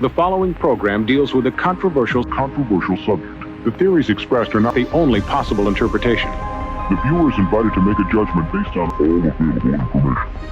The following program deals with a controversial subject. The theories expressed are not the only possible interpretation. The viewer is invited to make a judgment based on all available information.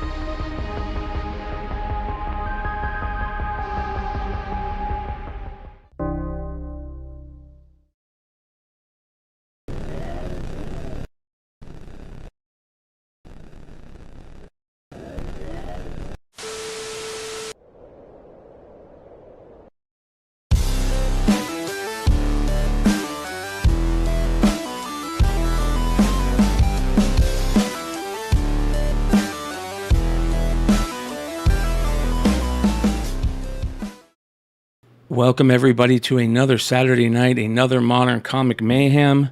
Welcome everybody to another Saturday night, another Modern Comic Mayhem,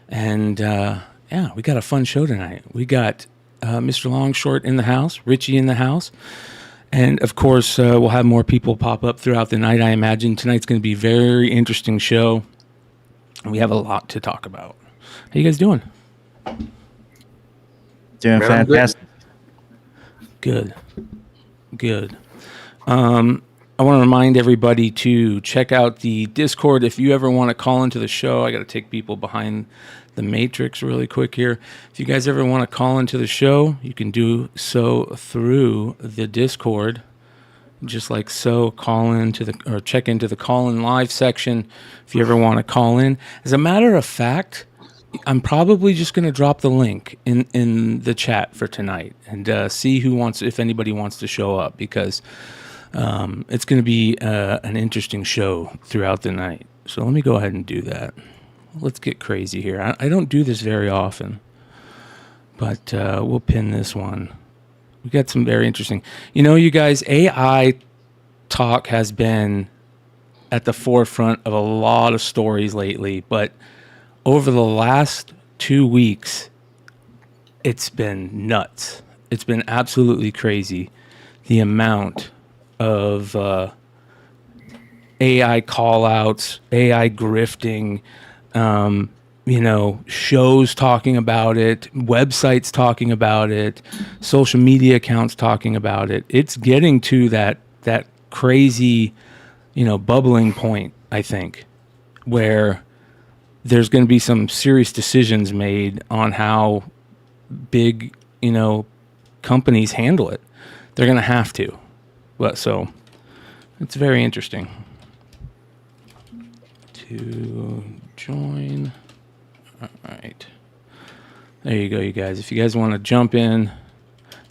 and yeah, we got a fun show tonight. We got Mr. Longshort in the house, Richie in the house, and of course we'll have more people pop up throughout the night. I imagine tonight's going to be a very interesting show. We have a lot to talk about. How you guys doing? Doing fantastic. Good. I want to remind everybody to check out the Discord. If you ever want to call into the show, I got to take people behind the matrix really quick here. If you guys ever want to call into the show, you can do so through the Discord. Just like so, call into the or check into the call in live section if you ever want to call in. As a matter of fact, I'm probably just going to drop the link in the chat for tonight and see if anybody wants to show up, because it's going to be an interesting show throughout the night. So let me go ahead and do that. Let's get crazy here. I don't do this very often, but we'll pin this one. We got some very interesting. You know, you guys, AI talk has been at the forefront of a lot of stories lately, but over the last 2 weeks, it's been nuts. It's been absolutely crazy. The amount of AI call-outs, AI grifting, shows talking about it, websites talking about it, social media accounts talking about it. It's getting to that crazy, bubbling point, I think, where there's going to be some serious decisions made on how big, companies handle it. They're going to have to. But so it's very interesting to join. All right. There you go, you guys. If you guys want to jump in,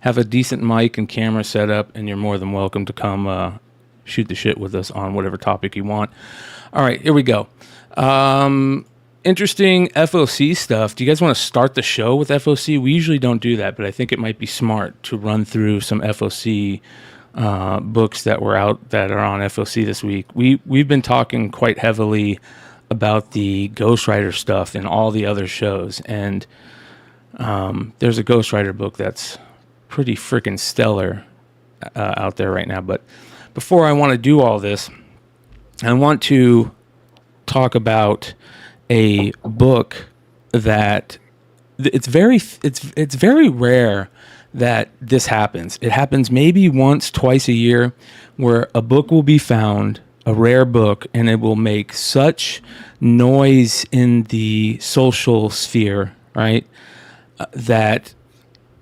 have a decent mic and camera set up, and you're more than welcome to come shoot the shit with us on whatever topic you want. All right, here we go. Interesting FOC stuff. Do you guys want to start the show with FOC? We usually don't do that, but I think it might be smart to run through some FOC books that were out that are on FOC this week. We've been talking quite heavily about the Ghost Rider stuff and all the other shows, and there's a Ghost Rider book that's pretty freaking stellar out there right now. But before I want to do all this, I want to talk about a book that it's very rare that this happens. It happens maybe once, twice a year, where a book will be found, a rare book, and it will make such noise in the social sphere, right? That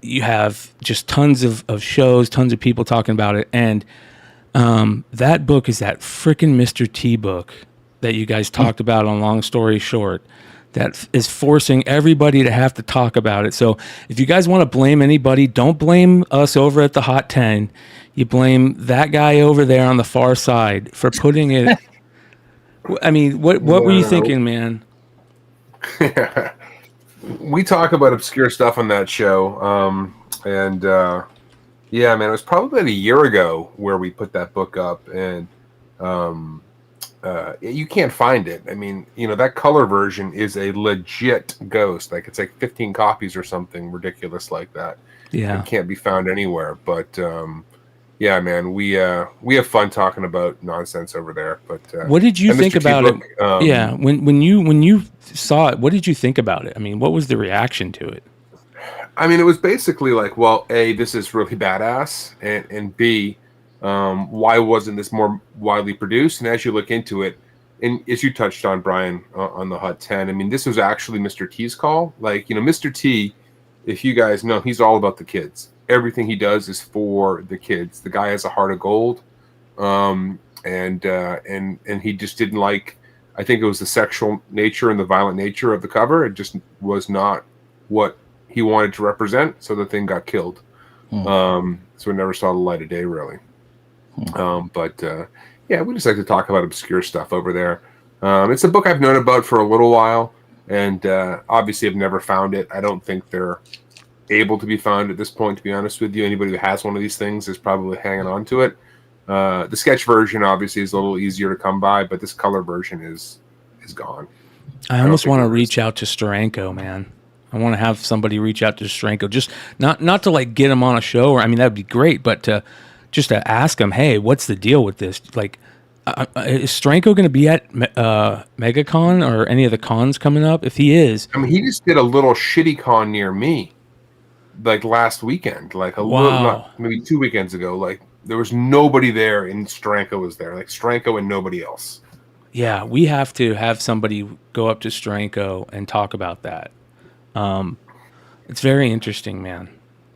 you have just tons of shows, tons of people talking about it. And that book is that freaking Mr. T book that you guys talked about on Long Story Short, that is forcing everybody to have to talk about it. So if you guys want to blame anybody, don't blame us over at the Hot 10. You blame that guy over there on the far side for putting it. I mean, what were you thinking, man? We talk about obscure stuff on that show. Yeah, man, it was probably about a year ago where we put that book up, and you can't find it. I mean, that color version is a legit Ghost. Like, it's like 15 copies or something ridiculous like that. Yeah, it can't be found anywhere. But yeah, man, we have fun talking about nonsense over there. But what did you think about it? Yeah, when you saw it, what did you think about it? I mean, what was the reaction to it? I mean, it was basically like, well, A, this is really badass, and B, Why wasn't this more widely produced? And as you look into it, and as you touched on, Brian, on the Hot 10, I mean, this was actually Mr. T's call. Like, Mr. T, if you guys know, he's all about the kids. Everything he does is for the kids. The guy has a heart of gold, and he just didn't like. I think it was the sexual nature and the violent nature of the cover. It just was not what he wanted to represent, so the thing got killed. So it never saw the light of day, really. Yeah, we just like to talk about obscure stuff over there. It's a book I've known about for a little while, and obviously I've never found it. I don't think they're able to be found at this point, to be honest with you. Anybody who has one of these things is probably hanging on to it. The sketch version obviously is a little easier to come by, but this color version is gone. I almost want to reach out to Steranko, man. I want to have somebody reach out to Steranko, just not to like get him on a show, or I mean that'd be great, but just to ask him, hey, what's the deal with this? Like, is Steranko going to be at MegaCon or any of the cons coming up? If he is, I mean, he just did a little shitty con near me, like last weekend, like maybe 2 weekends ago. Like there was nobody there, and Steranko was there, like Steranko and nobody else. Yeah, we have to have somebody go up to Steranko and talk about that. It's very interesting, man.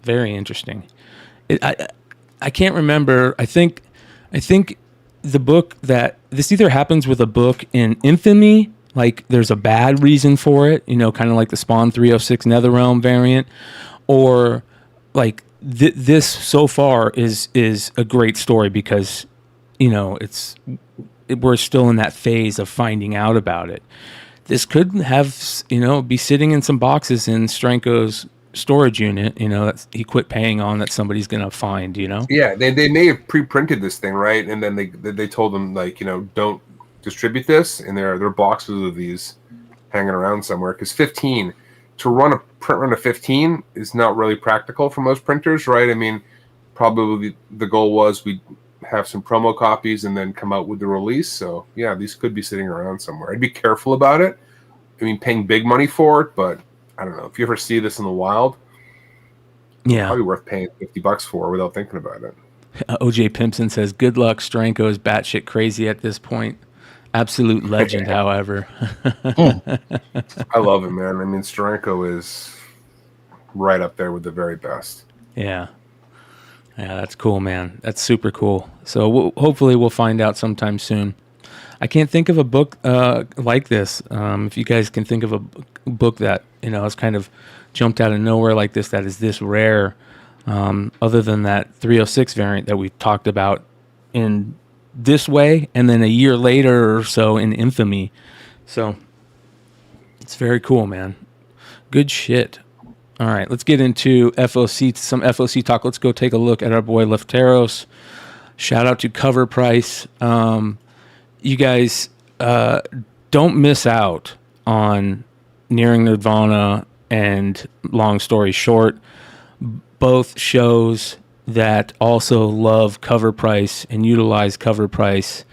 Very interesting. I can't remember. I think the book that this either happens with a book in infamy, like there's a bad reason for it, kind of like the Spawn 306 Netherrealm variant, or like this so far is a great story because we're still in that phase of finding out about it. This could have, be sitting in some boxes in Steranko's storage unit, that he quit paying on, that somebody's going to find, Yeah, they may have pre-printed this thing, right? And then they told them, like, don't distribute this. And there are boxes of these hanging around somewhere. Because 15, to run a print run of 15 is not really practical for most printers, right? I mean, probably the goal was we'd have some promo copies and then come out with the release. So yeah, these could be sitting around somewhere. I'd be careful about it. I mean, paying big money for it, but I don't know if you ever see this in the wild. Yeah, probably worth paying $50 for without thinking about it. OJ Pimpson says, "Good luck. Steranko is batshit crazy at this point. Absolute legend, however." I love him, man. I mean, Steranko is right up there with the very best. Yeah. Yeah, that's cool, man. That's super cool. So hopefully we'll find out sometime soon. I can't think of a book like this. If you guys can think of a book that has kind of jumped out of nowhere like this, that is this rare, other than that 306 variant that we talked about in this way, and then a year later or so in Infamy. So it's very cool, man. Good shit. All right, let's get into some FOC talk. Let's go take a look at our boy Lefteros. Shout out to Cover Price. You guys don't miss out on Nearing Nirvana and Long Story Short, both shows that also love Cover Price and utilize Cover Price,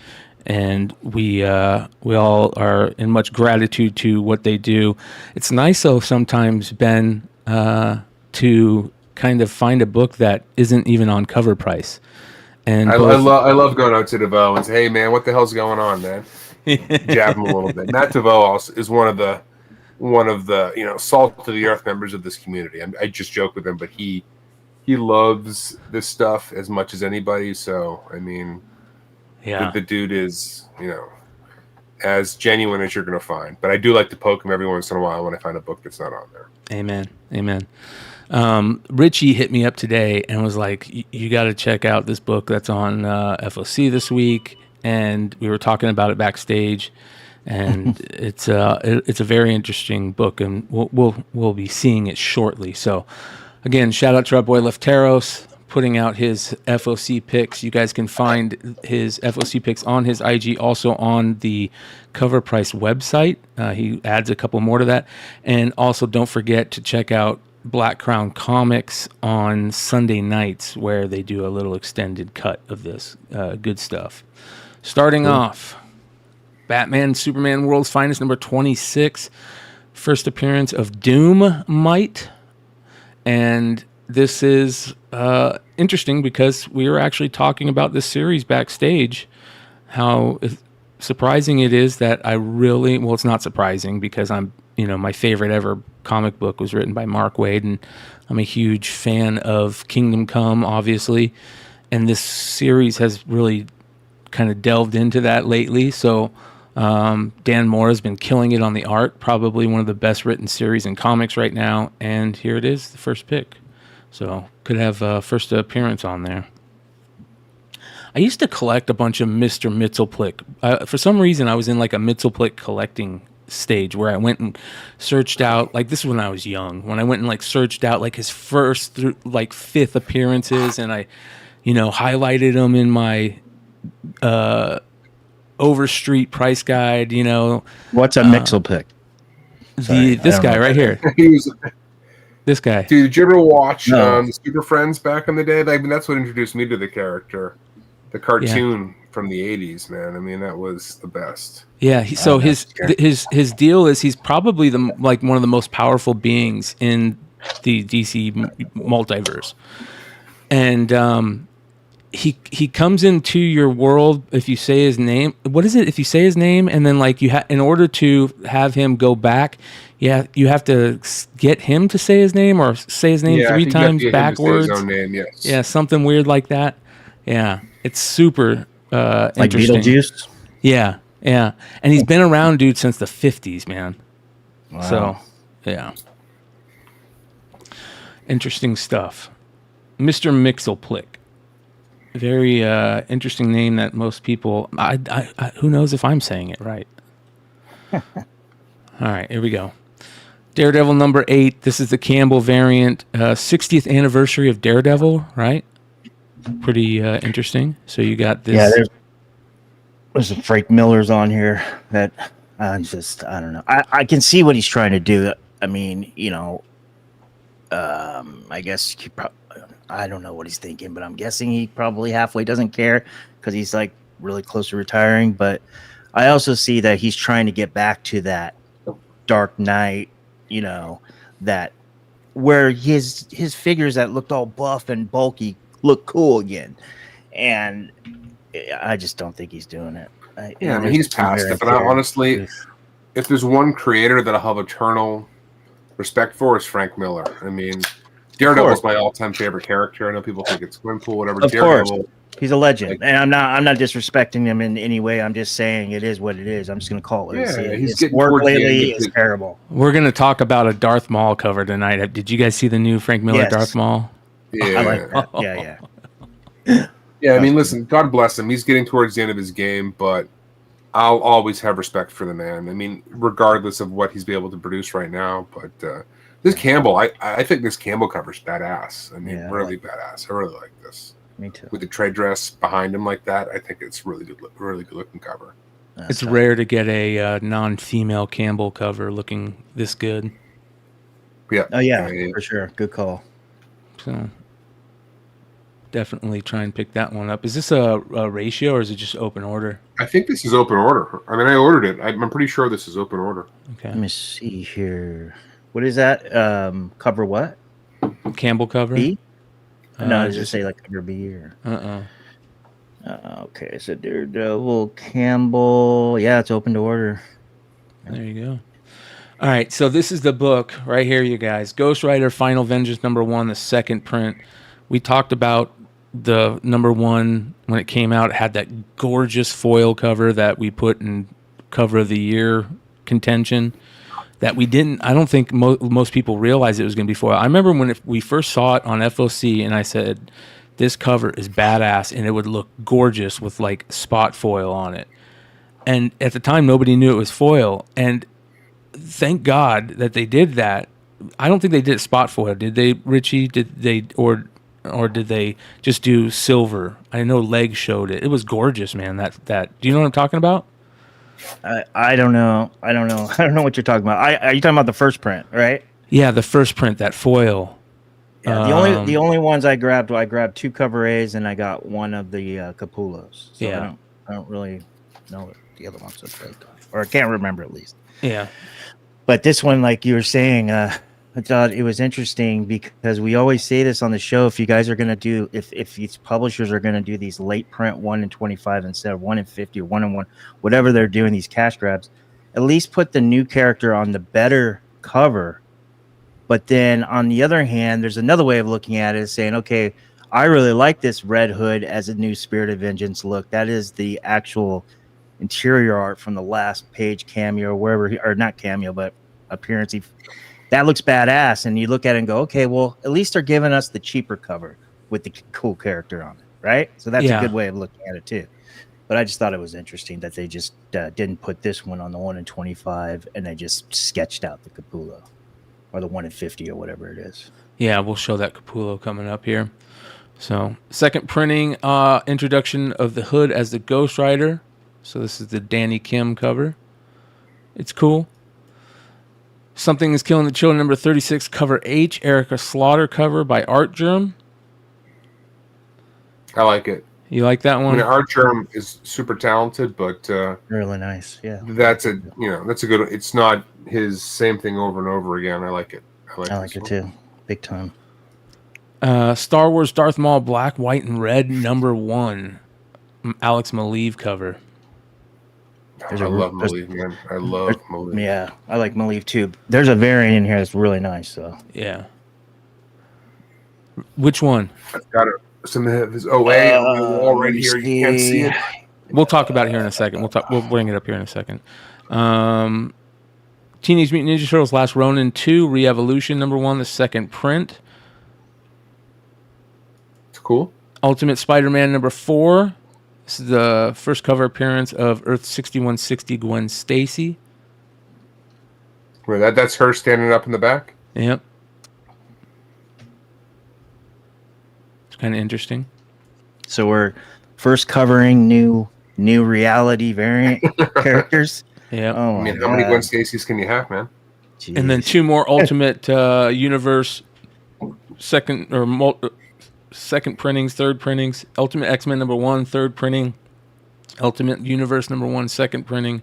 and we all are in much gratitude to what they do. It's nice though sometimes, Ben, to kind of find a book that isn't even on Cover Price. And I love going out to DeVoe and say, "Hey man, what the hell's going on, man?" Jab him a little bit. Matt DeVoe also is one of the salt to the earth members of this community. I just joke with him, but he loves this stuff as much as anybody. So I mean, yeah, the dude is as genuine as you're going to find. But I do like to poke him every once in a while when I find a book that's not on there. Amen. Richie hit me up today and was like, you got to check out this book that's on FOC this week. And we were talking about it backstage, and it's a very interesting book, and we'll be seeing it shortly. So again, shout out to our boy Lefteros putting out his FOC picks. You guys can find his FOC picks on his IG, also on the Cover Price website. He adds a couple more to that. And also don't forget to check out Black Crown Comics on Sunday nights, where they do a little extended cut of this good stuff. Starting off, Batman Superman World's Finest, number 26. First appearance of Doom Might. And this is interesting because we were actually talking about this series backstage, how surprising it is that it's not surprising because my favorite ever comic book was written by Mark Waid, and I'm a huge fan of Kingdom Come, obviously, and this series has really kind of delved into that lately. So Dan Moore has been killing it on the art, probably one of the best written series in comics right now, and here it is, the first pick. So could have first appearance on there. I used to collect a bunch of Mr. Mxyzptlk. For some reason, I was in like a Mxyzptlk collecting stage where I went and searched out, like this is when I was young, when I went and like searched out like his first through like fifth appearances, and I, highlighted them in my Overstreet price guide. What's a Mxyzptlk? This guy right here. This guy. Dude, did you ever watch the Super Friends back in the day? That's what introduced me to the character. The cartoon from the 80s, man. I mean, that was the best. Yeah, so his deal is he's probably one of the most powerful beings in the DC multiverse. And he comes into your world if you say his name. What is it? If you say his name and then like in order to have him go back, you have to get him to say his name or say his name 3 times backwards. His own name, yes. Yeah, something weird like that. Yeah, it's super like interesting. Beetlejuice? Yeah. And he's been around, dude, since the 50s, man. Wow. So, yeah. Interesting stuff. Mr. Mxyzptlk. Very interesting name that most people... I who knows if I'm saying it right. All right, here we go. Daredevil number 8. This is the Campbell variant. 60th anniversary of Daredevil, right? Pretty interesting. So you got this. Yeah, there's some Frank Miller's on here that I don't know. I can see what he's trying to do. I mean, I guess I don't know what he's thinking, but I'm guessing he probably halfway doesn't care because he's like really close to retiring. But I also see that he's trying to get back to that Dark Knight, that where his figures that looked all buff and bulky look cool again, and I just don't think he's doing it. I mean, he's past it. But honestly, if there's one creator that I have eternal respect for, is Frank Miller. I mean, Daredevil's my all-time favorite character. I know people think it's Gwynpool, whatever. Of course, he's a legend, and I'm not disrespecting him in any way. I'm just saying it is what it is. I'm just going to call it. Yeah, his work lately is terrible. We're going to talk about a Darth Maul cover tonight. Did you guys see the new Frank Miller Darth Maul? Yeah, I like that. Yeah. Yeah, I mean, listen, God bless him. He's getting towards the end of his game, but I'll always have respect for the man. I mean, regardless of what he's been able to produce right now. But this Campbell, I think this Campbell cover's badass. I mean, really badass. I really like this. Me too. With the trade dress behind him like that, I think it's really good looking cover. It's rare to get a non-female Campbell cover looking this good. Yeah. Oh, yeah, for sure. Good call. So definitely try and pick that one up. Is this a ratio or is it just open order? I think this is open order. I mean, I ordered it. I'm pretty sure this is open order. Okay. Let me see here. What is that? Cover what? Campbell cover? B? No, I just say like cover B or... okay, so Daredevil, Campbell. Yeah, it's open to order. There you go. All right, so this is the book right here, you guys. Ghost Rider Final Vengeance number 1, the second print. We talked about the number 1 when it came out. It had that gorgeous foil cover that we put in cover of the year contention. That we didn't. I don't think most people realized it was going to be foil. I remember when we first saw it on FOC, and I said, "This cover is badass, and it would look gorgeous with like spot foil on it." And at the time, nobody knew it was foil, and thank God that they did that. I don't think they did spot foil. Did they, Richie? Did they or did they just do silver? I know Leg showed it. It was gorgeous, man. That. Do you know what I'm talking about? I don't know. I don't know what you're talking about. Are you talking about the first print, right? Yeah, the first print, that foil. Yeah, the only ones I grabbed 2 cover A's and I got one of the Capullos. So yeah. I don't really know what the other ones look like, or I can't remember at least. Yeah. But this one, like you were saying, I thought it was interesting because we always say this on the show. If you guys are going to do, if these publishers are going to do these late print 1 in 25 instead of 1 in 50 or 1 in 1, whatever they're doing, these cash grabs, at least put the new character on the better cover. But then on the other hand, there's another way of looking at it, saying, okay, I really like this Red Hood as a new Spirit of Vengeance look. That is the actual interior art from the last page cameo, wherever, or not cameo, but appearance. That looks badass. And you look at it and go, okay, well, at least they're giving us the cheaper cover with the cool character on it, right? So that's a good way of looking at it too. But I just thought it was interesting that they just didn't put this one on the 1 in 25 and they just sketched out the Capullo or the 1 in 50 or whatever it is. Yeah, we'll show that Capullo coming up here. So, second printing, introduction of the Hood as the Ghost Rider. So this is the Danny Kim cover. It's cool. Something is Killing the Children, number 36, cover H, Erica Slaughter cover by Art Germ. I like it. You like that one? I mean, Art Germ is super talented, but really nice. Yeah, that's a good. It's not his same thing over and over again. I like it. I like it too, big time. Star Wars Darth Maul Black, White, and Red number 1, Alex Maleev cover. I love Maleev, man. I love Maleev. Yeah, I like Maleev too. There's a variant in here that's really nice. So yeah. Which one? I've got it. Some of his OA on the wall right here. You can't see it. We'll talk about it here in a second. We'll bring it up here in a second. Teenage Mutant Ninja Turtles Last Ronin 2, Re-Evolution number 1, the second print. It's cool. Ultimate Spider-Man number 4. This is the first cover appearance of Earth 6160 Gwen Stacy. Where that's her standing up in the back? Yep. It's kind of interesting. So we're first covering new reality variant characters. Yeah. Oh, I mean, how many Gwen Stacy's can you have, man? Jeez. And then 2 more Ultimate Universe second printings, third printings. Ultimate X-Men number 1, third printing. Ultimate Universe number 1, second printing.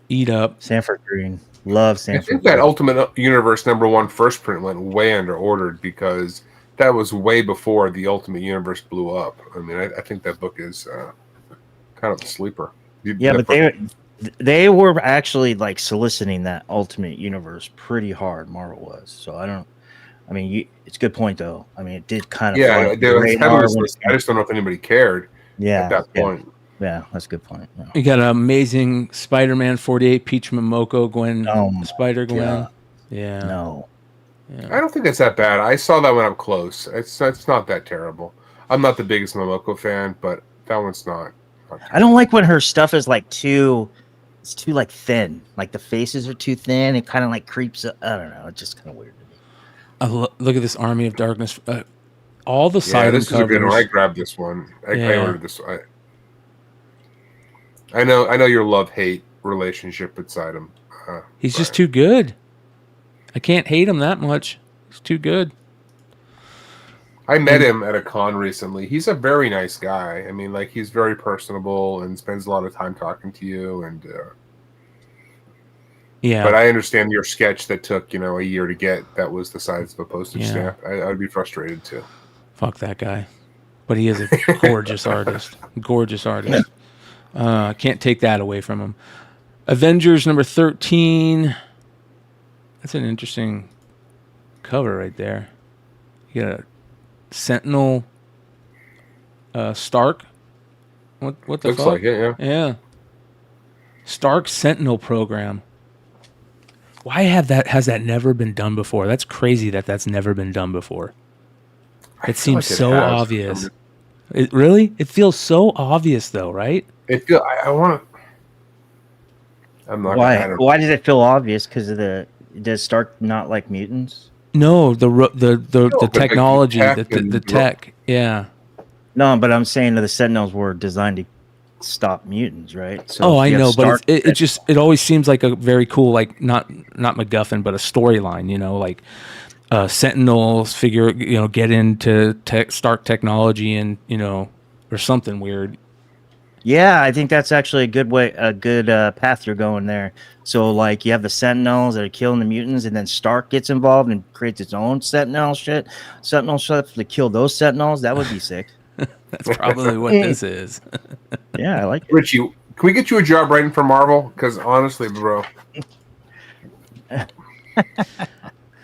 Eat up. Sanford Green. Love Sanford. I think that Ultimate Universe number 1 first print went way under ordered because that was way before the Ultimate Universe blew up. I mean, I think that book is kind of a sleeper. But they were actually like soliciting that Ultimate Universe pretty hard. Marvel was. So it's a good point though. I mean, it did kind of. Yeah, I just don't know if anybody cared. Yeah, at that point. Yeah, that's a good point. Yeah. You got an amazing Spider-Man 48 Peach Momoko Gwen Spider-Gwen. God. Yeah. No. Yeah. I don't think it's that bad. I saw that one up close. It's not that terrible. I'm not the biggest Momoko fan, but that one's not. I don't like when her stuff is like too like thin. Like the faces are too thin. It kind of like creeps up. I don't know. It's just kind of weird to me. Look at this Army of Darkness. All the side this covers. is a good one. I grabbed this one. I ordered this one. I know your love-hate relationship with Sidem. He's just too good. I can't hate him that much. He's too good. I met him at a con recently. He's a very nice guy. I mean, like, he's very personable and spends a lot of time talking to you. And yeah, but I understand your sketch that took a year to get. That was the size of a postage stamp. I'd be frustrated too. Fuck that guy. But he is a gorgeous artist. Gorgeous artist. Can't take that away from him. Avengers number 13. That's an interesting cover right there. You got a Sentinel Stark. What the Looks fuck? like it, yeah. Yeah. Stark Sentinel program. Why has that never been done before? That's crazy that's never been done before. It seems so obvious. It really? It feels so obvious though, right? I want to. I'm not. Why did it feel obvious? Because of does Stark not like mutants? No, the technology, the tech. Yeah. No, but I'm saying that the Sentinels were designed to stop mutants, right? So I know, but it always seems like a very cool, like not MacGuffin, but a storyline. Like Sentinels figure, get into Stark technology and or something weird. Yeah, I think that's actually a good path you're going there. So, like, you have the Sentinels that are killing the mutants, and then Stark gets involved and creates its own Sentinel shit to kill those Sentinels. That would be sick. That's probably what this is. Yeah, I like it. Richie, can we get you a job writing for Marvel? Because honestly, bro.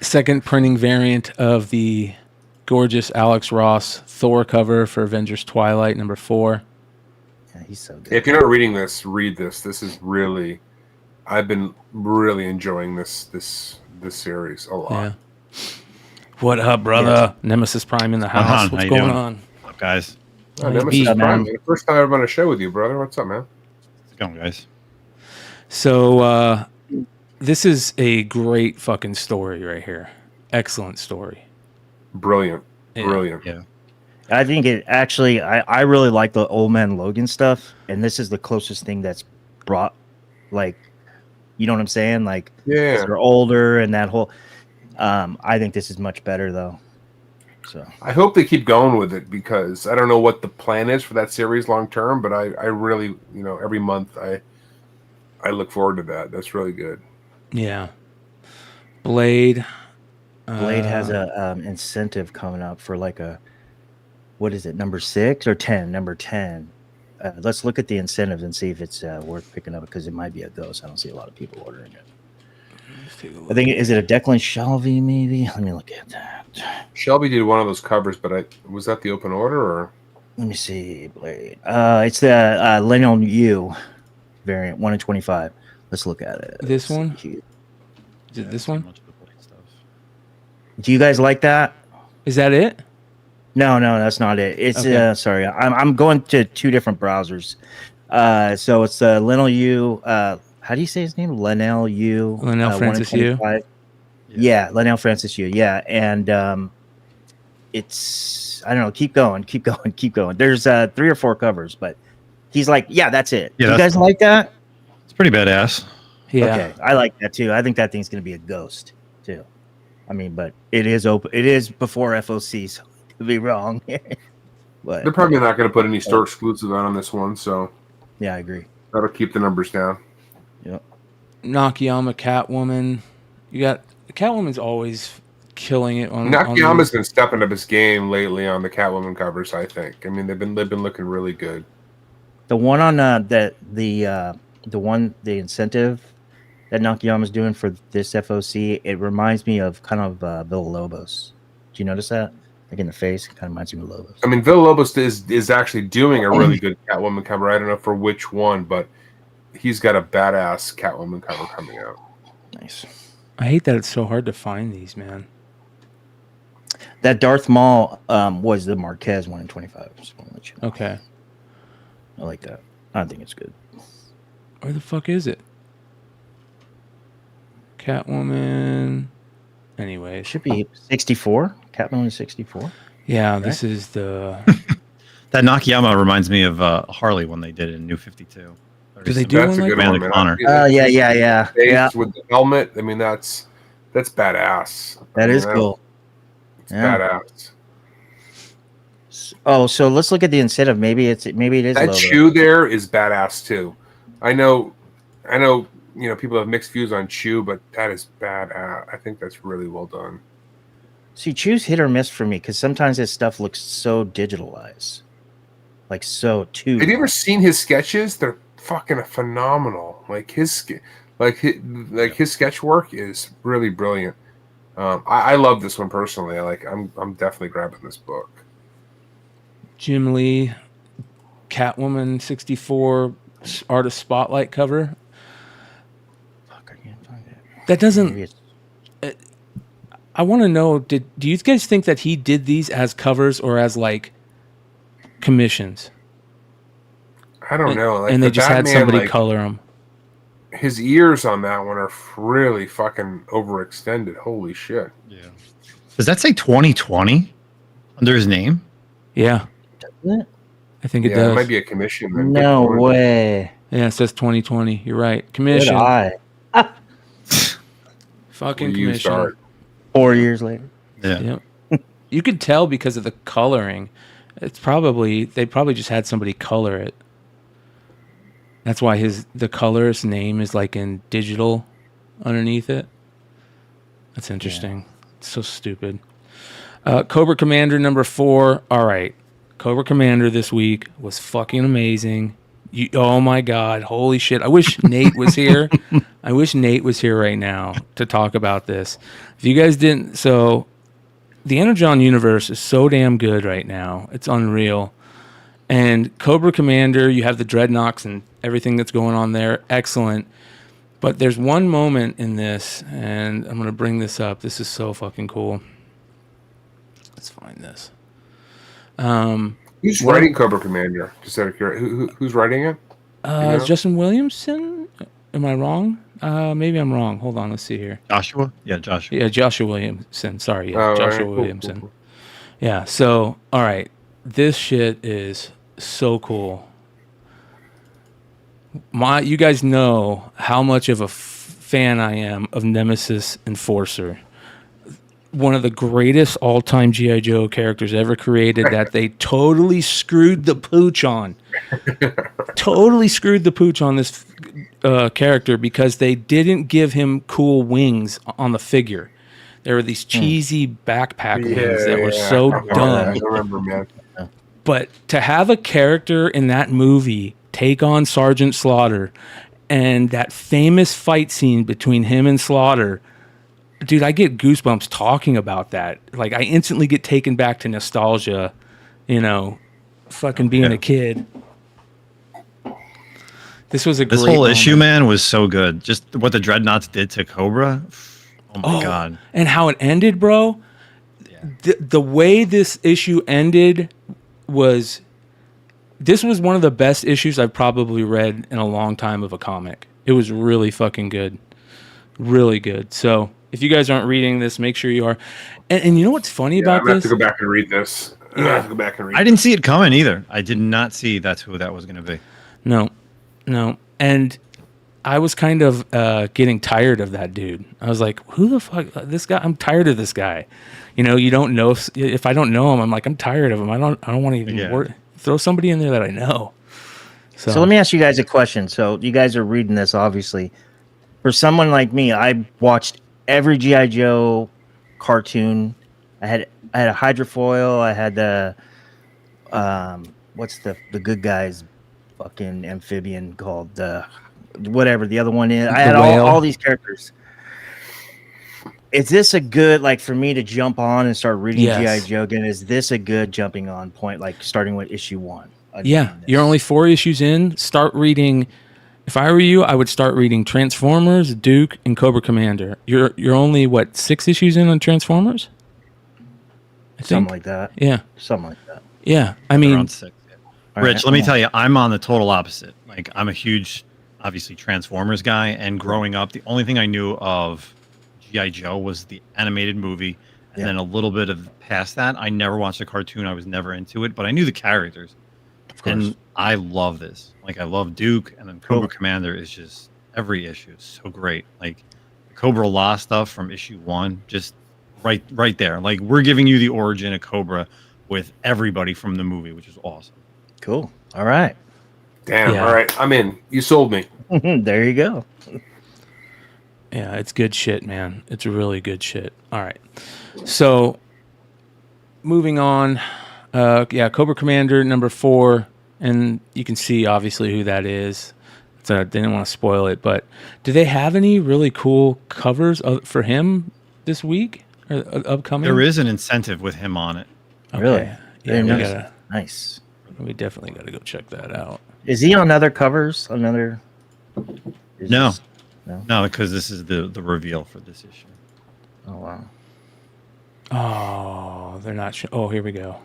Second printing variant of the gorgeous Alex Ross Thor cover for Avengers Twilight #4. Yeah, he's so good. If you're not reading this, read this. This is really, I've been really enjoying this series a lot. Yeah. What up, brother? Nemesis Prime in the house. What's going on? What's up, guys? Oh, Nemesis Prime, man. The first time I've on a show with you, brother. What's up, man? How's it going, guys? So, this is a great fucking story right here. Excellent story. Brilliant. Yeah. Brilliant. Yeah. I think it actually, I really like the Old Man Logan stuff, and this is the closest thing that's brought, like, you know what I'm saying? Like, Yeah. they're older and that whole. I think this is much better though. So I hope they keep going with it because I don't know what the plan is for that series long term, but I really, every month I look forward to that. That's really good. Yeah. Blade. Blade has a incentive coming up for like what is it, number 6 or 10? Number 10. Let's look at the incentives and see if it's worth picking up because it might be a ghost. I don't see a lot of people ordering it. I think, is it a Declan Shelby maybe? Let me look at that. Shelby did one of those covers, but was that the open order or? Let me see, Blade. It's the Lionel Yu variant, 1 in 25. Let's look at it. This one? Cute. Is it this one? Much of the Blade stuff. Do you guys like that? Is that it? No, that's not it. It's Okay. sorry, I'm going to 2 different browsers. So it's Lionel Yu. How do you say his name? Lionel Yu. Lionel Francis Yu. Yeah, Lionel Francis Yu. Yeah, and it's, I don't know. Keep going. There's 3 or 4 covers, but he's like, yeah, that's it. Yeah, You guys like that? It's pretty badass. Yeah. Okay, I like that too. I think that thing's gonna be a ghost too. I mean, but it is open. It is before FOC, so I could be wrong. But They're probably not going to put any store exclusive out on this one, so yeah, I agree. that'll keep the numbers down. Yep. Nakayama Catwoman. You got Catwoman's always killing it on Nakayama's been stepping up his game lately on the Catwoman covers. I think. I mean, they've been looking really good. The one on the incentive that Nakayama's doing for this FOC, it reminds me of kind of Villalobos. Do you notice that? Like in the face, it kind of reminds me of Lobos. I mean, Villalobos is actually doing a really good Catwoman cover. I don't know for which one, but he's got a badass Catwoman cover coming out. Nice. I hate that it's so hard to find these, man. That Darth Maul was the Marquez 1 in 25. Just want to let you know. Okay. I like that. I think it's good. Where the fuck is it? Catwoman. Anyway, It should be 64. Catwoman is 64. yeah, this is the. That Nakayama reminds me of Harley when they did it in New 52. Do they do That's one a like good that? one, man. Connor. Yeah. Face with the helmet. I mean, that's badass. That is cool. It's Yeah. badass. Oh, so let's look at the incentive. Maybe it is That Lobo. Chew there is badass too. I know. People have mixed views on Chew, but that is badass. I think that's really well done. See, choose hit or miss for me because sometimes his stuff looks so digitalized, like so too. Have you ever seen his sketches? They're fucking phenomenal. Like his sketch work is really brilliant. I love this one personally. I'm definitely grabbing this book. Jim Lee, Catwoman 64 artist spotlight cover. Fuck, I can't find it. That doesn't. Maybe it's- I want to know. Do you guys think that he did these as covers or as like commissions? I don't know. Like And they the just had Batman, somebody color them. His ears on that one are really fucking overextended. Holy shit. Yeah. Does that say 2020 under his name? Yeah, Doesn't it? I think it Yeah, does. it might be a commission. then. No way. Yeah, it says 2020. You're right. Good Commission. eye. Fucking We used commission. art. 4 years later. Yeah. Yep. You could tell because of the coloring. They probably just had somebody color it. That's why the color's name is like in digital underneath it. That's interesting. Yeah. It's so stupid. Cobra Commander number 4. All right. Cobra Commander this week was fucking amazing. Oh my God. Holy shit. I wish Nate was here. I wish Nate was here right now to talk about this. If you guys didn't, so the Energon universe is so damn good right now. It's unreal. And Cobra Commander, you have the Dreadnoks and everything that's going on there. Excellent. But there's one moment in this, and I'm going to bring this up. This is so fucking cool. Let's find this. Who's writing Cobra Commander? Just out of curiosity, who's writing it? Justin Williamson? Am I wrong? Maybe I'm wrong. Hold on. Let's see here. Joshua? Yeah, Joshua. Yeah, Joshua Williamson. Sorry. Yeah, Joshua Williamson. Cool. Yeah. So, all right. This shit is so cool. You guys know how much of a fan I am of Nemesis Enforcer. One of the greatest all-time G.I. Joe characters ever created that they totally screwed the pooch on. Totally screwed the pooch on this character because they didn't give him cool wings on the figure. There were these cheesy backpack wings that were so dumb. I remember, man. But to have a character in that movie take on Sergeant Slaughter and that famous fight scene between him and Slaughter, dude, I get goosebumps talking about that. Like, I instantly get taken back to nostalgia, fucking being a kid. This was this whole issue, man, was so good. Just what the Dreadnoughts did to Cobra. Oh my God. And how it ended, bro. Yeah. The way this issue ended this was one of the best issues I've probably read in a long time of a comic. It was really fucking good. Really good. So if you guys aren't reading this, make sure you are. And you know what's funny about this? I have to go back and read this. I have to go back and read I didn't see it coming either. I did not see that's who that was going to be. No. And I was kind of getting tired of that dude. I was like, who the fuck? This guy? I'm tired of this guy. You don't know. If I don't know him, I'm like, I'm tired of him. I don't want to even work. Throw somebody in there that I know. So let me ask you guys a question. So you guys are reading this, obviously. For someone like me, I watched every G.I. Joe cartoon. I had a hydrofoil. I had the what's the good guy's fucking amphibian called whatever the other one is. I had all these characters. Is this a good, like, for me to jump on and start reading G.I. Joe again? Is this a good jumping on point, like starting with issue 1? Yeah, you're only 4 issues in. Start reading. If I were you, I would start reading Transformers, Duke, and Cobra Commander. You're only, 6 issues in on Transformers? I think. Something like that. Yeah. Something like that. Yeah, I mean... Around 6. Yeah. Rich, let me tell you, I'm on the total opposite. Like, I'm a huge, obviously, Transformers guy, and growing up, the only thing I knew of G.I. Joe was the animated movie, and then a little bit of past that. I never watched a cartoon. I was never into it, but I knew the characters. Of course. And I love this. Like, I love Duke, and then Cobra Commander is just, every issue is so great. Like, the Cobra Law stuff from issue 1, just right there. Like, we're giving you the origin of Cobra with everybody from the movie, which is awesome. Cool. All right. Damn. Yeah. All right. I'm in. You sold me. There you go. Yeah, it's good shit, man. It's really good shit. All right. So, moving on. Cobra Commander number 4. And you can see, obviously, who that is. So I didn't want to spoil it. But do they have any really cool covers for him this week? Or upcoming? There is an incentive with him on it. Okay. Really? Yeah, nice. We definitely got to go check that out. Is he on other covers? No, because this is the reveal for this issue. Oh, wow. Oh, they're not sure. Oh, here we go.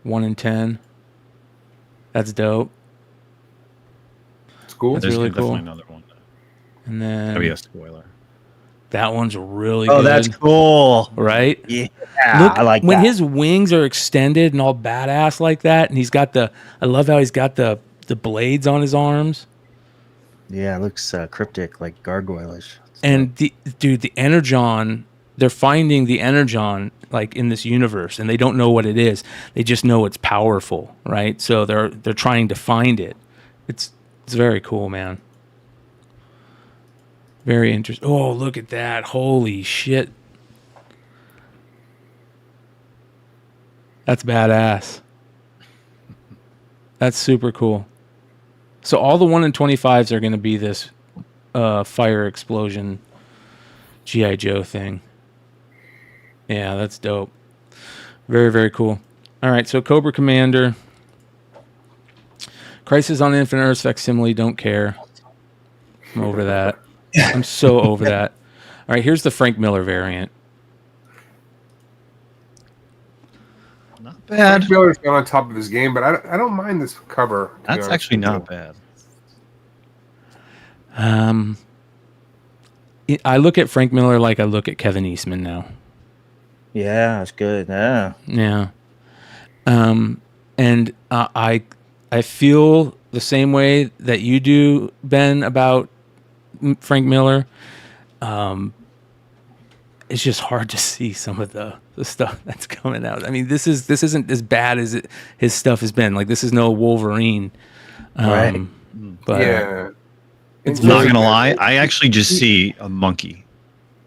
1 in 10. That's dope. It's cool. That's really cool. Definitely another one. And then that'd be a spoiler. That one's really good. Oh, that's cool. Right? Yeah. Look, I like when that. his wings are extended and all badass like that, and I love how he's got the blades on his arms. Yeah, it looks cryptic, like gargoyle-ish. And the Energon, they're finding the Energon like in this universe, and they don't know what it is. They just know it's powerful, right? So they're trying to find it. It's It's very cool, man. Very interesting. Oh, look at that. Holy shit. That's badass. That's super cool. So all the 1 in 25s are going to be this fire explosion G.I. Joe thing. Yeah, that's dope. Very, very cool. All right, so Cobra Commander. Crisis on Infinite Earths facsimile, don't care. I'm over that. I'm so over that. All right, here's the Frank Miller variant. Not bad. Frank Miller's been on top of his game, but I don't mind this cover. That's actually not bad. I look at Frank Miller like I look at Kevin Eastman now. Yeah, that's good. Yeah. Yeah. And I feel the same way that you do, Ben, about Frank Miller. It's just hard to see some of the stuff that's coming out. I mean, this isn't as bad as his stuff has been. Like, this is no Wolverine. Right. But Yeah. it's I'm not really- gonna lie. I actually just see a monkey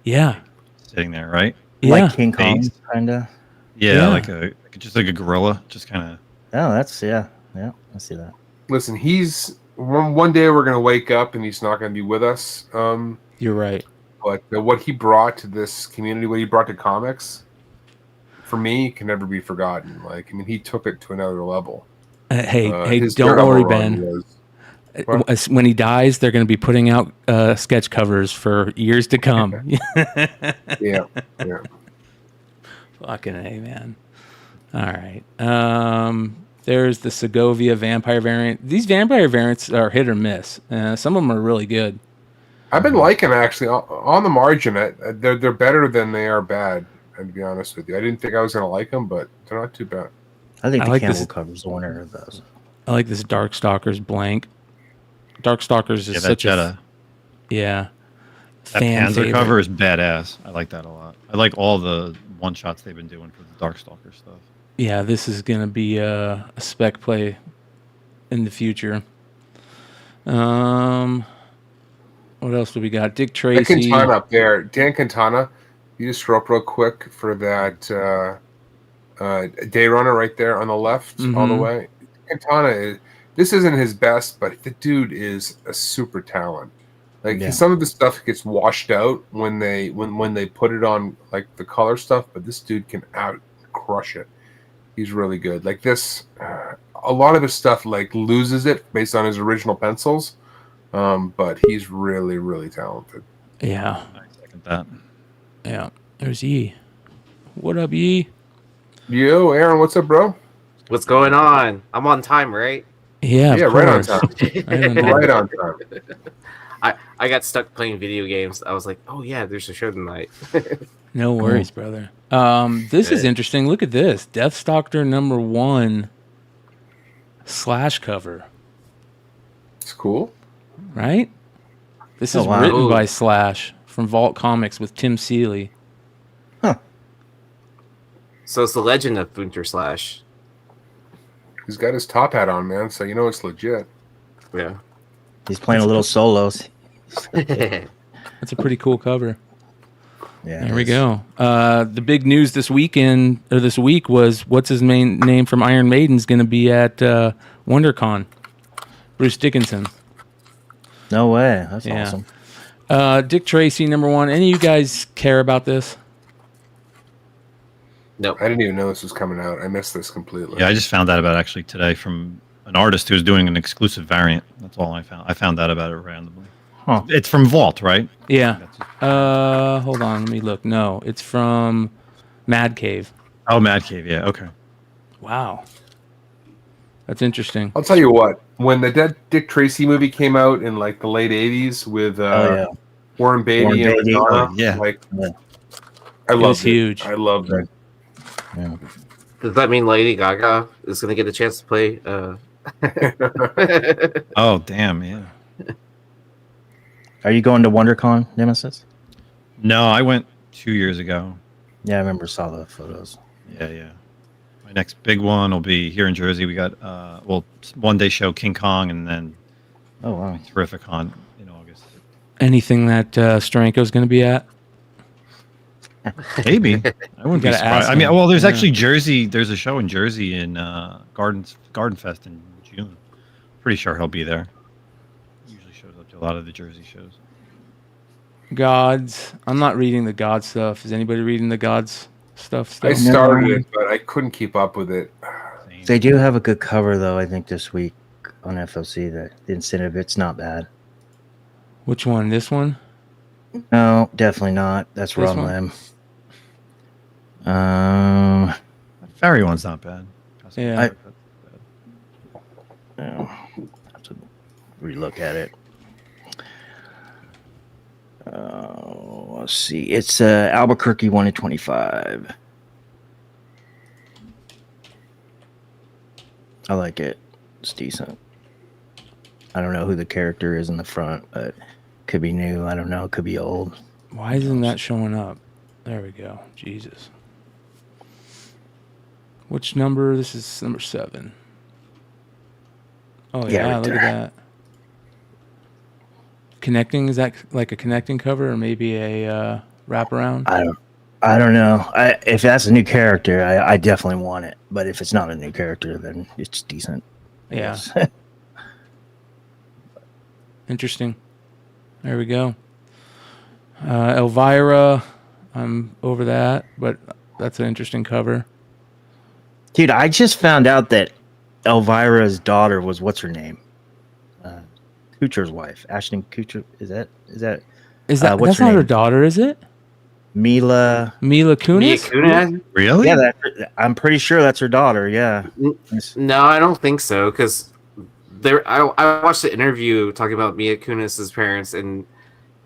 Yeah. sitting there, right? Yeah. Like King Kong, Face. kind of. Yeah, Yeah. just like a gorilla, just kind of. Oh, that's, yeah. Yeah, I see that. Listen, he's one day we're gonna wake up and he's not gonna be with us. You're right. But what he brought to this community, what he brought to comics, for me, can never be forgotten. Like, I mean, he took it to another level. Hey, His don't Daredevil worry, run Ben. was- What? When he dies, they're going to be putting out sketch covers for years to come. Yeah. Fucking A, man. All right. There's the Segovia vampire variant. These vampire variants are hit or miss. Some of them are really good. I've been liking actually on the margin. They're better than they are bad. To be honest with you, I didn't think I was gonna like them, but they're not too bad. I think I the like Campbell this- cover's the winner of those. I like this Darkstalkers blank. Darkstalkers is Yeah, that such a Jetta. yeah. That fan Panzer favorite. cover is badass. I like that a lot. I like all the one shots they've been doing for the Darkstalker stuff. Yeah, this is going to be a spec play in the future. What else do we got? Dick Dan Tracy. Quintana up there. Dan Quintana, you just scroll up real quick for that Day Runner right there on the left, all the Mhm. way. Quintana, this isn't his best, but the dude is a super talent. Like Yeah. some of the stuff gets washed out when they put it on like the color stuff, but this dude can out crush it. He's really good. Like this, a lot of his stuff like loses it based on his original pencils, but he's really, really talented. Yeah, I second that. yeah. There's Yee. What up, Yee? Yo, Aaron, what's up, bro? What's going on? I'm on time, right? Yeah, of Right on course. time. Right on time. Right on time. I got stuck playing video games. I was like, oh yeah, there's a show tonight. No worries, brother. This is Good. interesting. Look at this. Deathstalker #1 slash cover, It's cool. right? This Oh, is wow. written Ooh. by Slash from Vault Comics with Tim Seeley. So it's the legend of Bunter Slash. He's got his top hat on, man, so you know it's legit. Yeah. He's playing a little solos. That's a pretty cool cover. Yeah. There we go. The big news this week was what's his main name from Iron Maiden's going to be at WonderCon. Bruce Dickinson. No way. That's Yeah. awesome. Dick Tracy #1. Any of you guys care about this? Nope. I didn't even know this was coming out. I missed this completely. Yeah, I just found that about actually today from an artist who's doing an exclusive variant. That's all I found. I found that about it randomly. Huh. It's from Vault, right? Yeah. Hold on. Let me look. No, it's from Mad Cave. Oh, Mad Cave. Yeah. Okay. Wow. That's interesting. I'll tell you what. When the Dick Tracy movie came out in like the late '80s with Warren Beatty Warren and Beatty. Madonna, Yeah. like Yeah. I was loved it. huge. I loved it. Yeah. Does that mean Lady Gaga is going to get a chance to play? Oh, damn. Yeah. Are you going to WonderCon, Nemesis? No, I went 2 years ago. Yeah, I remember saw the photos. Yeah. My next big one will be here in Jersey. We got one day show King Kong, and then Oh wow. Terrific hunt in August. Anything that Steranko's going to be at? Maybe. I wouldn't be gotta surprised. ask I mean, him. well, there's Yeah. actually Jersey. There's a show in Jersey in Garden Fest in June. Pretty sure he'll be there. Usually shows up to a lot of the Jersey shows. Gods. I'm not reading the God stuff. Is anybody reading the Gods stuff still? I started it, but I couldn't keep up with it. Same. They do have a good cover though. I think this week on FOC, the incentive, it's not bad. Which one? This one? No, definitely not. That's This wrong one? limb. Fairy one's not bad. Yeah. No, have to relook at it. Let's see. It's Albuquerque 1 in 25. I like it. It's decent. I don't know who the character is in the front, but could be new. I don't know. It could be old. Why isn't that showing up? There we go. Jesus. Which number? This is number 7. Oh, Yeah, yeah. right Look at that. Connecting? Is that like a connecting cover or maybe a wraparound? I don't know. If that's a new character, I definitely want it. But if it's not a new character, then it's decent. I Yeah. guess. Interesting. There we go. Elvira. I'm over that, but that's an interesting cover. Dude, I just found out that Elvira's daughter was what's her name? Kutcher's wife, Ashton Kutcher. Is that Is that what's that's her not her name? daughter, is it? Mila? Mila Mia Kunis? Kunis? Really? Yeah, I'm pretty sure that's her daughter. Yeah. No, I don't think so. Because I watched the interview talking about Mia Kunis's parents, and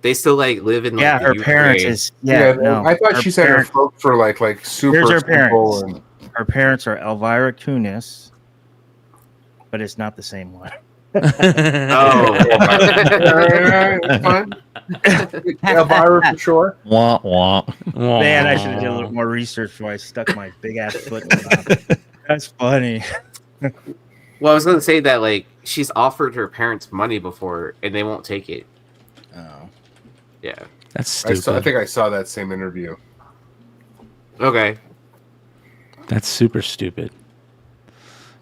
they still like live in like, Yeah, the her Ukraine. parents is no. I thought her she said her parents- folk for like super Here's her simple parents. and Her parents are Elvira Kunis, but it's not the same one. Oh, Alright, fine. Elvira for sure. Wah, wah. Man, I should have did a little more research before I stuck my big ass foot in the mouth. That's funny. well, I was gonna say that like she's offered her parents money before, and they won't take it. Oh. Yeah. That's I stupid. think I saw that same interview. Okay. That's super stupid.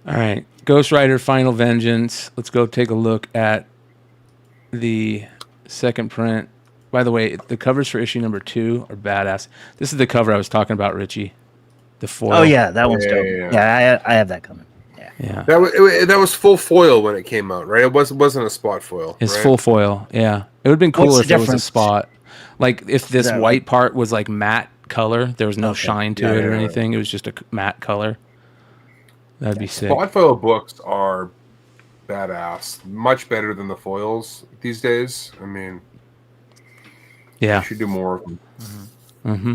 All right. Ghost Rider Final Vengeance. Let's go take a look at the second print. By the way, the covers for issue number 2 are badass. This is the cover I was talking about, Richie. The foil. Oh yeah, that one's Yeah, dope. yeah, Yeah, I have that coming. Yeah. That was full foil when it came out, right? It wasn't a spot foil. It's right? full foil. Yeah. It would have been What's cooler the if it was a difference? spot. Like if this that white part was like matte color, there was no Okay. shine to Yeah, it or yeah, yeah. anything. It was just a matte color. That'd be sick. Spot foil books are badass. Much better than the foils these days. I mean, Yeah. you should do more of them. Mm-hmm.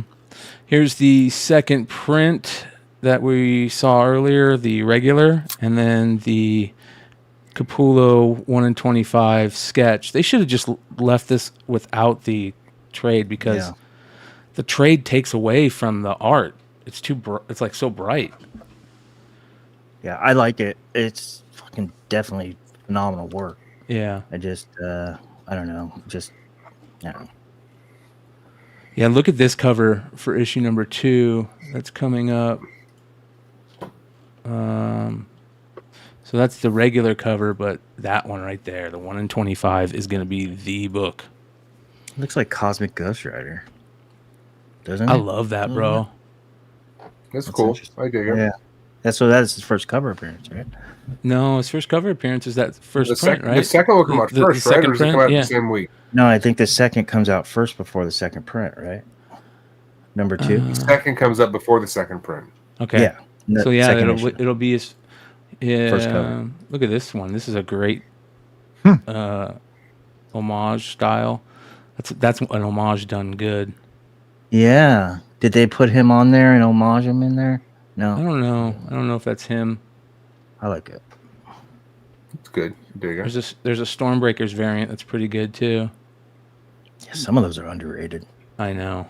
Here's the second print that we saw earlier, the regular, and then the Capullo 1 in 25 sketch. They should have just left this without the trade because Yeah. the trade takes away from the art. It's it's like so bright. Yeah, I like it. It's fucking definitely phenomenal work. Yeah. I just I don't know. Just I don't know. Yeah, look at this cover for issue number 2 that's coming up. So that's the regular cover, but that one right there, the 1 in 25, is going to be the book. Looks like Cosmic Ghost Rider. Doesn't it? I love that, bro. That's That's cool. interesting. I dig it. Yeah. That's his first cover appearance, right? No, his first cover appearance is that first print, right? The second will come out The first, right? second Or does it come print, out yeah. the same week? No, I think the second comes out first before the second print, right? Number 2. The second comes up before the second print. Okay. Yeah. The So yeah, second issue. it'll be his. Yeah. First cover. Look at this one. This is a great homage style. That's an homage done good. Yeah. Did they put him on there and homage him in there? I No. don't know. I don't know if that's him. I like it. It's good. Dig it. There's a Stormbreakers variant that's pretty good too. Yeah, some of those are underrated. I know.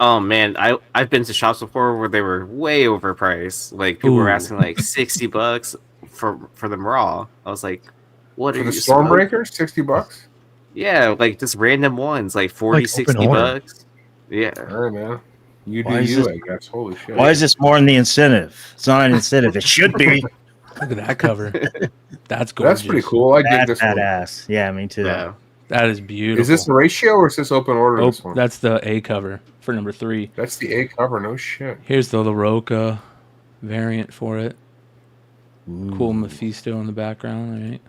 Oh man, I've been to shops before where they were way overpriced. Like people were Ooh. asking like $60 for them raw. I was like, What For are the you smoking? Stormbreaker, $60. Yeah, like just random ones, like 40, Like 60 open order. bucks. Yeah. All right, man. You do Why is you, this- I guess. Holy shit. Why is this more than the incentive? It's not an incentive. It should be. Look at that cover. That's gorgeous. That's pretty cool. I dig That's this one. badass. Yeah, me too. Yeah. That is beautiful. Is this a ratio or is this open order? Oh, This one. that's the A cover for number 3. That's the A cover. No shit. Here's the LaRocca variant for it. Cool Mephisto in the background, right?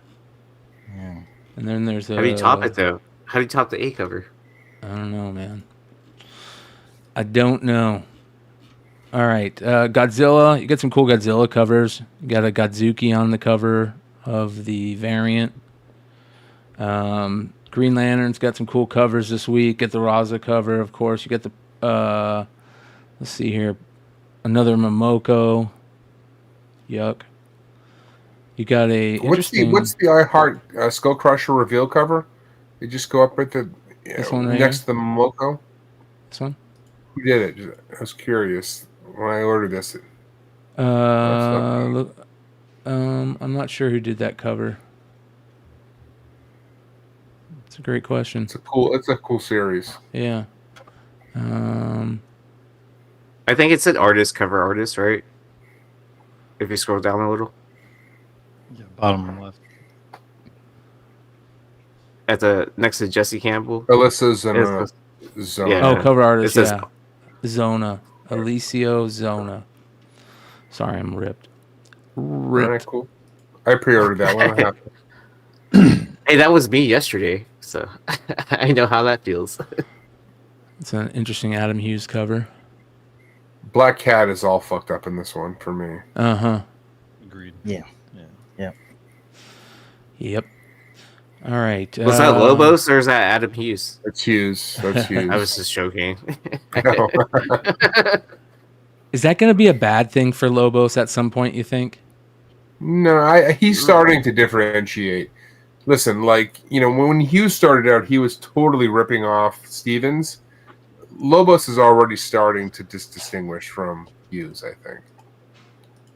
Yeah. And then there's a. How do you top it though? How do you top the A cover? I don't know, man. I don't know. All right, Godzilla. You got some cool Godzilla covers. You got a Godzuki on the cover of the variant. Green Lantern's got some cool covers this week. Get the Raza cover, of course. You get the. Let's see here, another Momoko. Yuck. You got a. What's the I Heart Skull Crusher reveal cover? They just go up at the This one right next to the Momoko. This one? Who did it? I was curious when I ordered this. Look, I'm not sure who did that cover. It's a great question. It's a cool series. Yeah. I think it's an cover artist, right? If you scroll down a little. Yeah, bottom left. At the next to Jesse Campbell. Alyssa's and It's Zone. Yeah. Oh, cover artist. It says- Yeah. Zona. Alicio Zona. Sorry, I'm ripped. All right, Ripped. cool. I pre-ordered that one. I have Hey, that was me yesterday, so I know how that feels. It's an interesting Adam Hughes cover. Black Cat is all fucked up in this one for me. Uh-huh. Agreed. Yeah. Yep. All right. Was that Lobos or is that Adam Hughes? That's Hughes. That's Hughes. I was just joking. Is that going to be a bad thing for Lobos at some point, you think? No, he's starting to differentiate. Listen, when Hughes started out, he was totally ripping off Stevens. Lobos is already starting to distinguish from Hughes, I think.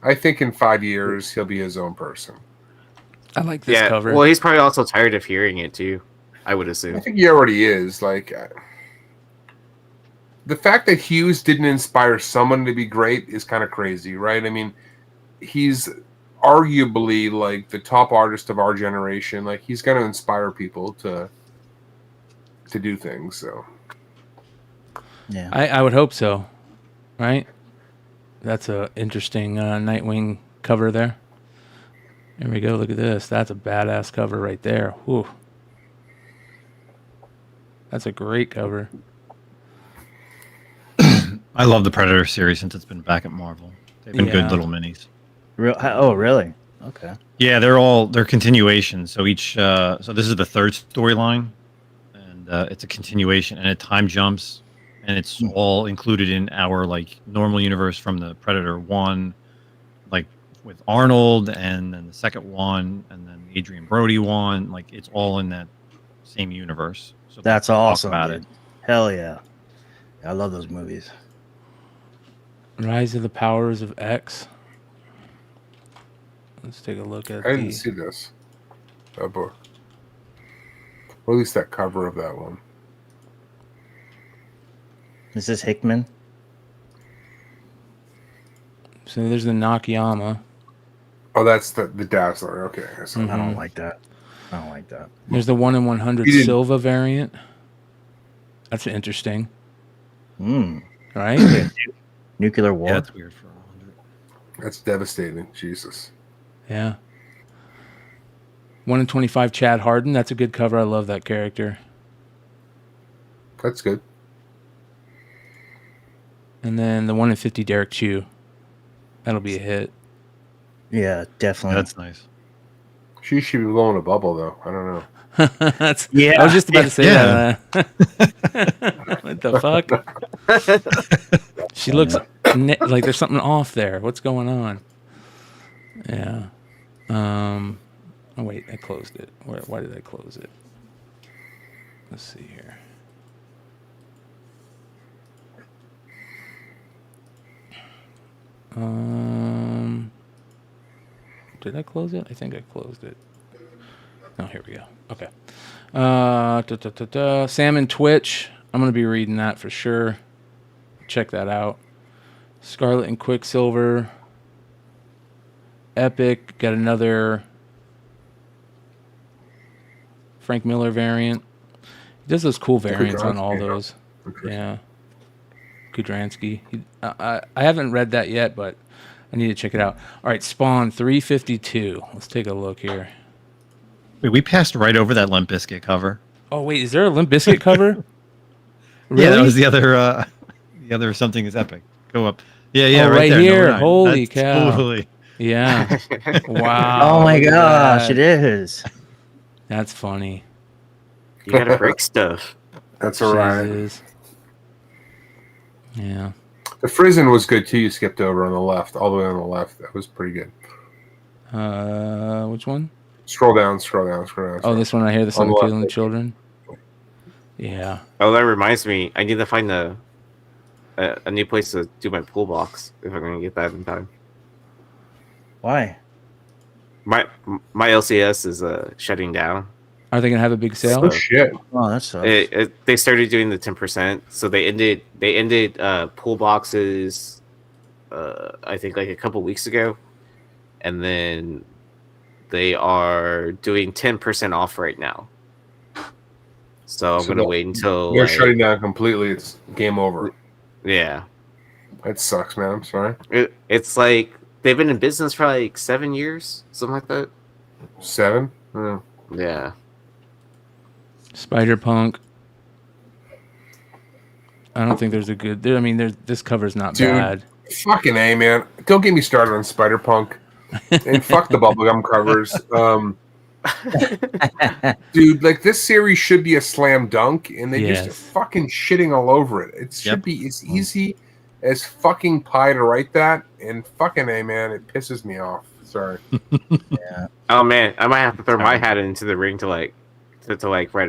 I think in 5 years, he'll be his own person. I like this cover. Well, he's probably also tired of hearing it, too, I would I assume. think he already is. The fact that Hughes didn't inspire someone to be great is kind of crazy, right? I mean, he's arguably the top artist of our generation. He's going to inspire people to do things. So, Yeah. I would hope so. Right? That's a interesting Nightwing cover there. There we go. Look at this. That's a badass cover right there. Whew. That's a great cover. I love the Predator series since it's been back at Marvel. They've been good little minis. Oh, really? Okay. Yeah, they're continuations. So so this is the third storyline, and it's a continuation, and it time jumps, and it's all included in our normal universe from the Predator 1, with Arnold, and then the second one, and then the Adrian Brody one. It's all in that same universe. So That's talk awesome, about dude. it. Hell yeah. I love those movies. Rise of the Powers of X. Let's take a look at I didn't see this. That book. Or at least that cover of that one. Is this Hickman? So there's the Nakayama. Oh, that's the Dazzler. Okay. I don't like that. I don't like that. There's the 1 in 100 You didn't- Silva variant. That's interesting. Right? Nuclear war. Yeah, that's weird for 100. That's devastating. Jesus. Yeah. 1 in 25 Chad Harden. That's a good cover. I love that character. That's good. And then the 1 in 50 Derek Chew. That'll be a hit. Yeah, definitely. That's nice. She should be blowing a bubble, though. I don't know. I was just about to say that. What the fuck? She looks like there's something off there. What's going on? Yeah. Oh wait, I closed it. Why did I close it? Let's see here. Did I close it? I think I closed it. Oh, here we go. Okay. Sam and Twitch. I'm going to be reading that for sure. Check that out. Scarlet and Quicksilver. Epic. Got another Frank Miller variant. He does those cool variants on all those. Yeah. Kudransky. I haven't read that yet, but I need to check it out. All right, Spawn 352. Let's take a look here. Wait, we passed right over that Limp Bizkit cover. Oh, wait, is there a Limp Bizkit cover? Really? Yeah, that was the other something is epic. Go up. Yeah, Oh, right there. here. Number 9. Holy That's cow. Totally. Yeah. Wow. Oh my look at gosh, that. it is. That's funny. You gotta break stuff. That's all right. Jesus. Yeah. The Frizen was good too. You skipped over on the left, all the way on the left. That was pretty good. Which one? Scroll down. Oh, this one right here. This On one, the Killing the left. Children. Yeah. Oh, that reminds me. I need to find a new place to do my pool box if I'm gonna get that in time. Why? My LCS is shutting down. Are they gonna have a big sale? Oh shit! Oh, that's sucks. They started doing the 10%, so they ended pool boxes. I think like a couple weeks ago, and then they are doing 10% off right now. So I'm gonna wait until You're shutting down completely. It's game over. Yeah, That sucks, man. I'm sorry. it's like they've been in business for like 7 years, something like that. 7? Yeah. Yeah. Spider-Punk. I don't think there's a good. I mean, this cover's not Dude. bad. Fucking A, man. Don't get me started on Spider-Punk. And fuck the bubblegum covers. Dude, like this series should be a slam dunk, and they just fucking shitting all over it. It should be as easy as fucking pie to write that, and fucking A, man, it pisses me off. Sorry. Yeah. Oh man, I might have to throw my hat into the ring to write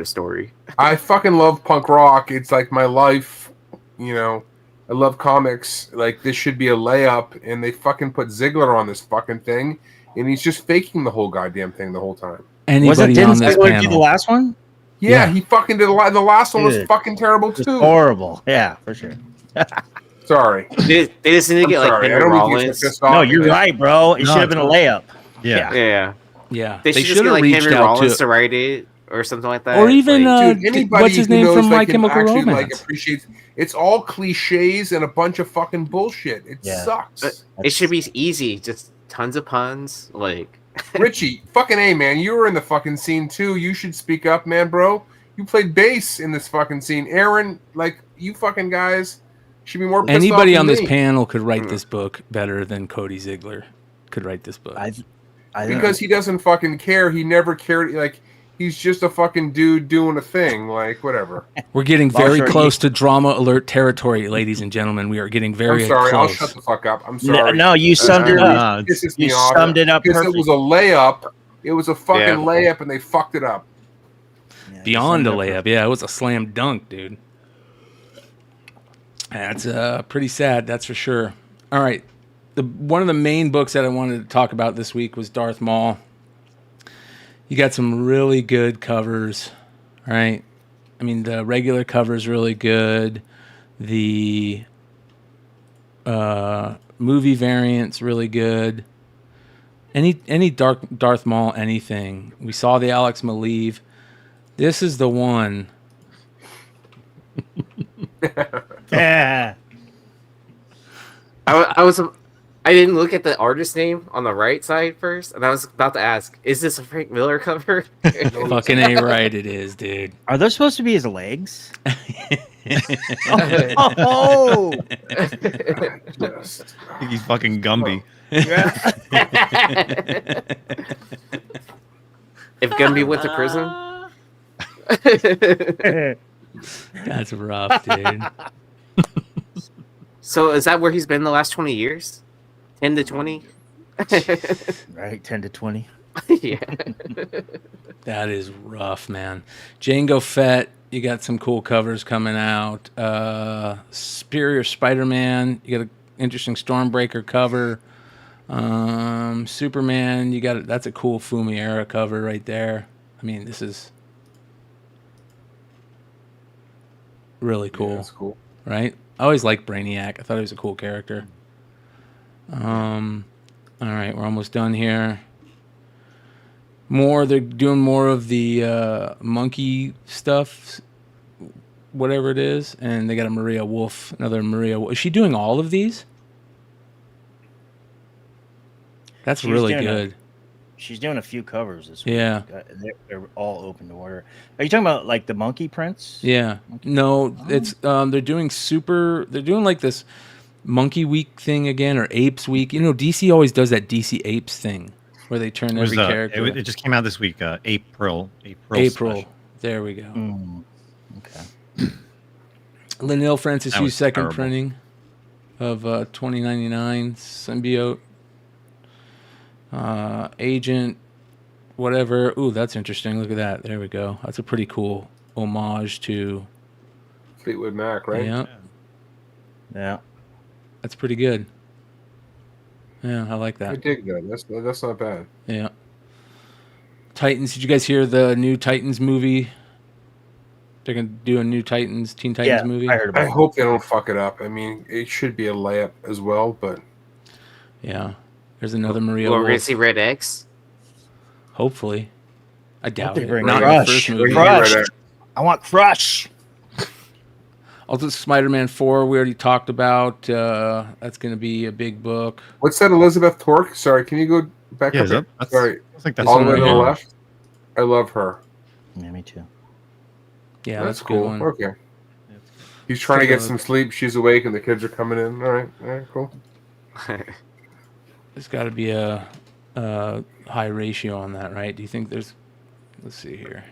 a story. I fucking love punk rock. It's like my life, you know. I love comics. Like, this should be a layup, and they fucking put Ziggler on this fucking thing, and he's just faking the whole goddamn thing the whole time. Anybody Didn't on this Ziggler do panel? the last one? Yeah, he fucking did the last one was Dude. fucking terrible It was too. horrible. Yeah, for sure. Sorry. They just need to get like Sorry. I Henry don't need to get Rollins. pissed off. No, you're right, bro. It No, should have been a layup. Yeah. Yeah, Yeah, they should just should get have like reached Henry out Rollins to, to write it or something like that. or even like, Dude, anybody what's his who name knows from they My can Chemical actually, Romance? appreciates it's all cliches and a bunch of fucking bullshit. It Yeah. sucks. it should be easy, just tons of puns. Like Richie, fucking A, man, you were in the fucking scene too. You should speak up, man, bro. You played bass in this fucking scene. Aaron, like, you fucking guys should be more pissed Anybody off on than this me. panel could write this book better than Cody Ziegler could write this book. I Because he doesn't fucking care. He never cared. Like, he's just a fucking dude doing a thing. Like, whatever. We're getting very sure, close to drama alert territory, ladies and gentlemen. We are getting very I'm sorry. I'll close. shut the fuck up. I'm sorry. No, you summed it up. It pisses You me off summed it up because it perfect. was a layup. It was a fucking Yeah. layup, and they fucked it up. Yeah, you Beyond a summed it up layup. Yeah, it was a slam dunk, dude. That's pretty sad, that's for sure. All right. One of the main books that I wanted to talk about this week was Darth Maul. You got some really good covers, right? I mean, the regular cover is really good. The movie variant's really good. Any Darth Maul anything. We saw the Alex Maleev. This is the one. Yeah. I didn't look at the artist name on the right side first, and I was about to ask, is this a Frank Miller cover? Fucking A right it is, dude. Are those supposed to be his legs? Oh, Just- I think he's fucking Gumby. If Gumby went to prison? That's rough, dude. So is that where he's been the last 20 years? 10 to 20? right, 10 to 20. Yeah. That is rough, man. Jango Fett, you got some cool covers coming out. Superior Spider-Man, you got an interesting Stormbreaker cover. Superman, that's a cool Fumi era cover right there. I mean, this is really cool. Yeah, that's cool. Right? I always liked Brainiac. I thought he was a cool character. All right, we're almost done here. They're doing more of the monkey stuff, whatever it is, and they got a Maria Wolf, another Maria Wolf. Is she doing all of these? That's really good. She's doing a few covers this week. Yeah. They're all open to order. Are you talking about like the monkey prints? Yeah. No, it's they're doing like this Monkey Week thing again, or Apes Week. You know, DC always does that DC Apes thing where they turn every character. It just came out this week. April. Special. There we go. Okay. Lynell Francis That Hughes was second terrible. printing of 2099 Symbiote. Agent, whatever. Ooh, that's interesting. Look at that. There we go. That's a pretty cool homage to Fleetwood Mac, right? Yeah. Yeah. That's pretty good. Yeah, I like I that. dig that. That's not bad. Yeah. Titans. Did you guys hear the new Titans movie? They're gonna do a new Teen Titans movie. I heard about I it. hope they don't fuck it up. I mean, it should be a layup as well, but Yeah. There's another Maria Well, we're gonna Wolf. see Red X. Hopefully. I doubt they it. bring Not in the Crush. first movie. Crush. Right. I want Crush. Ultimate Spider-Man 4 we already talked about. That's going to be a big book. What's that, Elizabeth Torque? Sorry, can you go back Yeah, up? there? that's Sorry, I think that's all the way one to right the here. left. I love her. Yeah, me too. Yeah, that's a cool. good one. Okay. He's trying to Take a get some sleep. She's awake, and the kids are coming in. All right, cool. There's got to be a high ratio on that, right? Do you think there's... Let's see here.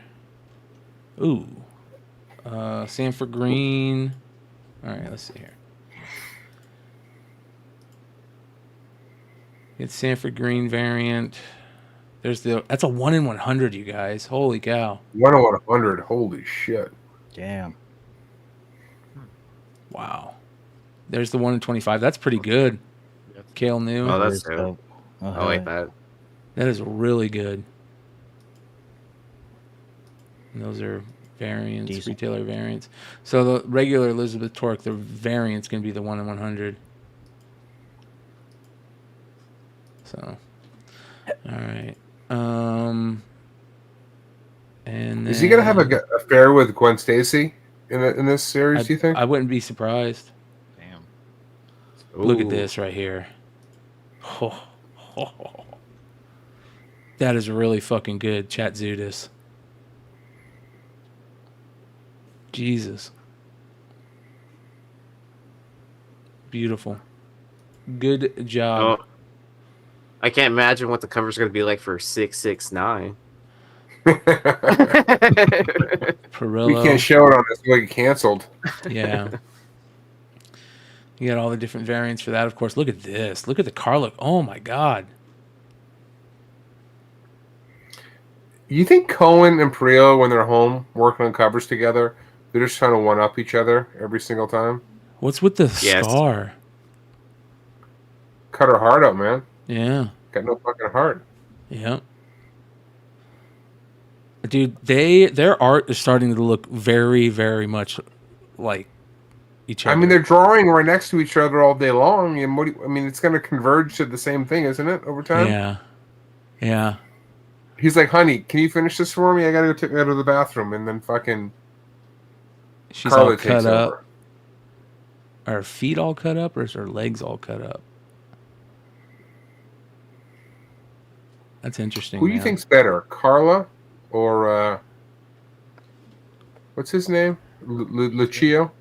Ooh. Sanford Green. All right, let's see here. It's Sanford Green variant. That's a 1 in 100, you guys. Holy cow. 1 out of 100. Holy shit. Damn. Wow. There's the 1 in 25. That's pretty good. Kale New. Oh, that's That is dope. dope. I like that. That is really good. And those are variants, Decent. retailer variants. So the regular Elizabeth Torque, the variant's going to be the 1 in 100. So, all right. And Is he gonna have a affair with Gwen Stacy in this series? Do you think? I wouldn't be surprised. Damn. Look at Ooh. this right here. That is really fucking good, Chat Zudis. Jesus. Beautiful. Good job. Oh, I can't imagine what the cover's gonna be like for 669. Perillo. We can't show it on this. We'll get canceled. Yeah. You got all the different variants for that, of course. Look at this. Look at the car look. Oh, my God. You think Cohen and Perillo, when they're home working on covers together, they're just trying to one-up each other every single time? What's with the Yes. scar? Cut her heart out, man. Yeah. Got no fucking heart. Yeah. Dude, their art is starting to look very, very much like each other. I mean, they're drawing right next to each other all day long. And it's going to converge to the same thing, isn't it, over time? Yeah. Yeah. He's like, honey, can you finish this for me? I got to go take her to the bathroom. And then fucking She's Carla all takes cut up. over. Are her feet all cut up, or is her legs all cut up? That's interesting. Who do you man. think's better, Carla or what's his name? Lucio?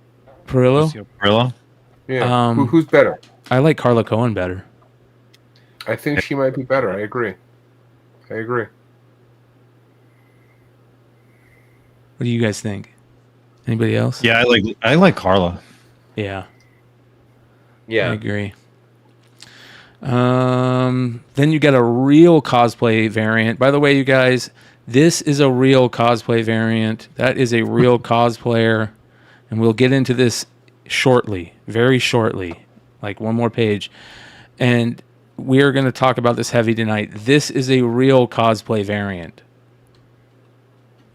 Perillo? Perillo? Yeah. Who's better? I like Carla Cohen better. I think she might be better. I agree. What do you guys think? Anybody else? Yeah, I like Carla. Yeah. I Yeah. agree. Then you got a real cosplay variant. By the way, you guys, this is a real cosplay variant. That is a real cosplayer, and we'll get into this shortly, very shortly, like one more page. And we are going to talk about this heavy tonight. This is a real cosplay variant.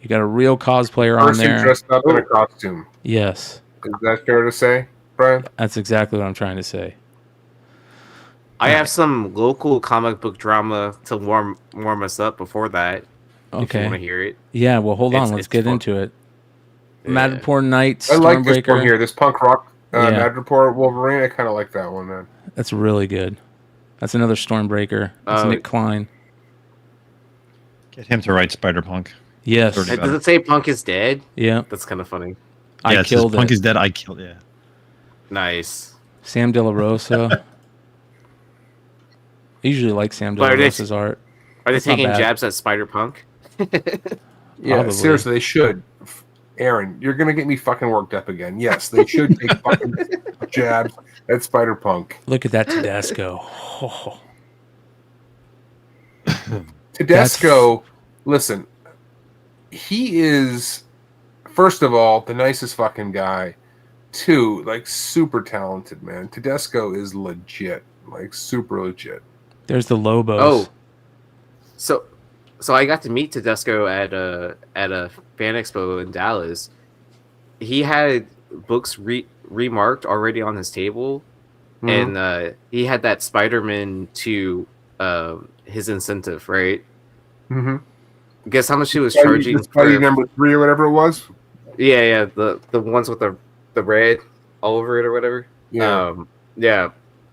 You got a real cosplayer on Person there. dressed up in a costume. Yes, Is that fair to say, Brian? that's exactly what I'm trying to say. I have some local comic book drama to warm us up before that. If you want to Okay. hear it. Yeah. Well, hold on. Let's get fun. into it. Yeah. Madripoor Knights, I like this one Stormbreaker. here. This punk rock Yeah. Madripoor Wolverine. I kind of like that one, man. That's really good. That's another Stormbreaker. That's Nick Klein. Get him to write Spider-Punk. Yes. Dirty. Does it say Punk is dead? Yeah. That's kind of funny. I it says killed Punk it. is dead. I killed. Yeah. Nice. Sam De La Rosa. I usually like Sam De La But are they- Rosa's art. Are they That's not taking bad. jabs at Spider Punk? Yeah, Probably. seriously, they should. Aaron, you're gonna get me fucking worked up again. Yes, they should take fucking jabs at Spider Punk. Look at that Tedesco. Oh. Tedesco, listen, he is, first of all, the nicest fucking guy. Two, like, super talented, man. Tedesco is legit, like, super legit. There's the Lobos. Oh, so I got to meet Tedesco at a fan expo in Dallas. He had books remarked already on his table, and he had that Spider-Man 2 his incentive, right? Mm-hmm. Guess how much he was charging Spidey number 3 or whatever it was? Yeah, the ones with the red all over it or whatever. Yeah.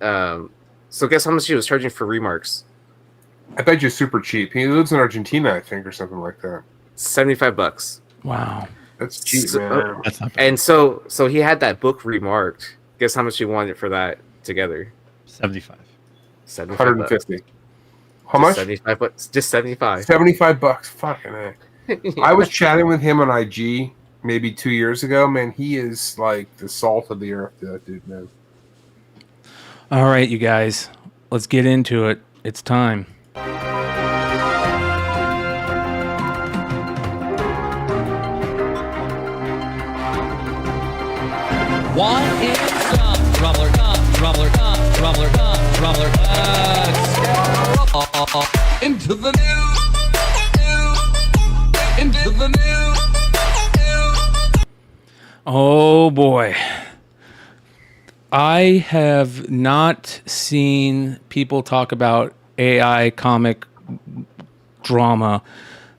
So guess how much he was charging for remarks? I bet you're super cheap. He lives in Argentina, I think, or something like that. $75. Wow. That's cheap, So- man. That's not bad. And so he had that book remarked. Guess how much he wanted for that together? 75. 75 bucks. 150. How much? 75 bucks. Just 75. $75. Fucking heck. I was chatting with him on IG maybe 2 years ago. Man, he is like the salt of the earth, that dude, man. All right, you guys. Let's get into it. It's time. What is up, Rumbler? Into the news. Into the news. Oh boy. I have not seen people talk about AI comic drama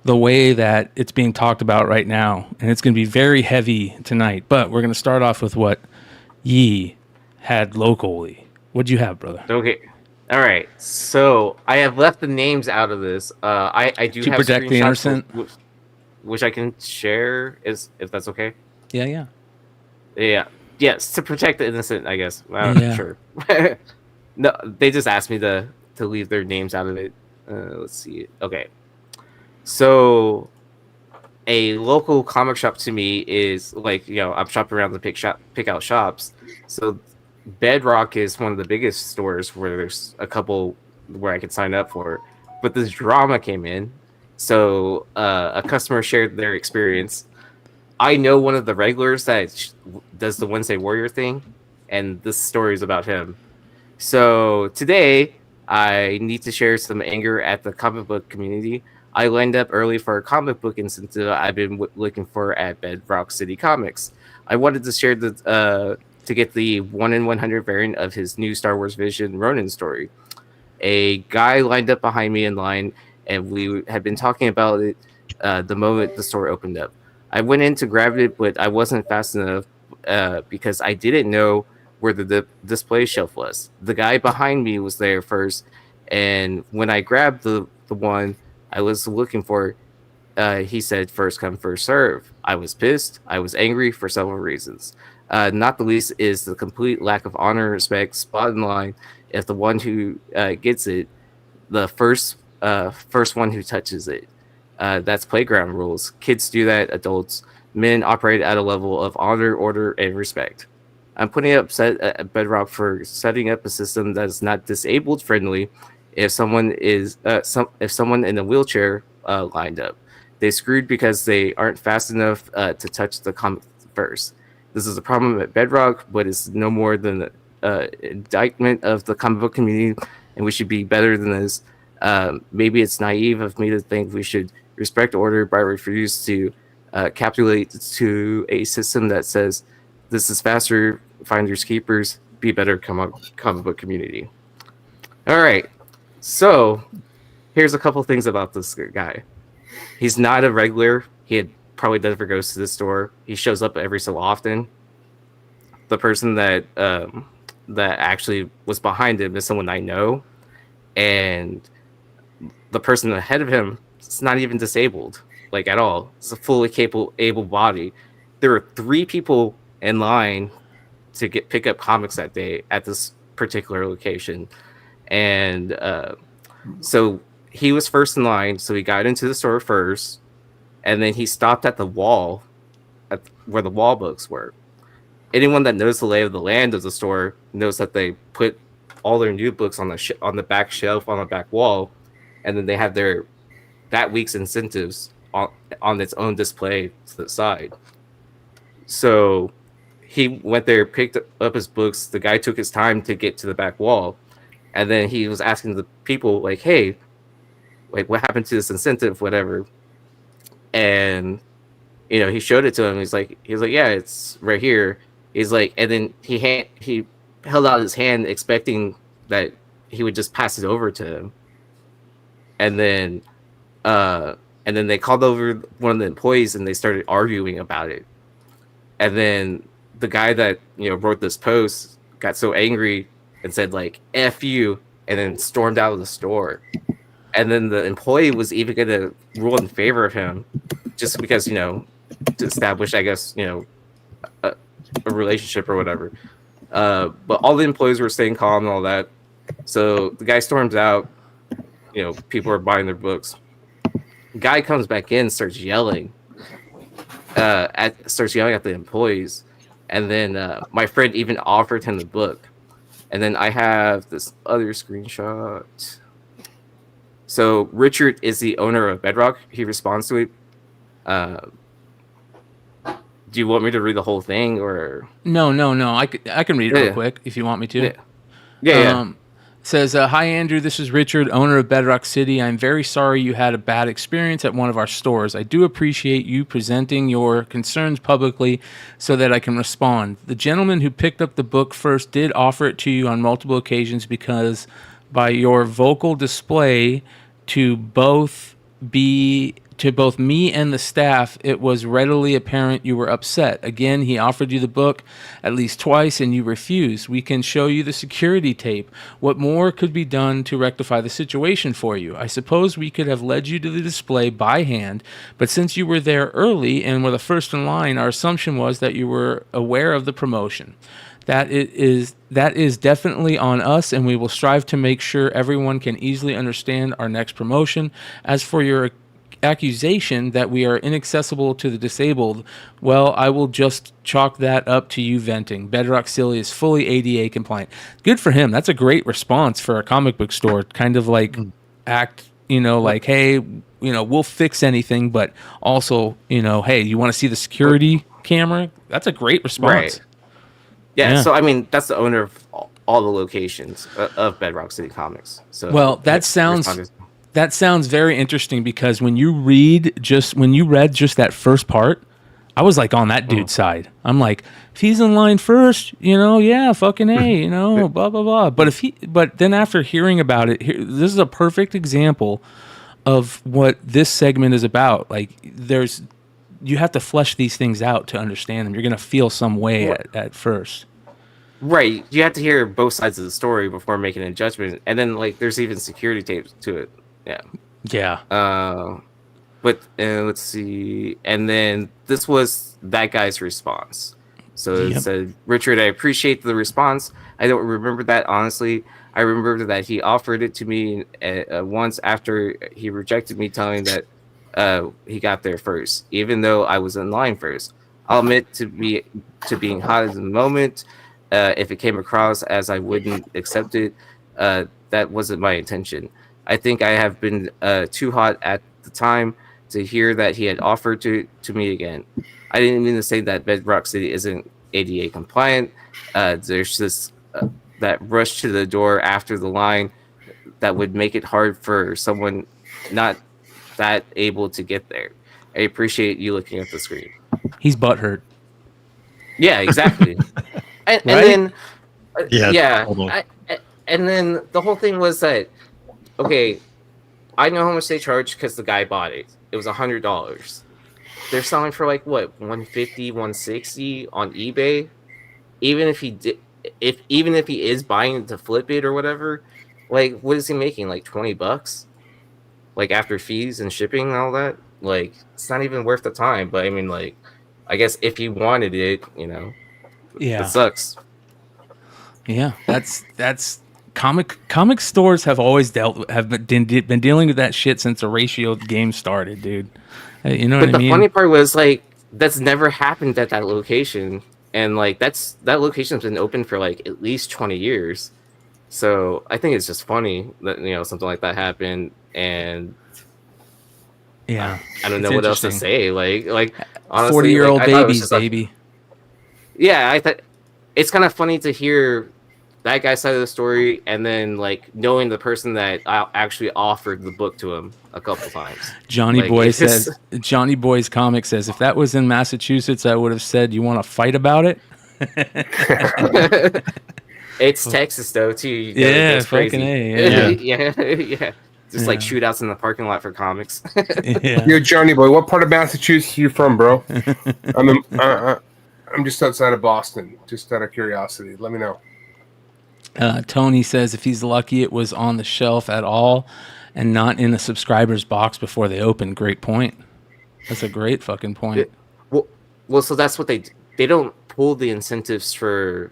the way that it's being talked about right now. And it's going to be very heavy tonight. But we're going to start off with what Yee had locally. What'd you have, brother? Okay. All right. So I have left the names out of this. I do To have protect the screenshots innocent? which I can share, if that's okay. Yeah. Yeah. Yes, to protect the innocent, I guess. Yeah. Sure. No, they just asked me to leave their names out of it. Let's see. Okay. So a local comic shop to me is like, I'm shopping around to pick out shops. So Bedrock is one of the biggest stores where there's a couple where I could sign up for. But this drama came in. So a customer shared their experience. I know one of the regulars that does the Wednesday Warrior thing, and this story is about him. So today, I need to share some anger at the comic book community. I lined up early for a comic book incentive I've been looking for at Bedrock City Comics. I wanted to share to get the 1 in 100 variant of his new Star Wars Vision Ronin story. A guy lined up behind me in line, and we had been talking about it the moment the store opened up. I went in to grab it, but I wasn't fast enough because I didn't know where the display shelf was. The guy behind me was there first, and when I grabbed the one I was looking for, he said first come, first serve. I was pissed. I was angry for several reasons. Not the least is the complete lack of honor and respect spot in line if the one who gets it, the first one who touches it. That's playground rules. Kids do that, adults. Men operate at a level of honor, order, and respect. I'm putting upset at Bedrock for setting up a system that is not disabled friendly. If someone in a wheelchair lined up, they screwed because they aren't fast enough to touch the comic first. This is a problem at Bedrock, but it's no more than an indictment of the comic book community, and we should be better than this. Maybe it's naive of me to think we should respect order, but I refuse to capitulates to a system that says, "This is faster, finders keepers, be better, comic book community." All right, so here's a couple things about this guy. He's not a regular. Probably never goes to the store. He shows up every so often. The person that actually was behind him is someone I know, and the person ahead of him is not even disabled, like at all. It's a fully capable, able body. There were 3 people in line to pick up comics that day at this particular location, and so he was first in line. So he got into the store first, and then he stopped at the wall, where the wall books were. Anyone that knows the lay of the land of the store knows that they put all their new books on the back shelf on the back wall, and then they have that week's incentives on its own display to the side. So he went there, picked up his books. The guy took his time to get to the back wall, and then he was asking the people, like, "Hey, like, what happened to this incentive, whatever?" And he showed it to him. He's like, "Yeah, it's right here." He's like, and then he held out his hand, expecting that he would just pass it over to him. And then they called over one of the employees, and they started arguing about it. And then the guy that wrote this post got so angry and said, like, "F you," and then stormed out of the store. And then the employee was even going to rule in favor of him, just because to establish, I guess, a relationship or whatever. But all the employees were staying calm and all that. So the guy storms out. People are buying their books. Guy comes back in, starts yelling at the employees, and then my friend even offered him the book. And then I have this other screenshot. So Richard is the owner of Bedrock. He responds to it. Do you want me to read the whole thing, or No. I can read it real quick if you want me to. Yeah. Says, "Hi, Andrew. This is Richard, owner of Bedrock City. I'm very sorry you had a bad experience at one of our stores. I do appreciate you presenting your concerns publicly so that I can respond. The gentleman who picked up the book first did offer it to you on multiple occasions because by your vocal display to both me and the staff, it was readily apparent you were upset. Again, he offered you the book at least twice and you refused. We can show you the security tape. What more could be done to rectify the situation for you? I suppose we could have led you to the display by hand, but since you were there early and were the first in line, our assumption was that you were aware of the promotion. That is definitely on us, and we will strive to make sure everyone can easily understand our next promotion. As for your accusation that we are inaccessible to the disabled, well, I will just chalk that up to you venting. Bedrock City is fully ADA compliant. Good for him. That's a great response for a comic book store. Kind of like act, like, hey, we'll fix anything, but also, hey, you want to see the security camera? That's a great response. Right. Yeah. So I mean, that's the owner of all the locations of Bedrock City Comics. So well, that sounds very interesting, because when you read just that first part, I was like on that dude's side. I'm like, if he's in line first, yeah, fucking A, blah blah blah. But then after hearing about it, this is a perfect example of what this segment is about. Like, you have to flesh these things out to understand them. You're gonna feel some way at first. Right. You have to hear both sides of the story before making a judgment. And then, like, there's even security tapes to it. Yeah. Yeah. But let's see. And then this was that guy's response. So it said, "Richard, I appreciate the response. I don't remember that, honestly. I remember that he offered it to me once after he rejected me, telling that he got there first, even though I was in line first. I'll admit to being hot in the moment. If it came across as I wouldn't accept it, that wasn't my intention. I think I have been too hot at the time to hear that he had offered to me again. I didn't mean to say that Bedrock City isn't ADA compliant. There's this that rush to the door after the line that would make it hard for someone not that able to get there. I appreciate you looking at the screen. He's butthurt. Yeah, exactly. and Right? then, Yeah, totally. And then the whole thing was that, okay, I know how much they charge because the guy bought it. It was $100. They're selling for like what, 150, 160 on eBay. Even if he did, even if he is buying to flip it or whatever, like what is he making? Like $20? Like after fees and shipping and all that? Like it's not even worth the time. But I mean, like, I guess if he wanted it, Yeah. it sucks. Yeah, that's comic stores have always been dealing with that shit since the ratio game started, dude. You know what I But mean? the funny part was like that's never happened at that location, and like that location's been open for like at least 20 years. So I think it's just funny that something like that happened, and Yeah, I don't it's know what else to interesting. say. Like honestly, 40-year-old like, I thought it was babies, just baby. yeah, I thought it's kind of funny to hear that guy's side of the story, and then like knowing the person that I actually offered the book to him a couple times. Johnny Like, Boy it's just- says, Johnny Boy's comic says, if that was in Massachusetts, I would have said, you want to fight about it? It's Texas though too. Yeah, it's crazy. fucking A, yeah. Just like shootouts in the parking lot for comics. Yeah. Yo, Johnny boy, what part of Massachusetts are you from, bro? I'm just outside of Boston, just out of curiosity. Let me know. Tony says if he's lucky it was on the shelf at all and not in a subscriber's box before they open. Great point. That's a great fucking point. Well, so that's what they don't pull the incentives for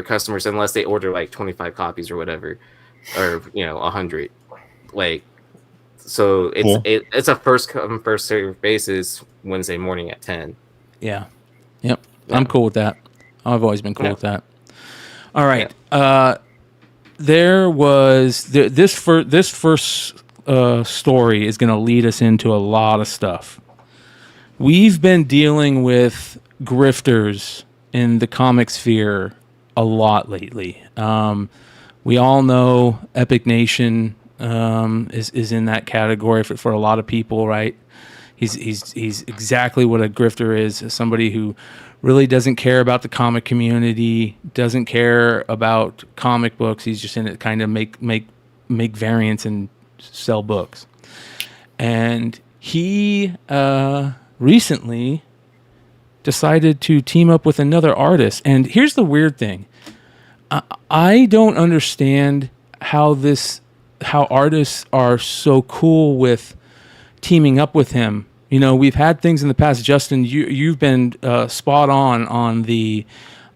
customers unless they order like 25 copies or whatever, or 100. Like, so it's Cool. it's a first come first served basis Wednesday morning at 10. Yeah. Yep. I'm cool with that. I've always been cool Yeah. with that. All right. There was this first story is going to lead us into a lot of stuff. We've been dealing with grifters in the comic sphere a lot lately. We all know Epic Nation is in that category for a lot of people, right? He's exactly what a grifter is, somebody who really doesn't care about the comic community, doesn't care about comic books. He's just in it kind of make variants and sell books. And he recently decided to team up with another artist. And here's the weird thing. I don't understand how artists are so cool with teaming up with him. We've had things in the past. Justin, you've been spot on the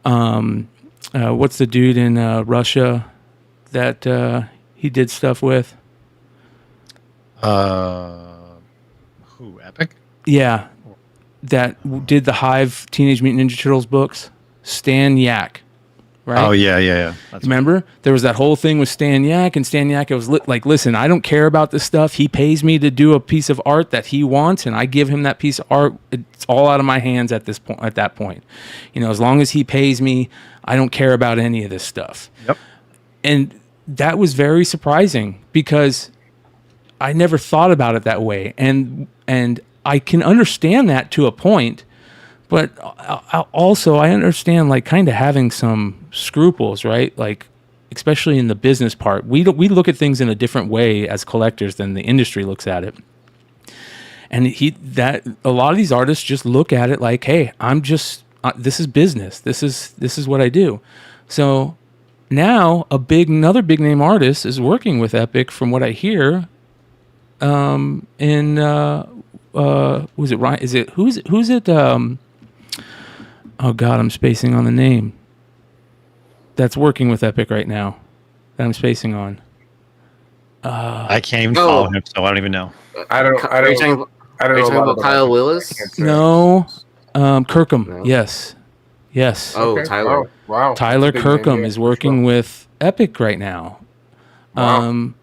what's the dude in Russia that he did stuff with? Who? Epic? Yeah, that did the Hive Teenage Mutant Ninja Turtles books. Stan Yak. Right? Oh yeah. That's Remember, there was that whole thing with Stan Yak, and Stan Yak was like, "Listen, I don't care about this stuff. He pays me to do a piece of art that he wants, and I give him that piece of art. It's all out of my hands at this point. At that point, as long as he pays me, I don't care about any of this stuff." Yep. And that was very surprising because I never thought about it that way, and I can understand that to a point. But also, I understand like kind of having some scruples, right? Like, especially in the business part, we look at things in a different way as collectors than the industry looks at it. And a lot of these artists just look at it like, hey, I'm just this is business. This is what I do. So now another big name artist is working with Epic, from what I hear. Was it Ryan? Is it who's it? Oh God, I'm spacing on the name. That's working with Epic right now. That I'm spacing on. I can't even follow him, so I don't even know. I don't Are you know. talking about Kyle Willis? No, Kirkham. No? Yes. Oh, Okay. Tyler. Oh, wow. Tyler Big name, Kirkham yeah, is for working sure. with Epic right now. Wow.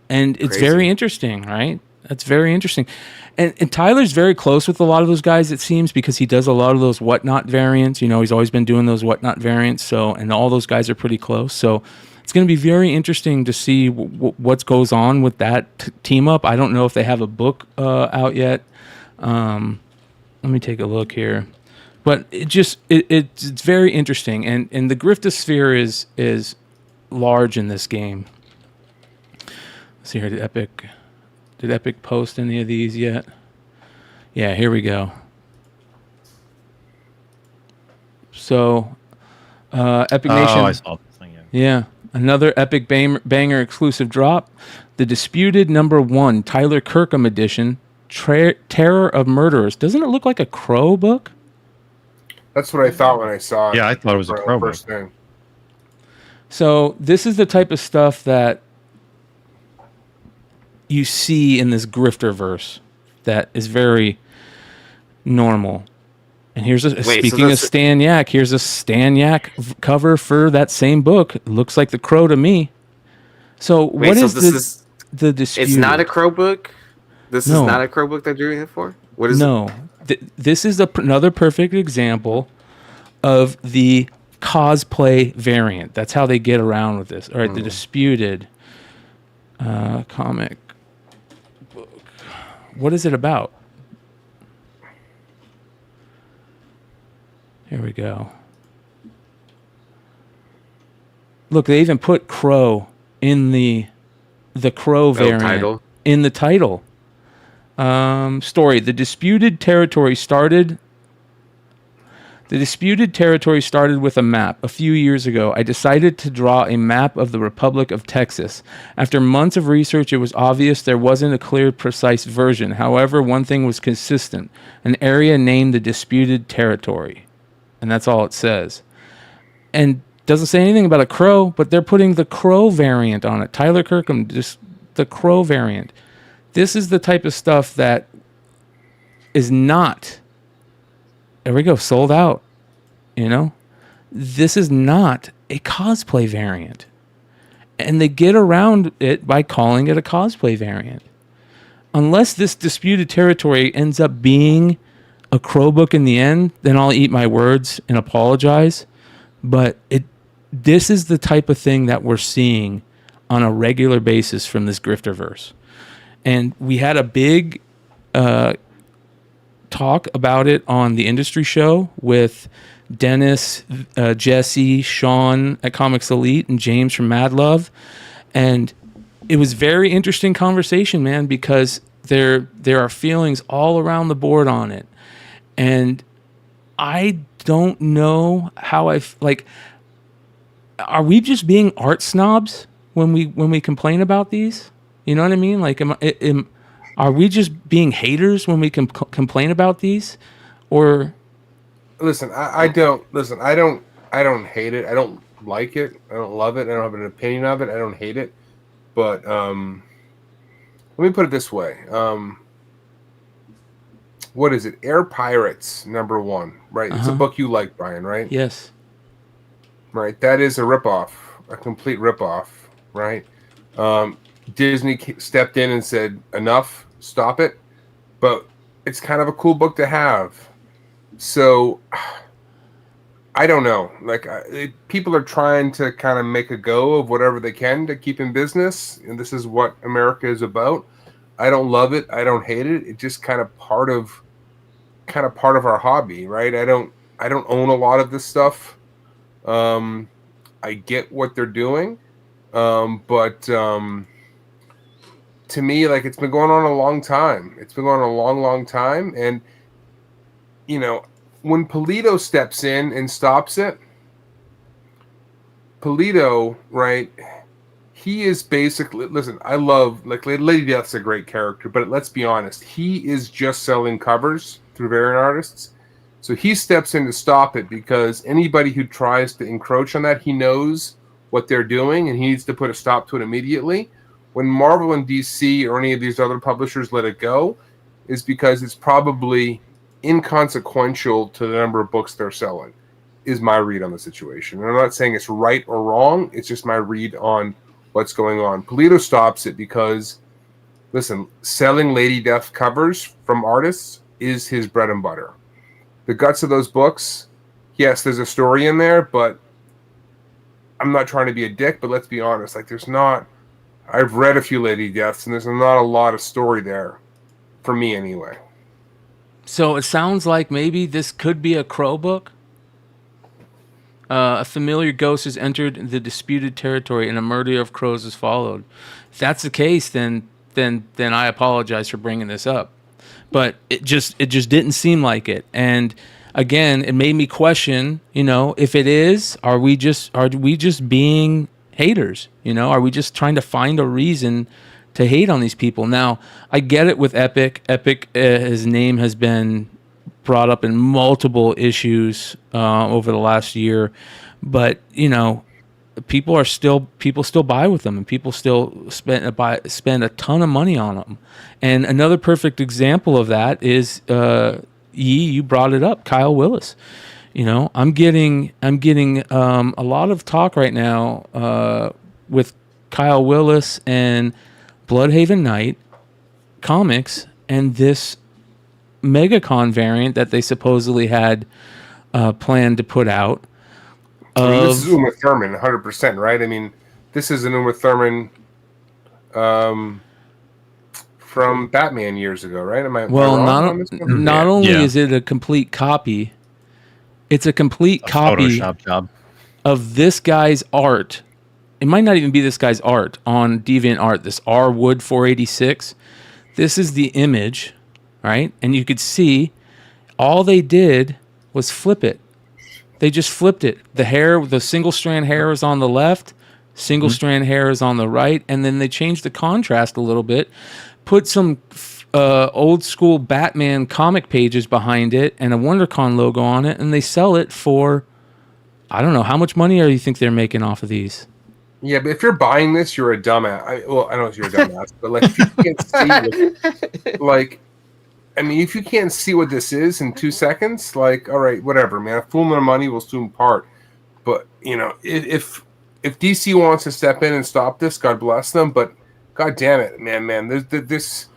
And it's Crazy. very interesting, right? That's very interesting. And Tyler's very close with a lot of those guys, it seems, because he does a lot of those Whatnot variants. He's always been doing those Whatnot variants. So, and all those guys are pretty close. So it's going to be very interesting to see what goes on with that team up. I don't know if they have a book out yet. Let me take a look here, but it's very interesting, and the griftosphere is large in this game. Let's see here. Did Epic post any of these yet? Yeah, here we go. So, Epic Nation. Oh, I saw this thing. Yeah, another Epic banger exclusive drop. The Disputed #1 Tyler Kirkham edition, Terror of Murderers. Doesn't it look like a Crow book? That's what I thought when I saw it. Yeah, I thought it was a Crow book. First thing. So this is the type of stuff that you see in this grifter verse that is very normal. And here's speaking of Stan Yak, here's a Stan Yak cover for that same book. It looks like the Crow to me. So what is the dispute? It's not a Crow book. This is not a Crow book that you're doing it for. What is it? No, this is another perfect example of the cosplay variant. That's how they get around with this. All right, the Disputed comic book. What is it about? Here we go. Look, they even put Crow in the Crow variant title. In the title. Story. The disputed territory started with a map. A few years ago, I decided to draw a map of the Republic of Texas. After months of research, it was obvious there wasn't a clear, precise version. However, one thing was consistent: an area named the Disputed Territory. And that's all it says. And doesn't say anything about a Crow, but they're putting the Crow variant on it. Tyler Kirkham, just the Crow variant. This is the type of stuff that is not, there we go, sold out. You know? This is not a cosplay variant. And they get around it by calling it a cosplay variant. Unless this Disputed Territory ends up being a Crow book in the end, then I'll eat my words and apologize. But this is the type of thing that we're seeing on a regular basis from this grifterverse. And we had a big talk about it on the industry show with Dennis, Jesse, Sean at Comics Elite, and James from Mad Love. And it was very interesting conversation, man, because there are feelings all around the board on it. And I don't know how are we just being art snobs when we complain about these? You know what I mean? Like, are we just being haters when we complain about these? Or listen, I don't hate it. I don't like it. I don't love it. I don't have an opinion of it. I don't hate it. But let me put it this way. What is it? Air Pirates #1, right? It's a book you like, Brian, right? Yes. Right. That is a ripoff, a complete ripoff, right? Disney stepped in and said, enough, stop it. But it's kind of a cool book to have. So I don't know. Like, people are trying to kind of make a go of whatever they can to keep in business. And this is what America is about. I don't love it. I don't hate it. It's just kind of part of our hobby, right? I don't own a lot of this stuff. I get what they're doing. But to me, like, it's been going on a long time. It's been going on a long, long time. And, you know, when Polito steps in and stops it, Polito, right, he is basically, listen, I love, like, Lady Death's a great character, but let's be honest, he is just selling covers through variant artists. So he steps in to stop it because anybody who tries to encroach on that, he knows what they're doing and he needs to put a stop to it immediately. When Marvel and DC or any of these other publishers let it go, is because it's probably inconsequential to the number of books they're selling, is my read on the situation. And I'm not saying it's right or wrong, it's just my read on what's going on. Polito stops it because, listen, selling Lady Death covers from artists is his bread and butter. The guts of those books, yes, there's a story in there, but I'm not trying to be a dick, but let's be honest. Like, there's not. I've read a few Lady Deaths, and there's not a lot of story there, for me anyway. So it sounds like maybe this could be a Crow book. A familiar ghost has entered the disputed territory, and a murder of crows is followed. If that's the case, then I apologize for bringing this up. But it just didn't seem like it. And again, it made me question, if it is, are we just being haters? Are we just trying to find a reason to hate on these people? Now, I get it with Epic. Epic, his name has been brought up in multiple issues over the last year, but people still buy with them, and people still spend a ton of money on them. And another perfect example of that is you brought it up, Kyle Willis. I'm getting a lot of talk right now with Kyle Willis and Bloodhaven Knight Comics and this MegaCon variant that they supposedly had planned to put out. This is Uma Thurman, 100%, right? I mean, this is an Uma Thurman from Batman years ago, right? Am I wrong on this one? Not only is it a complete copy, it's a complete copy Photoshop job of this guy's art. It might not even be this guy's art on DeviantArt, this R Wood 486. This is the image, right? And you could see all they did was flip it. They just flipped it. The single strand hair is on the left, single strand hair is on the right, and then they changed the contrast a little bit, put some old school Batman comic pages behind it and a WonderCon logo on it, and they sell it for, I don't know, how much money do you think they're making off of these? Yeah, but if you're buying this, you're a dumbass. I don't know if you're a dumbass, but like, if you can't see, if you can't see what this is in 2 seconds, like, all right, whatever, man. A fool and their money will soon part. But if DC wants to step in and stop this, God bless them. But God damn it, man, this.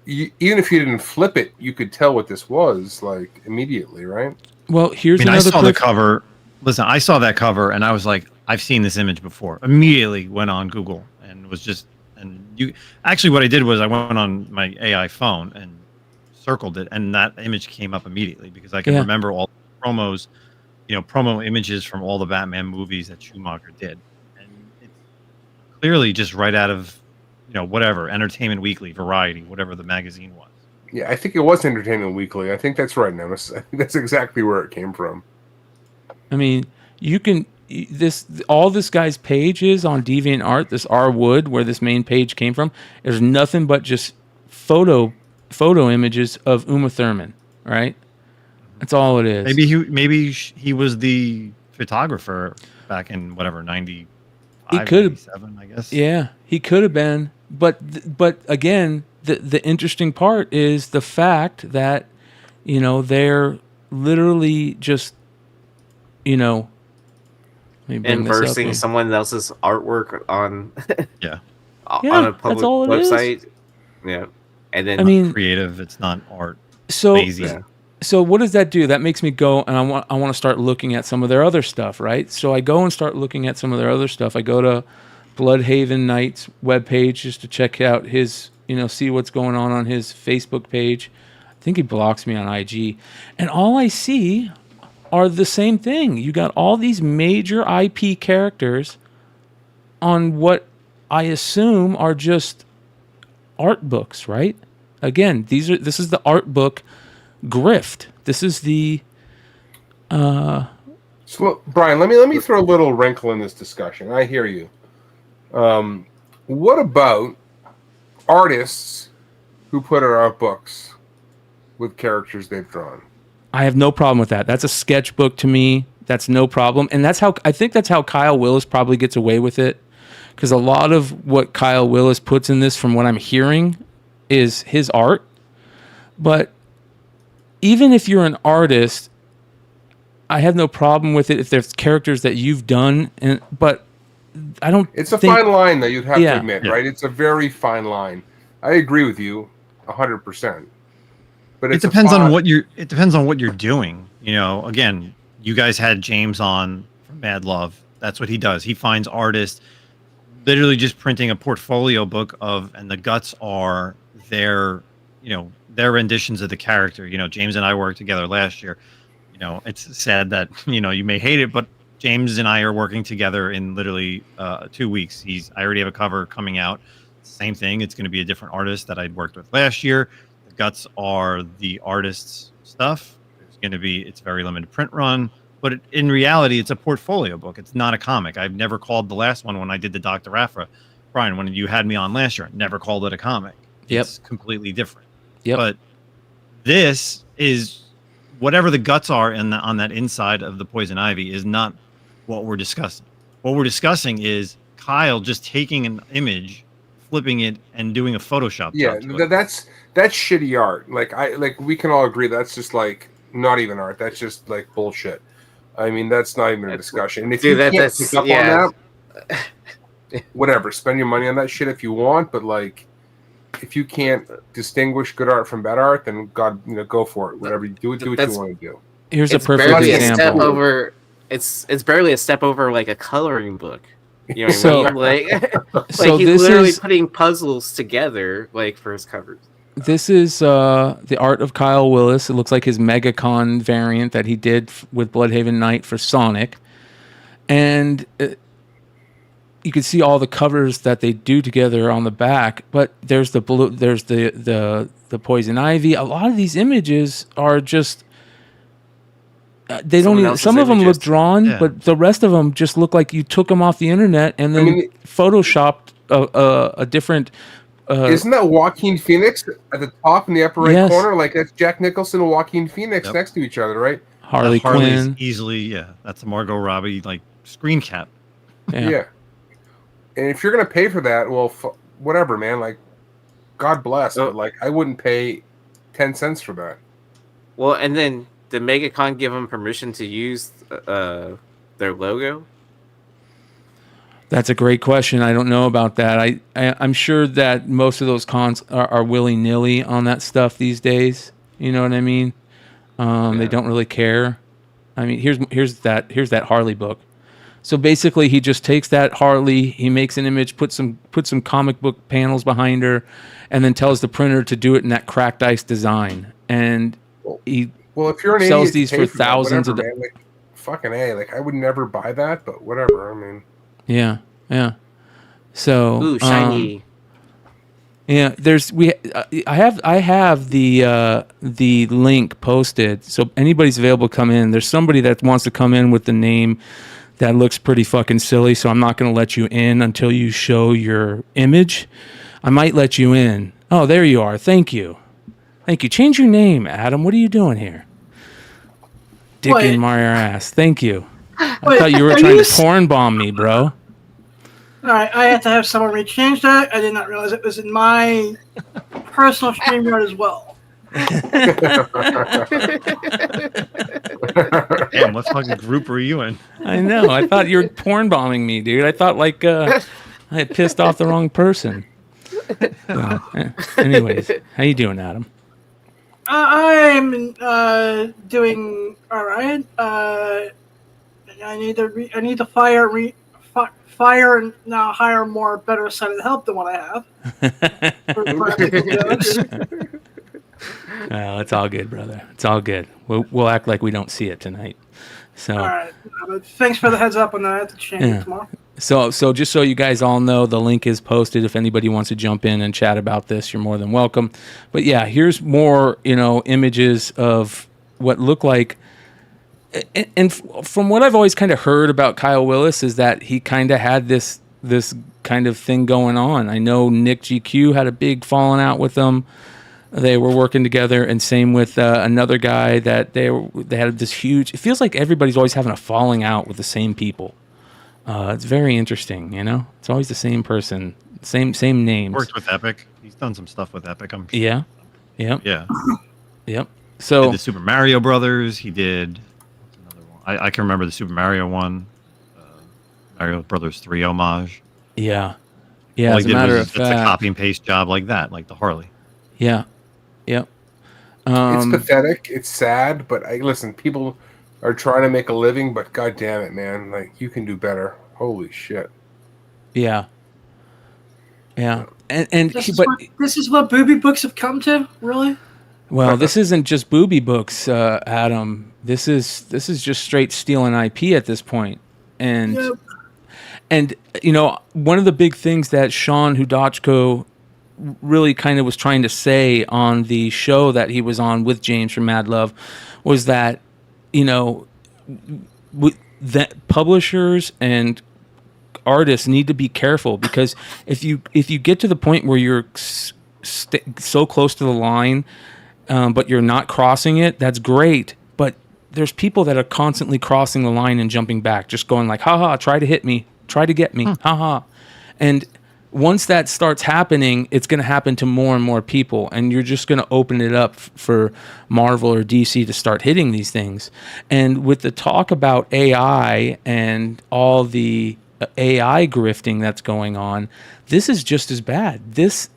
Even if you didn't flip it, you could tell what this was, like, immediately, right? Well, I saw the cover. Listen, I saw that cover and I was like, I've seen this image before. Immediately went on Google and what I did was I went on my AI phone and circled it, and that image came up immediately because I can remember all the promos, promo images from all the Batman movies that Schumacher did. And it's clearly just right out of, whatever, Entertainment Weekly, Variety, whatever the magazine was. Yeah, I think it was Entertainment Weekly. I think that's right, Nemesis. I think that's exactly where it came from. I mean, all this guy's page is on DeviantArt, this R Wood, where this main page came from, there's nothing but just photo images of Uma Thurman, right? That's all it is. Maybe he was the photographer back in whatever 95, he could 97, I guess. Yeah, he could have been. But again, the interesting part is the fact that they're literally just inversing someone else's artwork on on a public website. Yeah. And then creative, it's not art. So lazy. So what does that do? That makes me go and I want to start looking at some of their other stuff, right? So I go and start looking at some of their other stuff. I go to Bloodhaven Knight's webpage just to check out his, see what's going on his Facebook page. I think he blocks me on IG. And all I see are the same thing. You got all these major IP characters on what I assume are just art books, right? Again, this is the art book grift. This is the So, Brian, let me throw a little wrinkle in this discussion. I hear you. What about artists who put out art books with characters they've drawn? I have no problem with that. That's a sketchbook to me. That's no problem. And I think that's how Kyle Willis probably gets away with it. Because a lot of what Kyle Willis puts in this, from what I'm hearing, is his art. But even if you're an artist, I have no problem with it if there's characters that you've done. But I don't. It's a fine line that you'd have to admit, right? It's a very fine line. I agree with you 100%. But it depends on what you're. It depends on what you're doing. Again, you guys had James on from Mad Love, That's what he does. He finds artists literally just printing a portfolio book of, and the guts are their, their renditions of the character. James and I worked together last year. It's sad that, you may hate it, but James and I are working together in literally 2 weeks. I already have a cover coming out. Same thing. It's going to be a different artist that I'd worked with last year. The guts are the artist's stuff. It's very limited print run, but in reality, it's a portfolio book. It's not a comic. I've never called the last one when I did the Dr. Afra. Bryan, when you had me on last year, I never called it a comic. Yep. It's completely different. Yep. But this is whatever the guts are on that inside of the Poison Ivy is not what we're discussing. What we're discussing is Kyle just taking an image, flipping it, and doing a Photoshop. Yeah, that's shitty art. Like we can all agree that's just like not even art. That's just like bullshit. I mean, that's not even a discussion. And if you can't pick up on that, whatever, spend your money on that shit if you want. But like, if you can't distinguish good art from bad art, then God, go for it. Whatever you do what you want to do. Here's a perfect example. It's barely a step over like a coloring book. You know what So- I mean? Like so he's this literally is- putting puzzles together like for his covers. This is the art of Kyle Willis. It looks like his MegaCon variant that he did with Bloodhaven Knight for Sonic. And you can see all the covers that they do together on the back, but there's the blue, there's the Poison Ivy. A lot of these images are just they Someone don't even, else's some of them images. look drawn, Yeah. but the rest of them just look like you took them off the internet and then photoshopped a different Isn't that Joaquin Phoenix at the top in the upper right Yes. corner? Like that's Jack Nicholson and Joaquin Phoenix next to each other, right? Harley Harley's Quinn. easily, that's a Margot Robbie like screen cap. Yeah. And if you're gonna pay for that, well, whatever, man. Like, God bless, but like, I wouldn't pay 10 cents for that. Well, and then did MegaCon give them permission to use their logo? That's a great question. I don't know about that. I'm sure that most of those cons are willy-nilly on that stuff these days. You know what I mean? They don't really care. I mean, here's that Harley book. So basically, he just takes that Harley, he makes an image, puts some comic book panels behind her, and then tells the printer to do it in that cracked ice design. And he if you're an sells idiot, these pay for that, thousands of whatever, man. Like, fucking A. Like, I would never buy that, but whatever. I mean, yeah. So Ooh, shiny. yeah, I have the link posted, so anybody's available to come in. There's somebody that wants to come in with the name that looks pretty fucking silly, so I'm not going to let you in until you show your image. I might let you in. Oh, there you are. Thank you. Change your name, Adam. What are you doing here? Dick Wait. in my ass. Thank you. I Wait, thought you were are trying you to porn bomb me, bro. All right, I had to have someone rechange that. I did not realize it was in my personal StreamYard as well. Damn, what fucking group were you in? I know. I thought you were porn bombing me, dude. I thought I had pissed off the wrong person. Anyways, how you doing, Adam? I'm doing all right. I need to fire and now hire more better sighted help than what I have. Oh, it's all good, brother. It's all good. We'll act like we don't see it tonight. So, All right, but thanks for the heads up on that. I have to change it tomorrow. so just so you guys all know, the link is posted. If anybody wants to jump in and chat about this, you're more than welcome. But yeah, here's more, images of what look like. And from what I've always kind of heard about Kyle Willis is that he kind of had this kind of thing going on. I know Nick GQ had a big falling out with him. They were working together, and same with another guy that they had this huge. It feels like everybody's always having a falling out with the same people. It's very interesting, It's always the same person, same names. Worked with Epic. He's done some stuff with Epic. I'm sure. Yeah, yep, Yeah. yep. So Did the Super Mario Brothers. He did. What's another one? I can remember the Super Mario one. Mario Brothers 3 homage. yeah. All As he a did matter was of just a fact, copy and paste job like that, like the Harley. yeah, yep. it's pathetic. It's sad, but listen, people are trying to make a living, but god damn it, man, like you can do better. Holy shit. Yeah. Yeah. This is what booby books have come to, really? Well, this isn't just booby books, Adam. This is just straight stealing IP at this point. And Yep. and you know, one of the big things that Sean Hudachko really kind of was trying to say on the show that he was on with James from Mad Love was that, you know, that publishers and artists need to be careful, because if you get to the point where you're so close to the line, but you're not crossing it, that's great. But there's people that are constantly crossing the line and jumping back, just going like, haha, try to hit me, try to get me, haha. And once that starts happening, it's going to happen to more and more people, and you're just going to open it up for Marvel or DC to start hitting these things. And with the talk about AI and all the AI grifting that's going on, this is just as bad. This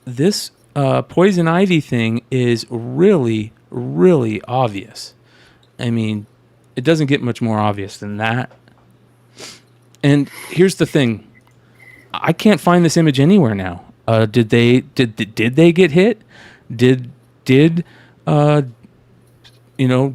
Poison Ivy thing is really, really obvious. I mean, it doesn't get much more obvious than that. And here's the thing. I can't find this image anywhere now. Did they get hit? Did you know,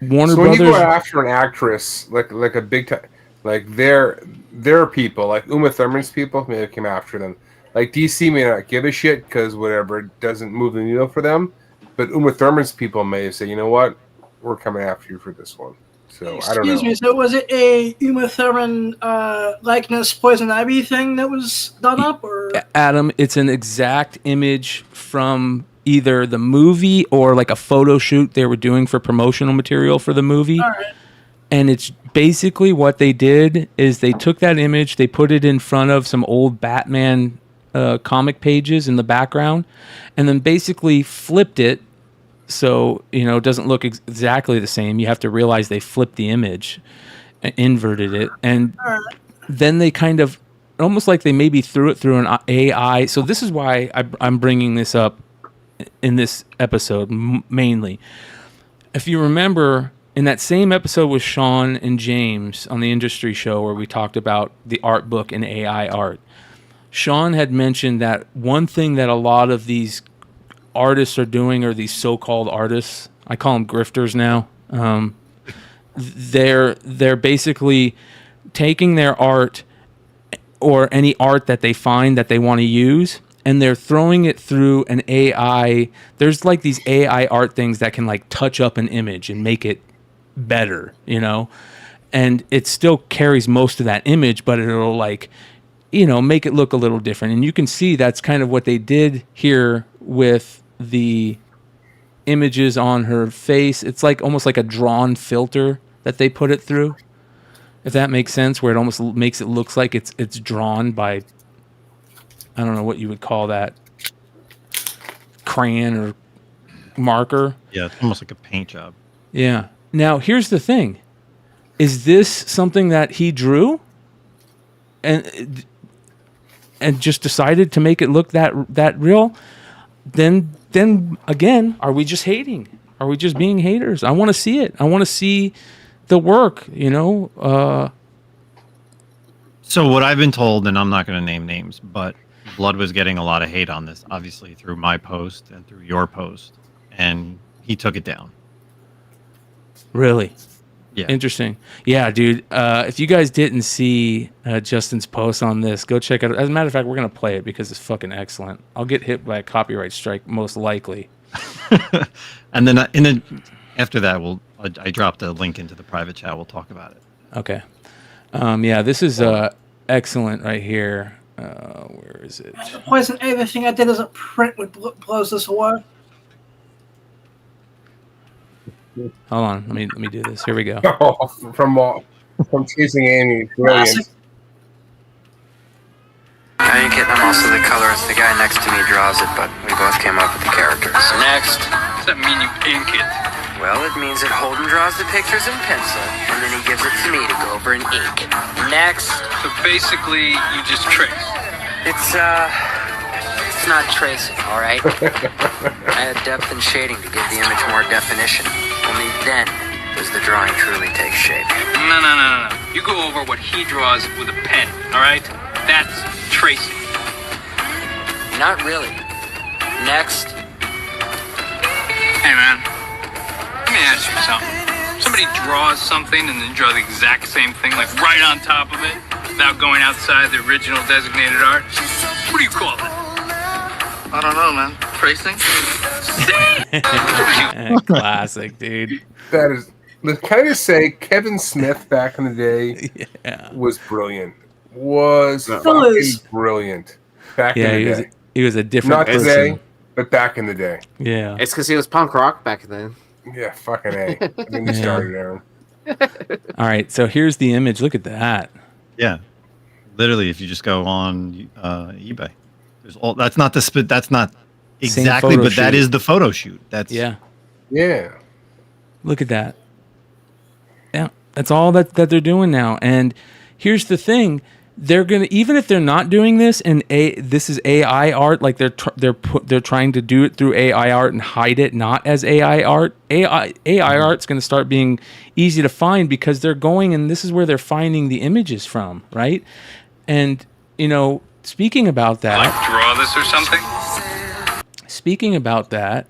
Warner so when Brothers? you go after an actress like a big time, like their people, like Uma Thurman's people, maybe came after them. Like DC may not give a shit because whatever, it doesn't move the needle for them. But Uma Thurman's people may say, you know what, we're coming after you for this one. So I don't know. Excuse me. So was it a Uma Thurman likeness Poison Ivy thing that was done up, or Adam? It's an exact image from either the movie or like a photo shoot they were doing for promotional material for the movie. all right? And it's basically what they did is they took that image, they put it in front of some old Batman comic pages in the background, and then basically flipped it so, you know, it doesn't look exactly the same. You have to realize they flipped the image, inverted it, and then they kind of almost like they maybe threw it through an AI. So this is why I'm bringing this up in this episode mainly. If you remember, in that same episode with Sean and James on the industry show where we talked about the art book and AI art, Sean had mentioned that one thing that a lot of these artists are doing, or these so-called artists, I call them grifters now, they're basically taking their art or any art that they find that they want to use, and they're throwing it through an AI. There's like these AI art things that can like touch up an image and make it better, you know, and it still carries most of that image, but it'll like, you know, make it look a little different. And you can see that's kind of what they did here with the images on her face. It's like almost like a drawn filter that they put it through, if that makes sense, where it almost makes it looks like it's drawn by, I don't know what you would call that, crayon or marker. Yeah, it's almost like a paint job. Yeah. Now, here's the thing. Is this something that he drew and just decided to make it look that real? Then again, are we just hating? Are we just being haters? I want to see it. I want to see the work, you know? So what I've been told, and I'm not going to name names, but Blood was getting a lot of hate on this, obviously through my post and through your post, and he took it down. Really? Yeah. Interesting. Yeah, dude. If you guys didn't see Justin's post on this, go check it out. As a matter of fact, we're going to play it because it's fucking excellent. I'll get hit by a copyright strike, most likely. And then after that, I dropped a link into the private chat. We'll talk about it. Okay. Yeah, this is excellent right here. Where is it? The Poison Ivy thing I did as a print would blows this away. Hold on, let me do this. Here we go. From Chasing Amy, brilliant. I ink it, and I'm also the colorist. The guy next to me draws it, but we both came up with the characters. Next. Does that mean you ink it? Well, it means that Holden draws the pictures in pencil, and then he gives it to me to go over and ink. Next. So basically, you just trace. It's not tracing, all right? I add depth and shading to give the image more definition. Only then does the drawing truly take shape. No. You go over what he draws with a pen, all right? That's tracing. Not really. Next. Hey, man. Let me ask you something. Somebody draws something and then draw the exact same thing, like right on top of it, without going outside the original designated art. What do you call it? I don't know, man. Tracing? Classic, dude. That is. Can I just say, Kevin Smith back in the day was brilliant. Brilliant back in the day. He was a different Not person. today, but back in the day. Yeah. It's because he was punk rock back then. Yeah, fucking A. I think we started there. All right, so here's the image. Look at that. Yeah, literally, if you just go on eBay, there's all. That's not the spit. That's not exactly, but that is the photo shoot. That's Yeah. Look at that. Yeah, that's all that they're doing now. And here's the thing: they're gonna, even if they're not doing this and this is AI art, like they're trying to do it through AI art and hide it not as AI art. AI art's gonna start being easy to find because they're going, and this is where they're finding the images from, right? And speaking about that, Like draw this or something? Speaking about that,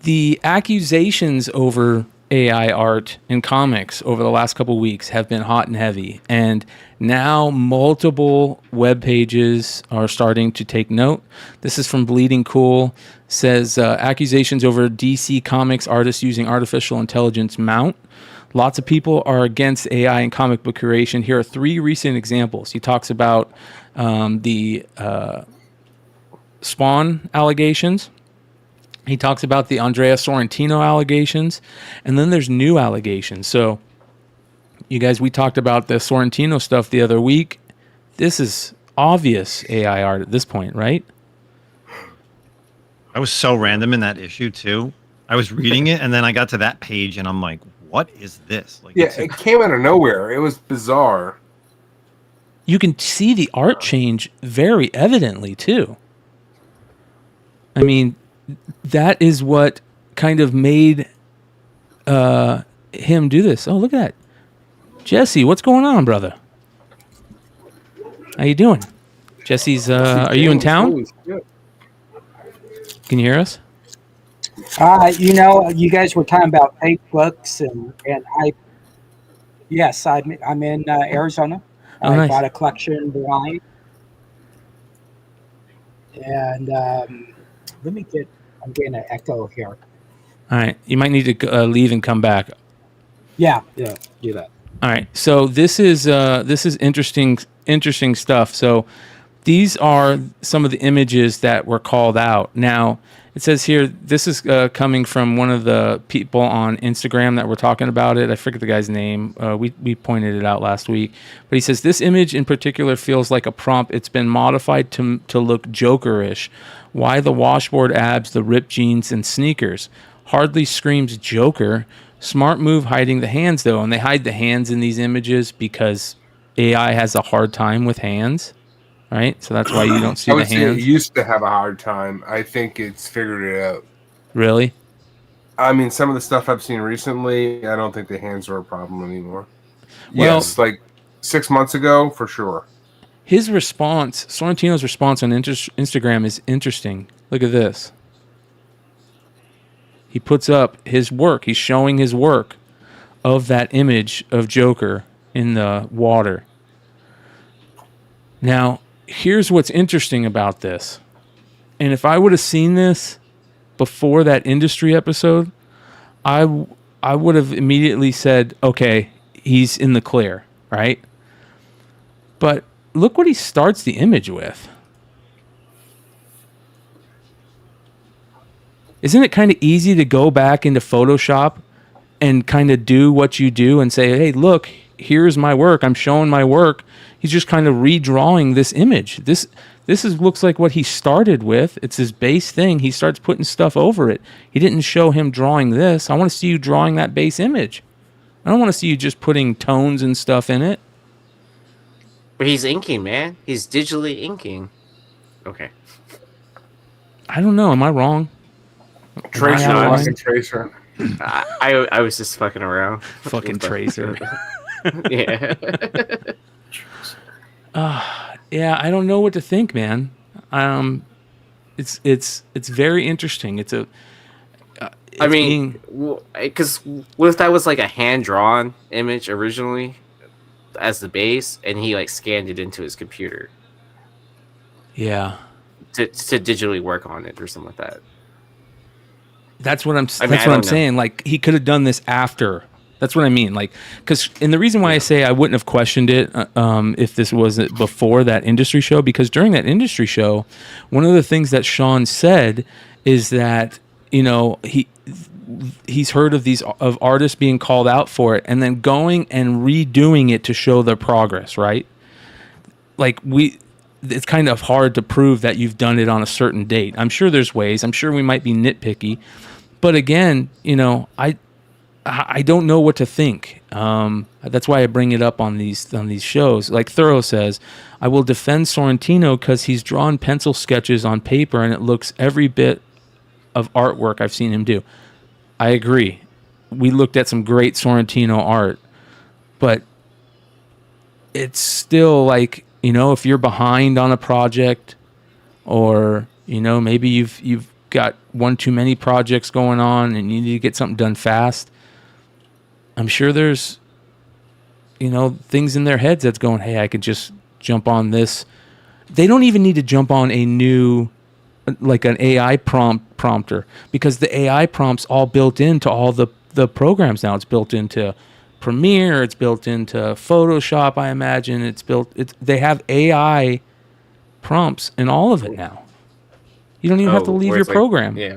the accusations over AI art in comics over the last couple of weeks have been hot and heavy, and now multiple web pages are starting to take note. This is from Bleeding Cool. Says accusations over DC Comics artists using artificial intelligence mount. Lots of people are against AI in comic book creation. Here are 3 recent examples. He talks about the Spawn allegations. He talks about the Andrea Sorrentino allegations, and then there's new allegations. So, you guys, we talked about the Sorrentino stuff the other week. This is obvious AI art at this point, right? I was so random in that issue too. I was reading it, and then I got to that page, and I'm like, "What is this?" Like, it came out of nowhere. It was bizarre. You can see the art change very evidently too. I mean, that is what kind of made him do this. Oh, look at that. Jesse, what's going on, brother? How you doing? Jesse's, are you in town? Can you hear us? You guys were talking about fake books, and I'm in Arizona. Oh, I nice. bought a collection blind. And I'm getting an echo here. All right. You might need to leave and come back. Yeah, do that. All right. So this is interesting stuff. So these are some of the images that were called out. Now, it says here, this is coming from one of the people on Instagram that were talking about it. I forget the guy's name. We pointed it out last week. But he says, this image in particular feels like a prompt. It's been modified to look Joker-ish. Why the washboard abs, the ripped jeans, and sneakers? Hardly screams Joker. Smart move hiding the hands, though. And they hide the hands in these images because AI has a hard time with hands. Right? So that's why you don't see the hands. Say it used to have a hard time. I think it's figured it out. Really? I mean, some of the stuff I've seen recently, I don't think the hands are a problem anymore. Well, yes, like 6 months ago, for sure. His response, Sorrentino's response on Instagram is interesting. Look at this. He puts up his work. He's showing his work of that image of Joker in the water. Now, here's what's interesting about this. And if I would have seen this before that industry episode, I would have immediately said, okay, he's in the clear, right? But look what he starts the image with. Isn't it kind of easy to go back into Photoshop and kind of do what you do and say, hey, look, here's my work. I'm showing my work. He's just kind of redrawing this image. This looks like what he started with. It's his base thing. He starts putting stuff over it. He didn't show him drawing this. I want to see you drawing that base image. I don't want to see you just putting tones and stuff in it. But he's inking, man. He's digitally inking. Okay. I don't know. Am I wrong? Tracer. I was just fucking around. Fucking Tracer. Yeah. Yeah, I don't know what to think, man. It's very interesting. It's a. I mean, because what if that was like a hand drawn image originally as the base, and he like scanned it into his computer? Yeah. To digitally work on it or something like that. That's what I'm saying. Like, he could have done this after. That's what I mean. Like, and the reason why I say I wouldn't have questioned it if this wasn't before that industry show, because during that industry show, one of the things that Sean said is that, you know, he's heard of artists being called out for it and then going and redoing it to show their progress, right? Like, it's kind of hard to prove that you've done it on a certain date. I'm sure there's ways. I'm sure we might be nitpicky. But again, you know, I don't know what to think. That's why I bring it up on these shows. Like Thorough says, I will defend Sorrentino because he's drawn pencil sketches on paper and it looks every bit of artwork I've seen him do. I agree. We looked at some great Sorrentino art, but it's still like, you know, if you're behind on a project, or, you know, maybe you've got one too many projects going on and you need to get something done fast, I'm sure there's, you know, things in their heads that's going, hey, I could just jump on this. They don't even need to jump on a new, like an AI prompter, because the AI prompt's all built into all the programs now. It's built into Premiere, it's built into Photoshop, I imagine. They have AI prompts in all of it now. You don't even have to leave your program. Yeah.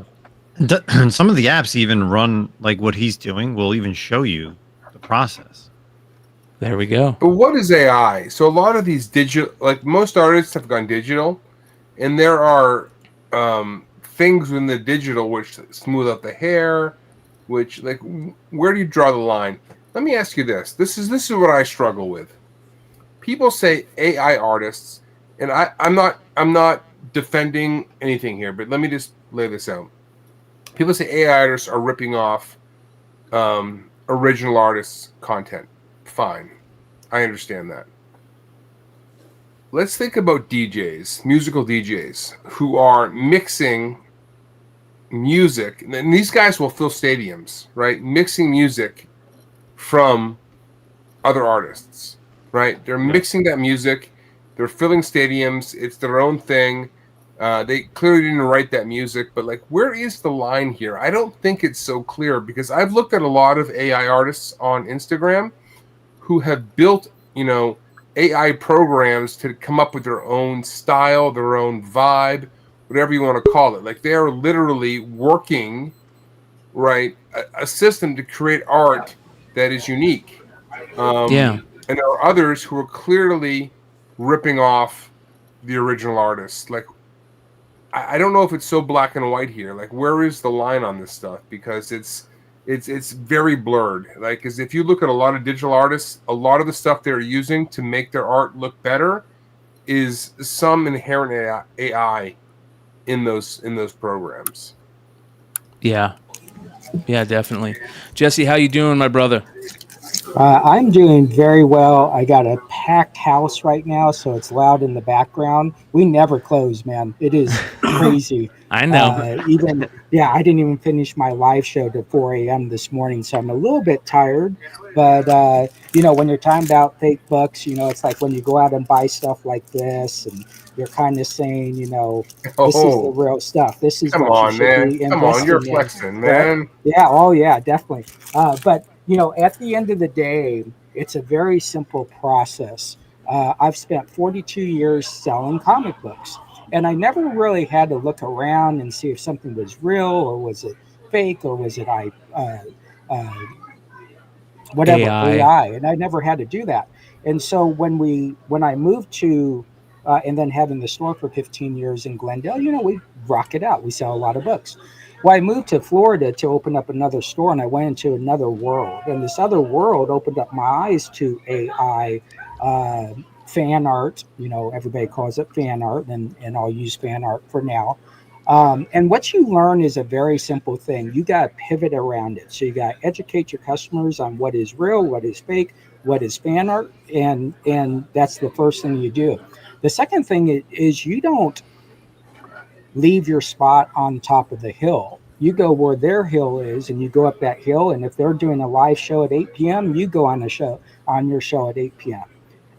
Some of the apps even run like what he's doing. Will even show you the process. There we go. But what is AI? So a lot of these digital, like most artists have gone digital, and there are things in the digital which smooth out the hair, which, like, where do you draw the line? Let me ask you this. This is what I struggle with. People say AI artists, and I'm not defending anything here, but let me just lay this out. People say AI artists are ripping off original artists' content. Fine. I understand that. Let's think about DJs, musical DJs, who are mixing music. And these guys will fill stadiums, right? Mixing music from other artists, right? They're mixing that music. They're filling stadiums. It's their own thing. They clearly didn't write that music, but like, where is the line here? I don't think it's so clear, because I've looked at a lot of AI artists on Instagram who have built, you know, AI programs to come up with their own style, their own vibe, whatever you want to call it. Like, they are literally working, right, a system to create art that is unique. And there are others who are clearly ripping off the original artists. Like, I don't know if it's so black and white here. Like, where is the line on this stuff? Because it's very blurred. Like, because if you look at a lot of digital artists, a lot of the stuff they're using to make their art look better is some inherent AI in those programs. Yeah, definitely. Jesse, how you doing, my brother? I'm doing very well. I got a packed house right now, so it's loud in the background. We never close, man. It is crazy. I know. I didn't even finish my live show till 4 a.m. this morning, so I'm a little bit tired. But, you know, when you're talking about fake books, you know, it's like when you go out and buy stuff like this, and you're kind of saying, you know, this is the real stuff. This is what you should be investing in. Come on, you're flexing, man. Right? Yeah, oh, yeah, definitely. But, you know, at the end of the day, it's a very simple process. I've spent 42 years selling comic books, and I never really had to look around and see if something was real or was it fake or was it AI, and I never had to do that. And so when I moved to and then having the store for 15 years in Glendale, you know, we rock it out. We sell a lot of books. Well, I moved to Florida to open up another store, and I went into another world. And this other world opened up my eyes to AI fan art. You know, everybody calls it fan art, and I'll use fan art for now. And what you learn is a very simple thing. You got to pivot around it. So you got to educate your customers on what is real, what is fake, what is fan art, and that's the first thing you do. The second thing is you don't leave your spot on top of the hill. You go where their hill is, and you go up that hill. And if they're doing a live show at 8 p.m., you go on your show at 8 p.m.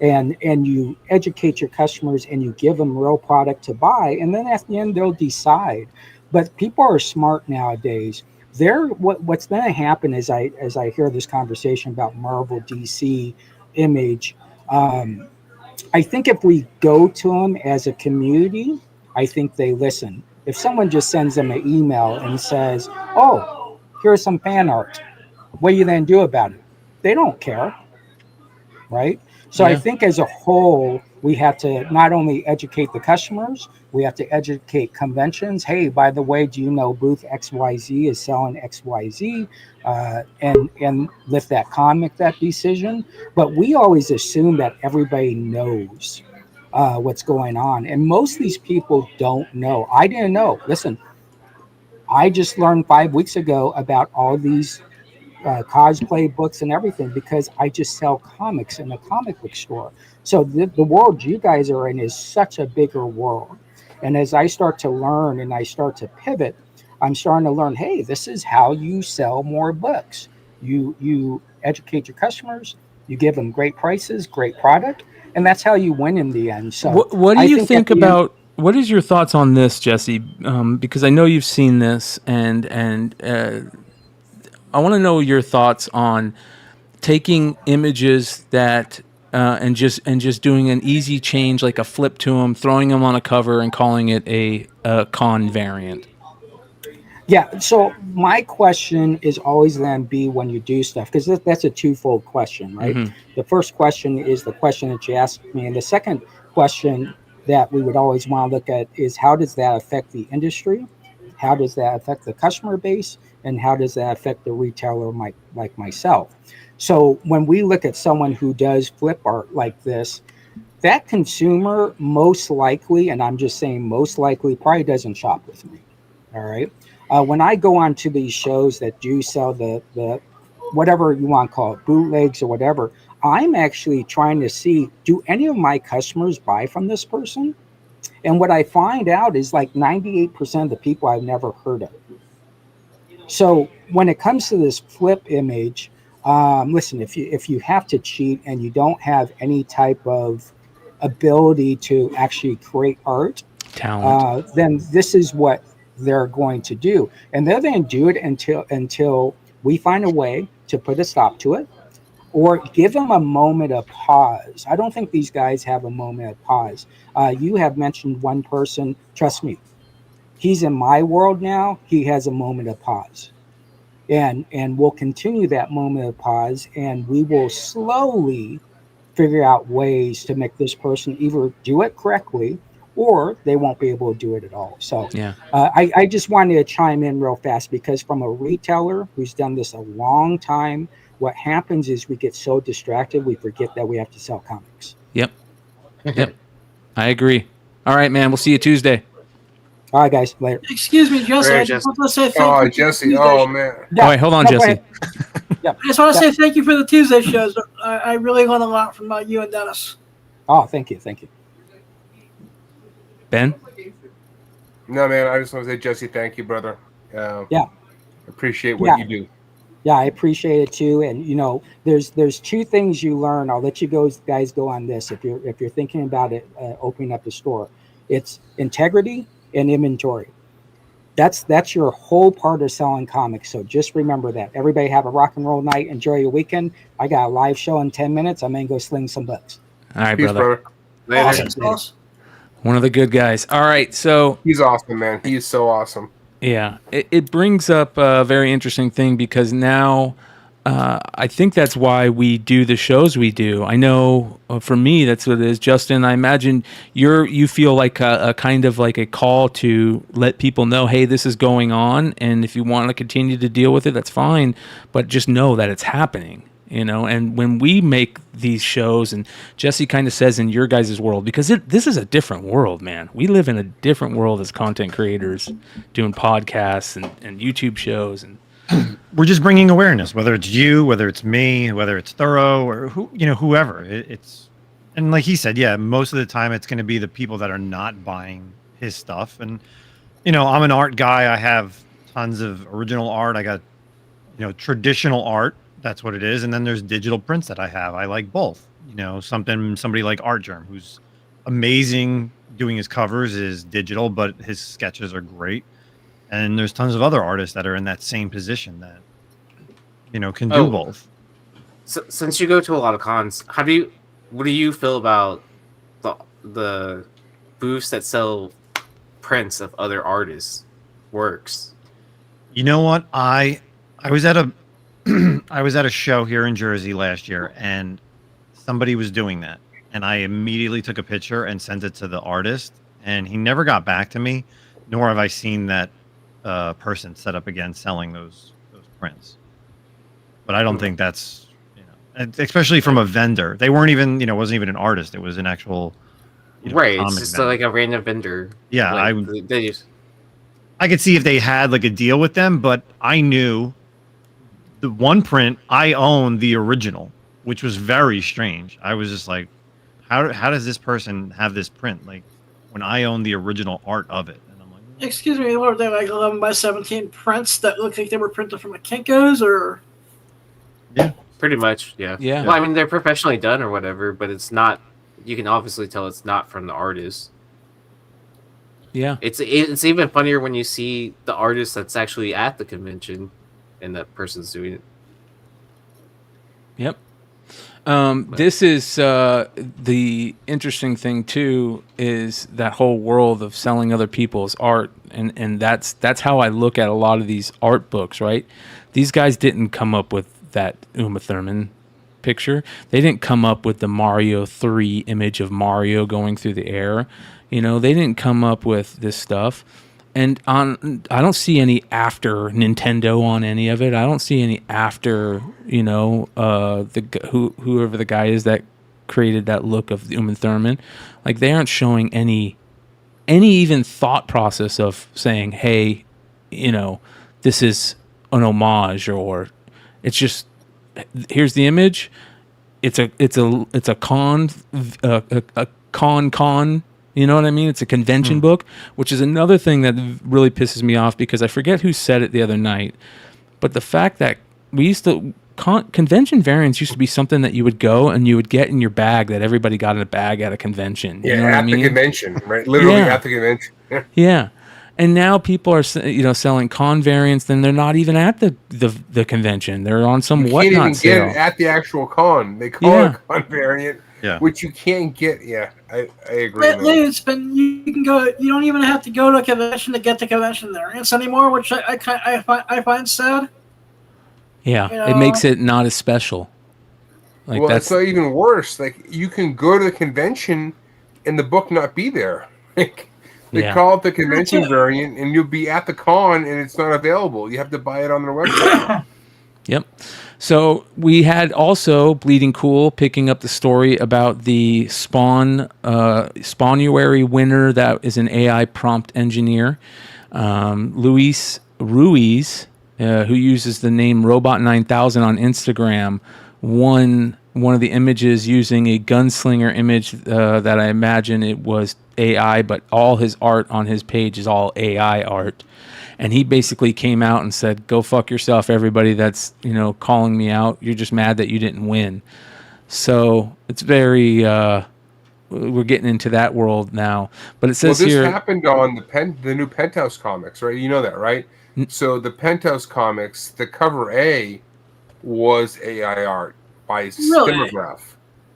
And you educate your customers, and you give them real product to buy, and then at the end they'll decide. But people are smart nowadays. What's going to happen as I hear this conversation about Marvel, DC, Image. I think if we go to them as a community, I think they listen. If someone just sends them an email and says, "Oh, here's some fan art," what do you then do about it? They don't care, right? So I think as a whole, we have to not only educate the customers, we have to educate conventions. Hey, by the way, do you know booth XYZ is selling XYZ? And let that comic that decision. But we always assume that everybody knows what's going on. And most of these people don't know. I didn't know. Listen, I just learned 5 weeks ago about all these cosplay books and everything because I just sell comics in a comic book store. So the world you guys are in is such a bigger world. And as I start to learn and I start to pivot, I'm starting to learn, hey, this is how you sell more books. You educate your customers, you give them great prices, great product, and that's how you win in the end. So what do you think about what is your thoughts on this, Jesse? Because I know you've seen this, and I want to know your thoughts on taking images that and just doing an easy change, like a flip to them, throwing them on a cover, and calling it a con variant. Yeah. So my question is always then be when you do stuff, because that's a twofold question, right? Mm-hmm. The first question is the question that you asked me, and the second question that we would always want to look at is how does that affect the industry? How does that affect the customer base? And how does that affect the retailer like myself? So when we look at someone who does flip art like this, that consumer most likely, and I'm just saying most likely, probably doesn't shop with me. All right. When I go on to these shows that do sell the whatever you want to call it, bootlegs or whatever, I'm actually trying to see, do any of my customers buy from this person? And what I find out is like 98% of the people I've never heard of. So when it comes to this flip image, listen, if you have to cheat and you don't have any type of ability to actually create art, talent, then this is what they're going to do. And they're going to do it until we find a way to put a stop to it or give them a moment of pause. I don't think these guys have a moment of pause. You have mentioned one person, trust me, he's in my world now. He has a moment of pause. And we'll continue that moment of pause, and we will slowly figure out ways to make this person either do it correctly or they won't be able to do it at all. So I just wanted to chime in real fast because from a retailer who's done this a long time, what happens is we get so distracted, we forget that we have to sell comics. Yep. I agree. All right, man. We'll see you Tuesday. All right, guys. Later. Excuse me, Jesse. I just want to say thank you. Oh, Jesse. Oh, man. All right, hold on, Jesse. I just want to say thank you for the Tuesday shows. I really learned a lot from you and Dennis. Oh, thank you. Thank you. Ben? No, man. I just want to say, Jesse, thank you, brother. Appreciate what you do. Yeah, I appreciate it too. And you know, there's two things you learn. I'll let you guys go on this. If you're thinking about it, opening up a store, it's integrity and inventory. That's your whole part of selling comics. So just remember that. Everybody have a rock and roll night. Enjoy your weekend. I got a live show in 10 minutes. I'm gonna go sling some books. All right, Peace, brother. Later. Awesome. One of the good guys. All right, so he's awesome, man. He's so awesome. Yeah, it brings up a very interesting thing because now I think that's why we do the shows we do. I know for me that's what it is. Justin, I imagine you feel like a kind of like a call to let people know, hey, this is going on, and if you want to continue to deal with it, that's fine, but just know that it's happening. And when we make these shows, and Jesse kind of says in your guys' world, because this is a different world, man. We live in a different world as content creators doing podcasts and YouTube shows, and we're just bringing awareness, whether it's you, whether it's me, whether it's Thorough, or whoever. It's and like he said, yeah, most of the time it's going to be the people that are not buying his stuff. And I'm an art guy. I have tons of original art. I got traditional art. That's what it is. And then there's digital prints that I have. I like both. Somebody like Art Germ, who's amazing doing his covers, is digital, but his sketches are great. And there's tons of other artists that are in that same position that can do both. So, since you go to a lot of cons, what do you feel about the booths that sell prints of other artists' works? You know what? I was at a I was at a show here in Jersey last year, and somebody was doing that, and I immediately took a picture and sent it to the artist, and he never got back to me, nor have I seen that person set up again selling those prints. But I don't think that's especially from a vendor. They weren't even wasn't even an artist. It was an actual right. It's just like a random vendor. Yeah, like, I could see if they had like a deal with them, but I knew the one print I own the original, which was very strange. I was just like, how does this person have this print like when I own the original art of it? And I'm like, excuse me, what were they, like 11 by 17 prints that looked like they were printed from a Kinko's, or? Yeah, pretty much. Yeah. Well, I mean, they're professionally done or whatever, but it's not. You can obviously tell it's not from the artist. Yeah, it's even funnier when you see the artist that's actually at the convention, and that person's doing it. Yep. This is the interesting thing too, is that whole world of selling other people's art, and that's how I look at a lot of these art books. Right, these guys didn't come up with that Uma Thurman picture. They didn't come up with the Mario 3 image of Mario going through the air. They didn't come up with this stuff. And I don't see any after Nintendo on any of it. I don't see any after, whoever the guy is that created that look of Uma Thurman. Like, they aren't showing any even thought process of saying, hey, this is an homage, or it's just, here's the image. It's a con. You know what I mean? It's a convention book, which is another thing that really pisses me off, because I forget who said it the other night. But the fact that convention variants used to be something that you would go and you would get in your bag, that everybody got in a bag at a convention. Yeah, you know at the convention, right? Literally at the convention. Yeah. And now people are, selling con variants, then they're not even at the convention. They're on some whatnot sale. You can't even get it at the actual con. They call it a con variant, which you can't get. Yeah, I agree. It's been, you can go. You don't even have to go to a convention to get the convention variants anymore, which I find sad. Yeah, it makes it not as special. Like, well, that's not even worse. Like, you can go to the convention and the book not be there. They call it the convention variant, and you'll be at the con, and it's not available. You have to buy it on their website. Yep. So we had also Bleeding Cool picking up the story about the Spawnuary winner that is an AI prompt engineer. Luis Ruiz, who uses the name Robot9000 on Instagram, won one of the images using a gunslinger image that I imagine it was AI, but all his art on his page is all AI art. And he basically came out and said, go fuck yourself, everybody that's, calling me out. You're just mad that you didn't win. So it's very, we're getting into that world now. But it says this happened on the new Penthouse comics, right? You know that, right? So the Penthouse comics, the cover A was AI art by Stemograph.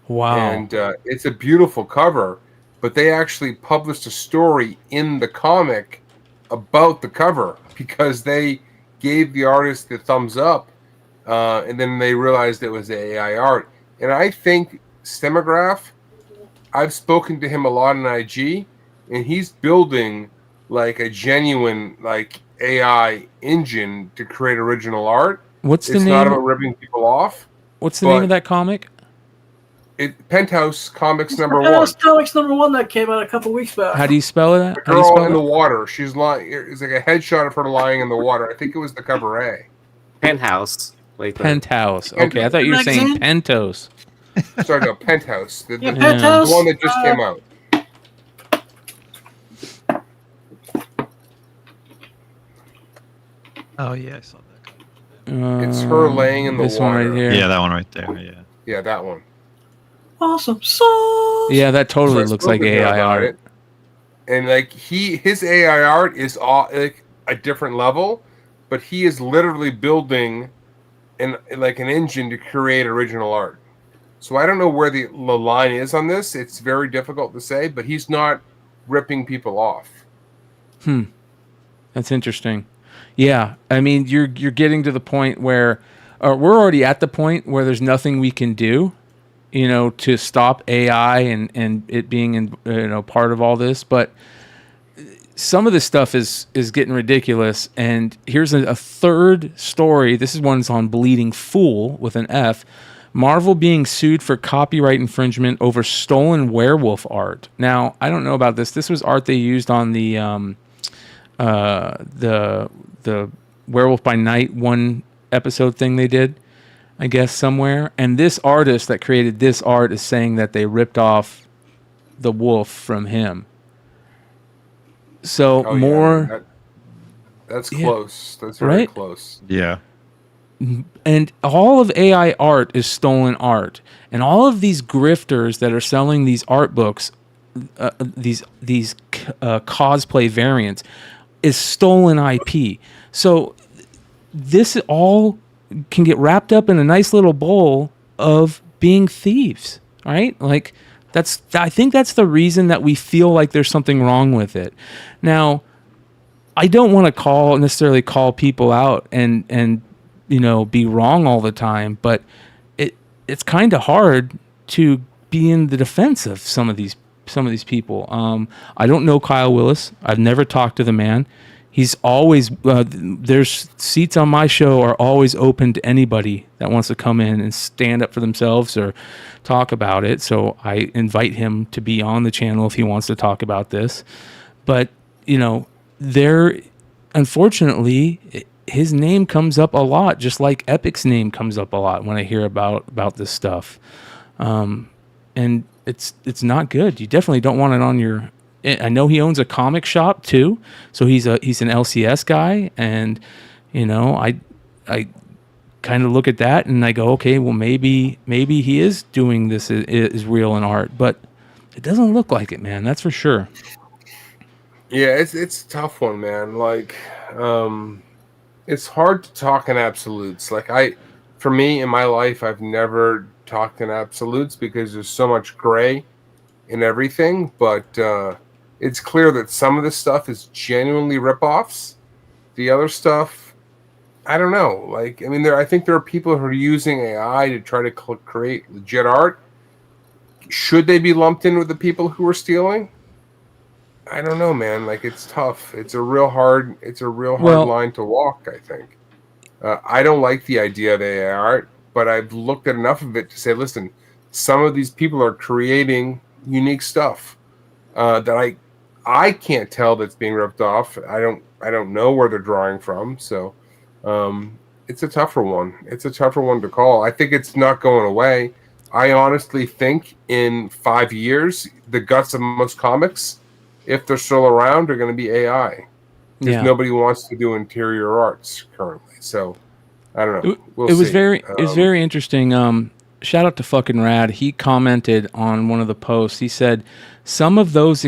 Wow. And it's a beautiful cover, but they actually published a story in the comic about the cover because they gave the artist the thumbs up, and then they realized it was AI art. And I think Stemograph, I've spoken to him a lot on IG, and he's building like a genuine like AI engine to create original art. What's the name? It's not about ripping people off. What's the name of that comic? Penthouse Comics number one. Penthouse Comics #1 that came out a couple weeks back. How do you spell it? The girl in the water. She's lying. It's like a headshot of her lying in the water. I think it was the cover A. Penthouse. Like Penthouse. Okay, I thought you were saying Pentos. Sorry, no, Penthouse. The Penthouse. The one that just came out. Oh yeah, I saw that. It's her laying in the this water. one right here. Yeah, that one right there. Yeah. Yeah, that one. Awesome sauce. Yeah, that totally So I looks spoke like with her AI about art. it. And like his AI art is all like a different level, but he is literally building an engine to create original art. So I don't know where the line is on this. It's very difficult to say, but he's not ripping people off. That's interesting. Yeah, I mean, you're getting to the point where we're already at the point where there's nothing we can do, to stop AI and it being part of all this. But some of this stuff is getting ridiculous. And here's a third story. This is one's on Bleeding Fool with an F. Marvel being sued for copyright infringement over stolen werewolf art. Now, I don't know about this. This was art they used on the Werewolf by Night one episode thing they did, I guess, somewhere. And this artist that created this art is saying that they ripped off the wolf from him. So that's close. That's very right? close. Yeah. And all of AI art is stolen art. And all of these grifters that are selling these art books, these cosplay variants, is stolen IP. So this all can get wrapped up in a nice little bowl of being thieves, right? Like I think that's the reason that we feel like there's something wrong with it. Now, I don't want to necessarily call people out and be wrong all the time, but it's kind of hard to be in the defense of some of these people. I don't know Kyle Willis. I've never talked to the man. He's always there's seats on my show are always open to anybody that wants to come in and stand up for themselves or talk about it. So I invite him to be on the channel if he wants to talk about this. But unfortunately, his name comes up a lot, just like Epic's name comes up a lot when I hear about this stuff. And it's not good. You definitely don't want it on your. I know he owns a comic shop too, so he's an LCS guy, and I kind of look at that and I go, okay, well maybe he is doing this is real in art, but it doesn't look like it, man. That's for sure. Yeah, it's a tough one, man. Like, it's hard to talk in absolutes. Like for me in my life, I've never talked in absolutes because there's so much gray in everything. But it's clear that some of this stuff is genuinely ripoffs. The other stuff, I don't know. Like, I mean, I think there are people who are using AI to try to create legit art. Should they be lumped in with the people who are stealing? I don't know, man. Like, it's tough. It's a real hard line to walk, I think. I don't like the idea of AI art, but I've looked at enough of it to say, listen, some of these people are creating unique stuff that I can't tell that's being ripped off. I don't know where they're drawing from. So it's a tougher one. It's a tougher one to call. I think it's not going away. I honestly think in 5 years, the guts of most comics, if they're still around, are going to be AI. Because nobody wants to do interior arts currently. So I don't know. We'll see. It was very interesting. Shout out to fucking Rad. He commented on one of the posts. He said some of those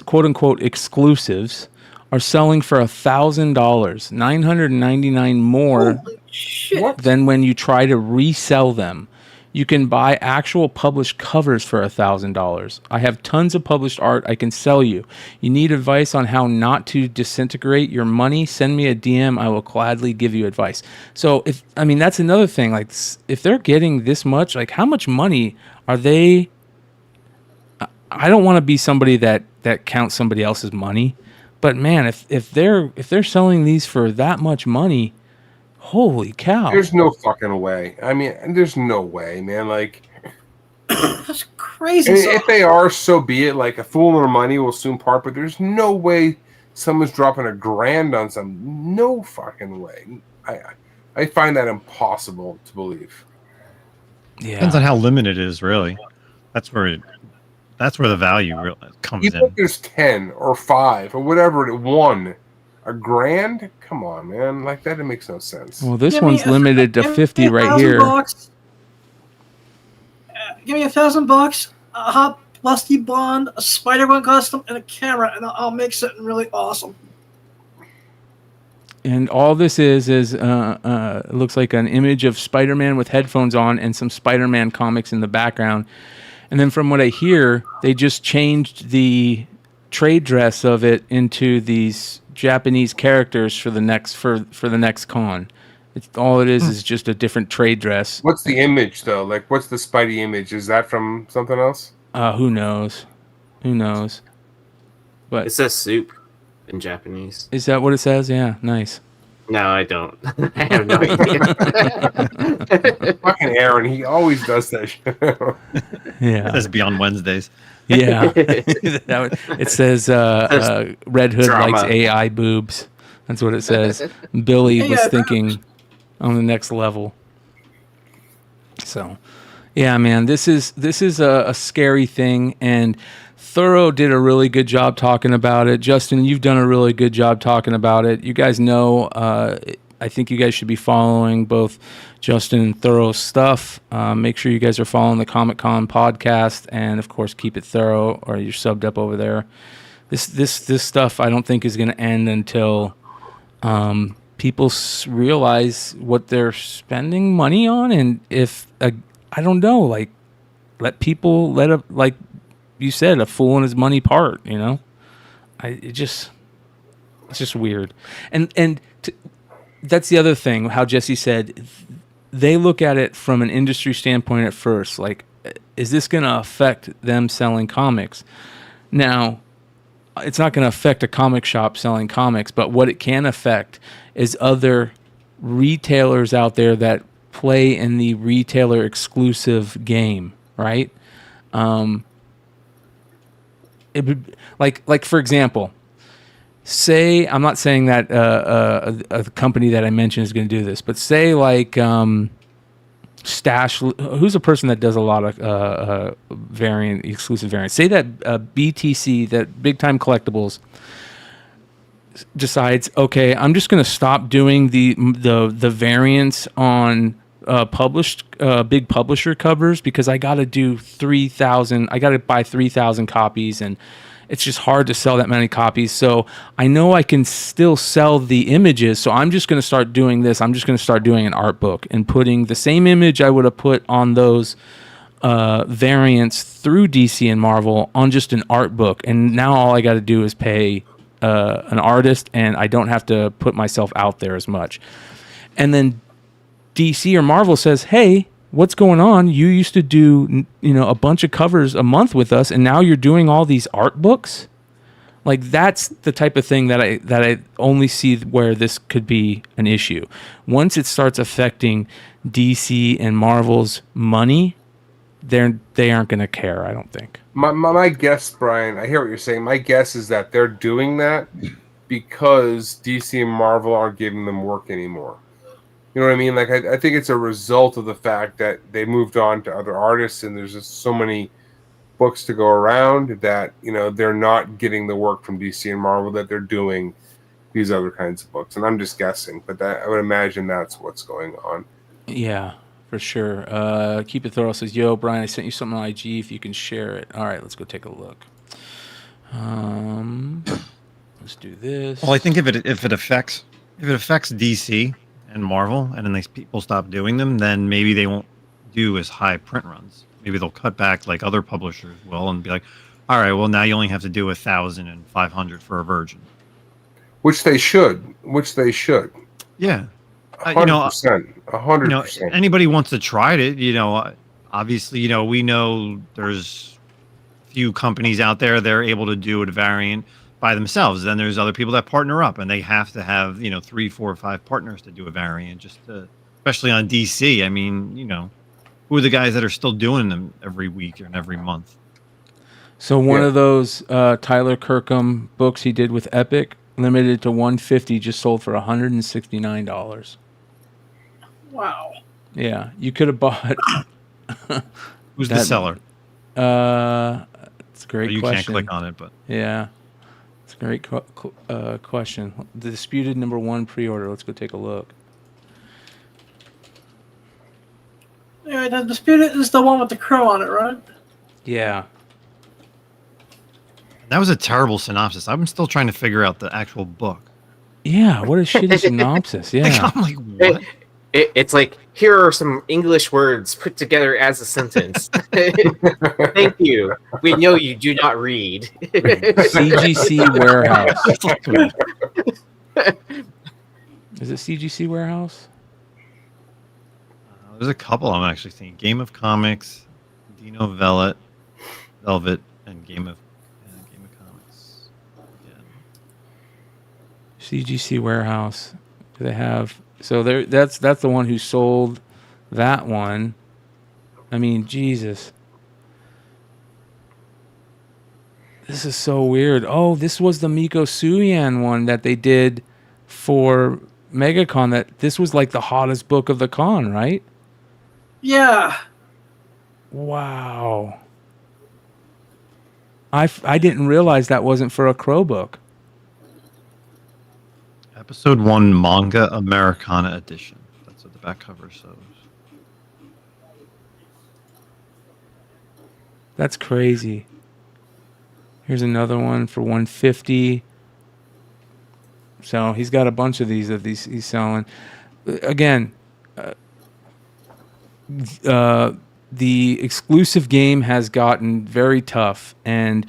quote unquote exclusives are selling for $1,000, $999 more than when you try to resell them. You can buy actual published covers for $1,000. I have tons of published art I can sell you. You need advice on how not to disintegrate your money? Send me a DM. I will gladly give you advice. So that's another thing. Like, if they're getting this much, like, how much money are they? I don't want to be somebody that counts somebody else's money, but man, if they're selling these for that much money, Holy cow! There's no fucking way. I mean, there's no way, man. Like, That's crazy. and if they are, so be it. Like, a fool and money will soon part, but there's no way someone's dropping $1,000 on some. No fucking way. I find that impossible to believe. Yeah, depends on how limited it is, really. That's where the value really comes Even in. if there's 10 or 5 or whatever it won, $1,000? Come on, man. Like, that makes no sense. well, this one's limited to 50 right here. Give me $1,000, a hot lusty blonde, a Spider-Man costume, and a camera, and I'll make something really awesome. And all this is it looks like an image of Spider-Man with headphones on and some Spider-Man comics in the background. And then from what I hear, they just changed the trade dress of it into these Japanese characters for the next con. All it is just a different trade dress. What's the image, though? Like, what's the Spidey image? Is that from something else? Who knows? But It says soup in Japanese. is that what it says? Yeah, nice. No, I don't. I have no idea. Fucking Aaron, he always does that shit. Yeah. It says Beyond Wednesdays. Yeah. It says Red Hood Drama. likes AI boobs. That's what it says. Billy was thinking on the next level. So, yeah, man, this is a scary thing, and Thorough did a really good job talking about it. Justin, you've done a really good job talking about it. You guys know, I think you guys should be following both Justin and Thorough's stuff. Make sure you guys are following the Comic Con podcast, and of course, keep it thorough, or you're subbed up over there. This stuff I don't think is going to end until people realize what they're spending money on, and if I don't know, like let like you said, a fool and his money part. You know, it's just weird, and that's the other thing. How Jesse said they look at it from an industry standpoint at first, like, is this going to affect them selling comics? Now, it's not going to affect a comic shop selling comics, but what it can affect is other retailers out there that play in the retailer exclusive game, right? It would, like for example, say, I'm not saying that a company that I mentioned is going to do this, but say like Stash, who's a person that does a lot of exclusive variants. Say that BTC, that Big Time Collectibles, decides, okay, I'm just going to stop doing the variants on published big publisher covers because I got to do 3,000. I got to buy 3,000 copies, and it's just hard to sell that many copies. So I know I can still sell the images. So I'm just going to start doing this. I'm just going to start doing an art book and putting the same image I would have put on those variants through DC and Marvel on just an art book. And now all I got to do is pay an artist, and I don't have to put myself out there as much. And then DC or Marvel says, hey, what's going on? You used to do, a bunch of covers a month with us, and now you're doing all these art books. Like, that's the type of thing that I only see where this could be an issue. Once it starts affecting DC and Marvel's money, they aren't going to care, I don't think. My guess, Brian, I hear what you're saying. My guess is that they're doing that because DC and Marvel aren't giving them work anymore. You know what I mean? Like, I think it's a result of the fact that they moved on to other artists, and there's just so many books to go around that, they're not getting the work from DC and Marvel that they're doing these other kinds of books. And I'm just guessing, but I would imagine that's what's going on. Yeah, for sure. Keep It Thorough says, yo, Brian, I sent you something on IG if you can share it. All right, let's go take a look. Let's do this. Well, I think if it affects DC and Marvel, and then people stop doing them, then maybe they won't do as high print runs. Maybe they'll cut back like other publishers will and be like, all right, well, now you only have to do 1,500 for a Virgin. Which they should. Yeah. 100%. 100%. Anybody wants to try it, obviously, we know there's few companies out there that are able to do a variant by themselves. Then there's other people that partner up, and they have to have 3, 4, 5 partners to do a variant. Just especially on DC. I mean, who are the guys that are still doing them every week and every month? So one of those Tyler Kirkham books he did with Epic, limited to 150, just sold for $169. Wow. Yeah, you could have bought. Who's the seller? It's a great you question. Can't click on it, but yeah, it's a great question. The Disputed #1 pre-order. Let's go take a look. Yeah, the Disputed is the one with the crow on it, right? Yeah. That was a terrible synopsis. I'm still trying to figure out the actual book. Yeah, what a shitty synopsis. Yeah. I'm like, what? It's like, here are some English words put together as a sentence. Thank you. We know you do not read. CGC Warehouse. Is it CGC Warehouse? There's a couple I'm actually seeing. Game of Comics, Dino Velvet, and Game of Comics. Yeah. CGC Warehouse. Do they have... So that's the one who sold that one. I mean, Jesus. This is so weird. Oh, this was the Miko Suyan one that they did for MegaCon. This was like the hottest book of the con, right? Yeah. Wow. I didn't realize that wasn't for a Crow book. Episode 1 Manga Americana Edition. That's what the back cover shows. That's crazy. Here's another one for 150. So he's got a bunch of these he's selling. Again, the exclusive game has gotten very tough, and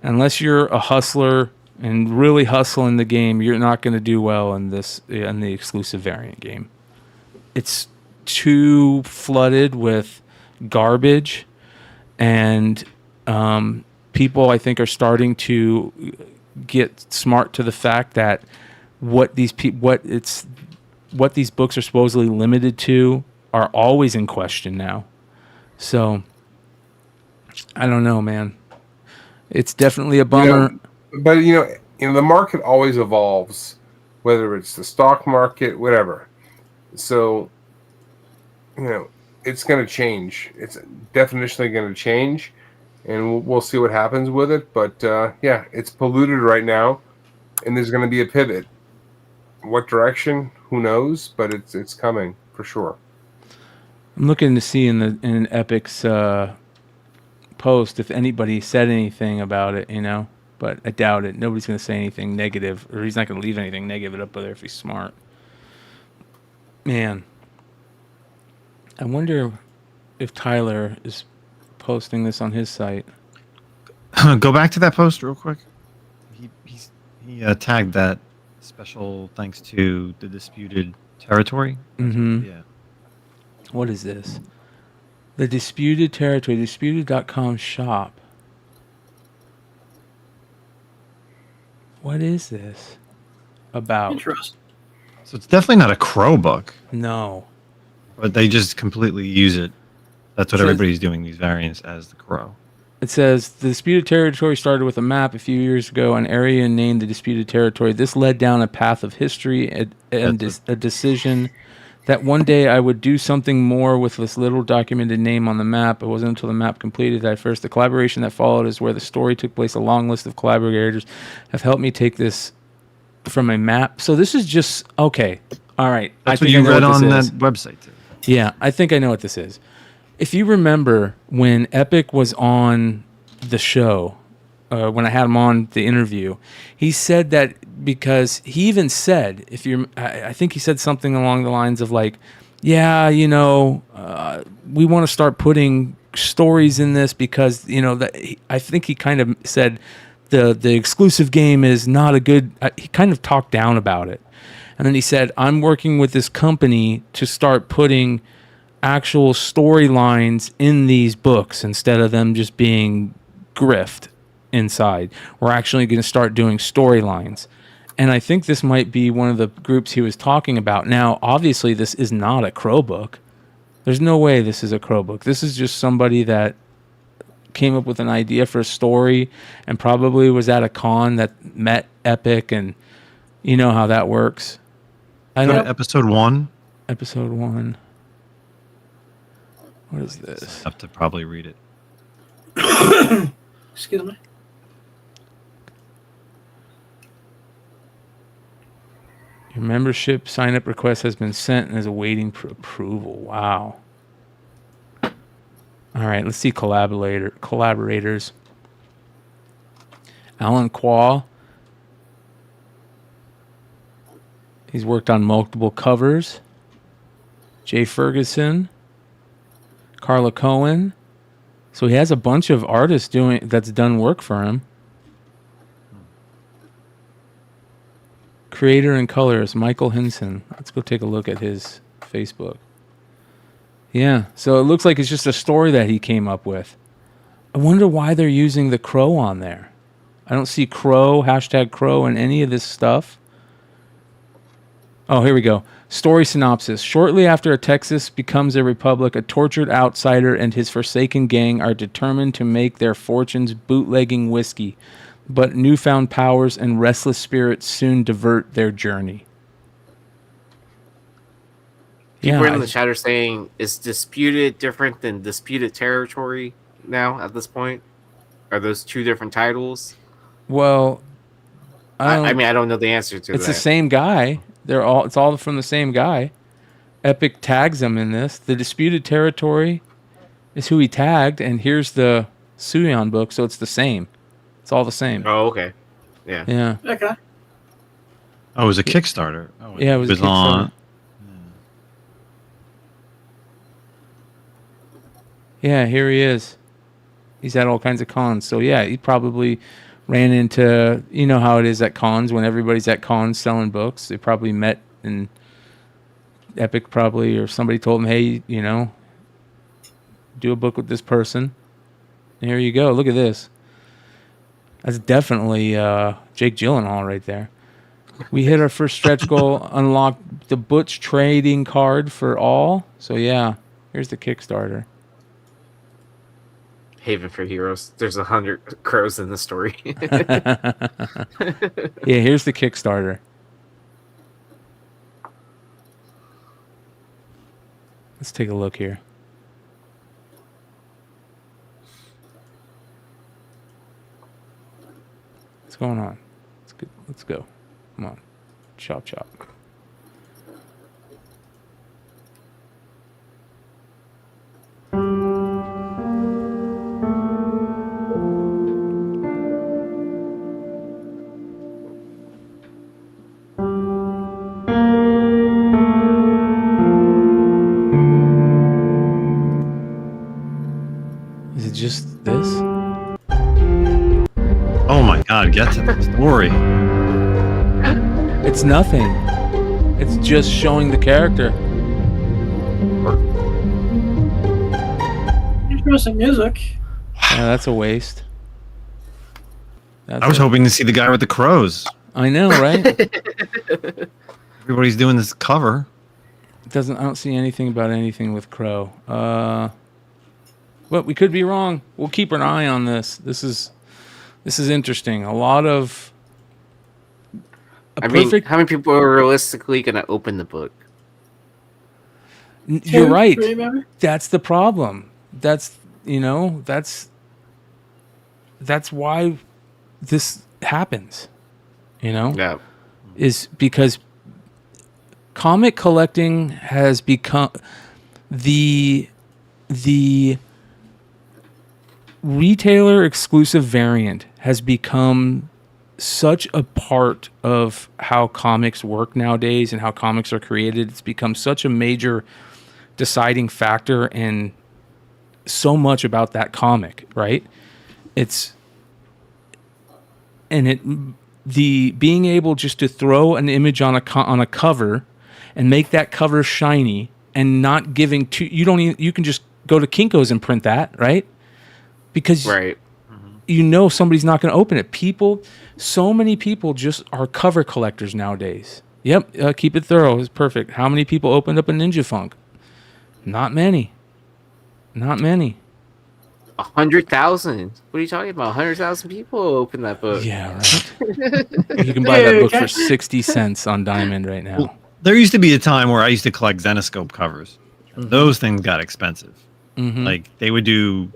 unless you're a hustler and really hustle in the game, you're not going to do well in the exclusive variant game. It's too flooded with garbage, and people, I think, are starting to get smart to the fact that what these books are supposedly limited to are always in question now. So I don't know, man. It's definitely a bummer. But the market always evolves, whether it's the stock market, whatever. So, it's going to change. It's definitionally going to change, and we'll see what happens with it. But it's polluted right now, and there's going to be a pivot. What direction? Who knows? But it's coming for sure. I'm looking to see in Epic's post if anybody said anything about it, but I doubt it. Nobody's going to say anything negative, or he's not going to leave anything negative up there if he's smart. Man, I wonder if Tyler is posting this on his site. Go back to that post real quick. He tagged that special thanks to the Disputed Territory. Mm-hmm. Yeah. What is this? The Disputed Territory, disputed.com shop. What is this about? Interesting. So it's definitely not a Crow book. No. But they just completely use it. That's what everybody's doing, these variants, as the Crow. It says, the Disputed Territory started with a map a few years ago, an area named the Disputed Territory. This led down a path of history and a decision that one day I would do something more with this little documented name on the map. It wasn't until the map completed that first. The collaboration that followed is where the story took place. A long list of collaborators have helped me take this from a map. So this is just, okay. All right. That's what you read on that website, too. Yeah, I think I know what this is. If you remember when Epic was on the show, when I had him on the interview, he said that because he even said, I think he said something along the lines of like, yeah, we want to start putting stories in this because, I think he kind of said the exclusive game is not a good, he kind of talked down about it. And then he said, I'm working with this company to start putting actual storylines in these books instead of them just being grift. inside. We're actually going to start doing storylines. And I think this might be one of the groups he was talking about. Now, obviously, this is not a Crow book. There's no way this is a Crow book. This is just somebody that came up with an idea for a story and probably was at a con that met Epic, and you know how that works. I know episode 1. Episode 1. What is this? I have to probably read it. Excuse me. Your membership sign-up request has been sent and is awaiting approval. Wow. All right, let's see collaborators. Alan Quah. He's worked on multiple covers. Jay Ferguson. Carla Cohen. So he has a bunch of artists that's done work for him. Creator and colorist Michael Hinson. Let's go take a look at his Facebook. Yeah, so it looks like it's just a story that he came up with. I wonder why they're using the Crow on there. I don't see Crow, #Crow in any of this stuff. Oh, here we go. Story synopsis. Shortly after Texas becomes a republic, a tortured outsider and his forsaken gang are determined to make their fortunes bootlegging whiskey. But newfound powers and restless spirits soon divert their journey. People in the chat are saying, is Disputed different than Disputed Territory now at this point? Are those two different titles? Well, I mean, I don't know the answer to that. It's the same guy. It's all from the same guy. Epic tags him in this. The Disputed Territory is who he tagged, and here's the Suyon book, so it's the same. It's all the same. Oh, okay. Yeah. Yeah. Okay. Oh, it was a Kickstarter. Oh, yeah, it was a Kickstarter. on. Yeah, here he is. He's at all kinds of cons. So, yeah, he probably ran into, you know how it is at cons when everybody's at cons selling books. They probably met in Epic or somebody told him, hey, you know, do a book with this person. And here you go. Look at this. That's definitely Jake Gyllenhaal right there. We hit our first stretch goal, unlocked the Butch trading card for all. So, yeah, here's the Kickstarter. Haven for Heroes. There's 100 crows in the story. Yeah, here's the Kickstarter. Let's take a look here. What's going on? Let's go. Come on. Chop, chop. Is it just this? Oh my god, get to the story. It's nothing. It's just showing the character. You show some music. Yeah, that's a waste. I was hoping to see the guy with the crows. I know, right? Everybody's doing this cover. I don't see anything about anything with Crow. But we could be wrong. We'll keep an eye on this. This is interesting. A lot of. I mean, how many people are realistically going to open the book? You're right. That's the problem. That's why this happens. Yeah. Is because comic collecting has become the retailer exclusive variant has become such a part of how comics work nowadays and how comics are created. It's become such a major deciding factor in so much about that comic, right? The being able just to throw an image on a cover and make that cover shiny and not giving you can just go to Kinko's and print that, right? Because right. somebody's not going to open it. So many people just are cover collectors nowadays. Yep, keep it thorough is perfect. How many people opened up a Ninja Funk? Not many. 100,000. What are you talking about? 100,000 people open that book. Yeah, right. You can buy that book for 60 cents on Diamond right now. Well, there used to be a time where I used to collect Zenescope covers. Those things got expensive. Like they would do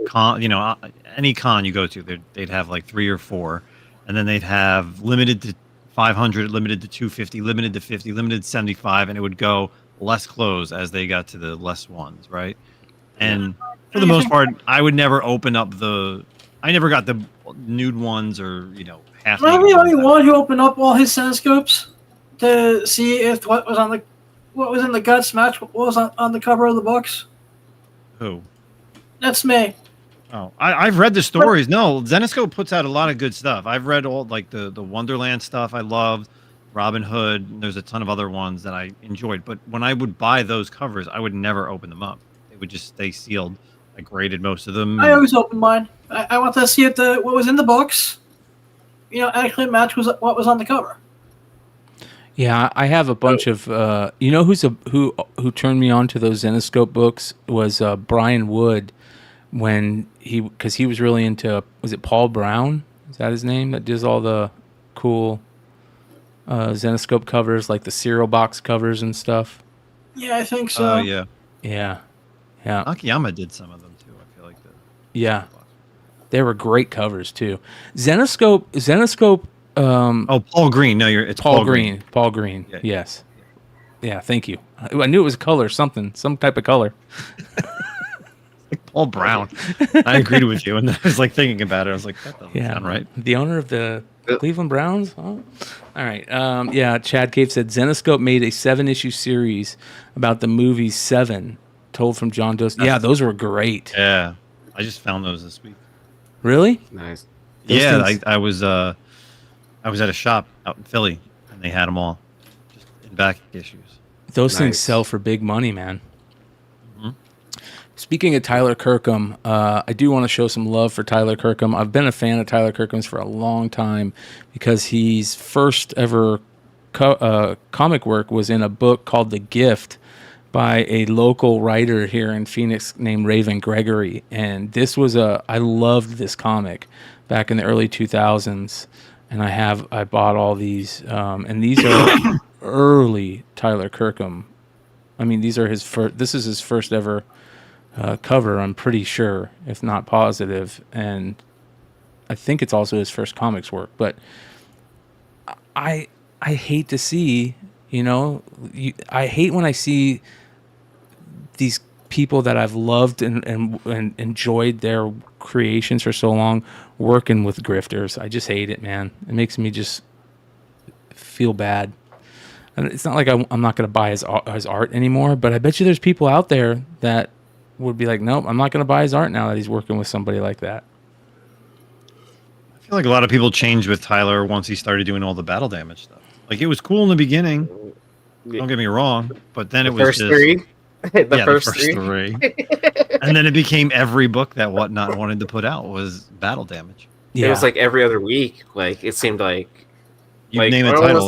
any con you go to, they'd have like 3 or 4, and then they'd have limited to 500, limited to 250, limited to 50, limited to 75, and it would go less close as they got to the less ones, right? And for the most part, I would never open up I never got the nude ones or half. Am I the only one who opened up all his Cinescopes to see if what was in the guts match what was on the cover of the books? Who? That's me. Oh, I've read the stories. No, Zenescope puts out a lot of good stuff. I've read all like the Wonderland stuff. I loved Robin Hood. There's a ton of other ones that I enjoyed. But when I would buy those covers, I would never open them up. They would just stay sealed. I graded most of them. I always open mine. I want to see if what was in the books, actually match what was on the cover. Yeah, I have a bunch of who turned me on to those Zenescope books was Bryan Wood. Because he was really into, was it Paul Brown? Is that his name? That does all the cool Zenescope covers, like the cereal box covers and stuff. Yeah, I think so. Oh, yeah. Yeah. Yeah. Akiyama did some of them too. I feel like that. Yeah. They were great covers too. Zenescope. Paul Green. No, it's Paul Green. Paul Green. Yeah. Yes. Yeah. Thank you. I knew it was color, some type of color. Paul Brown. I agreed with you, and I was like thinking about it. I was like, that doesn't sound right. The owner of the Cleveland Browns. Oh. All right. Chad Cave said Zenescope made a 7-issue series about the movie Seven, told from John Doe's. Yeah, those were great. Yeah, I just found those this week. Really? Nice. I was at a shop out in Philly, and they had them all, just in back issues. Those things sell for big money, man. Speaking of Tyler Kirkham, I do want to show some love for Tyler Kirkham. I've been a fan of Tyler Kirkham's for a long time because his first ever comic work was in a book called The Gift by a local writer here in Phoenix named Raven Gregory. And this was I loved this comic back in the early 2000s. And I bought all these, and these are early Tyler Kirkham. I mean, these are this is his first ever cover, I'm pretty sure, if not positive, and I think it's also his first comics work. But I hate to see, I hate when I see these people that I've loved and enjoyed their creations for so long working with grifters. I just hate it, man. It makes me just feel bad. And it's not like I'm not going to buy his art anymore, but I bet you there's people out there that would be like, nope, I'm not going to buy his art now that he's working with somebody like that. I feel like a lot of people changed with Tyler once he started doing all the battle damage stuff. Like, it was cool in the beginning. Don't get me wrong, but then it was first three. The first three. And then it became every book that Whatnot wanted to put out was battle damage. Yeah. It was like every other week. Like, it seemed like you name a title.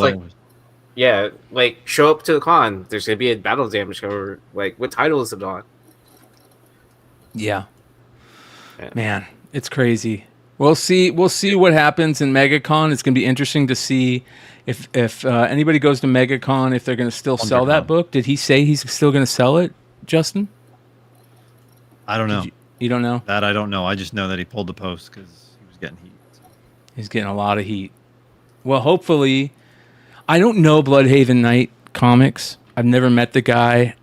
Like show up to the con. There's gonna be a battle damage cover. Like, what title is it on? Yeah. Man, it's crazy. We'll see what happens in MegaCon. It's going to be interesting to see if anybody goes to MegaCon, if they're going to still sell that book. Did he say he's still going to sell it, Justin? I don't know. You don't know? That I don't know. I just know that he pulled the post because he was getting heat. So. He's getting a lot of heat. Well, hopefully, I don't know Bloodhaven Knight Comics. I've never met the guy.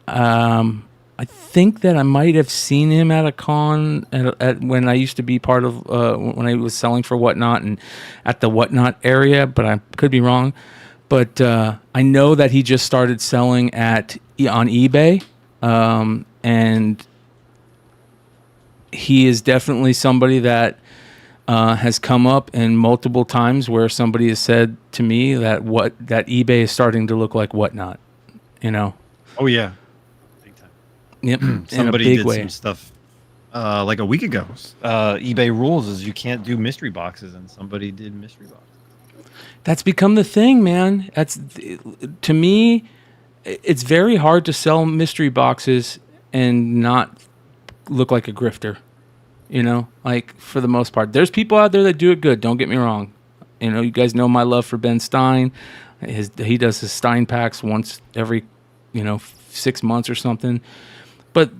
I think that I might have seen him at a con at when I used to be part of when I was selling for Whatnot and at the Whatnot area, but I could be wrong. But I know that he just started selling on eBay, and he is definitely somebody that has come up in multiple times where somebody has said to me that eBay is starting to look like Whatnot. Oh yeah. Yep, somebody in a big did way. some stuff like a week ago. eBay rules is you can't do mystery boxes, and somebody did mystery boxes. That's become the thing, man. To me, it's very hard to sell mystery boxes and not look like a grifter. You know, like for the most part, there's people out there that do it good. Don't get me wrong. You know, you guys know my love for Ben Stein. He does his Stein packs once every, 6 months or something. But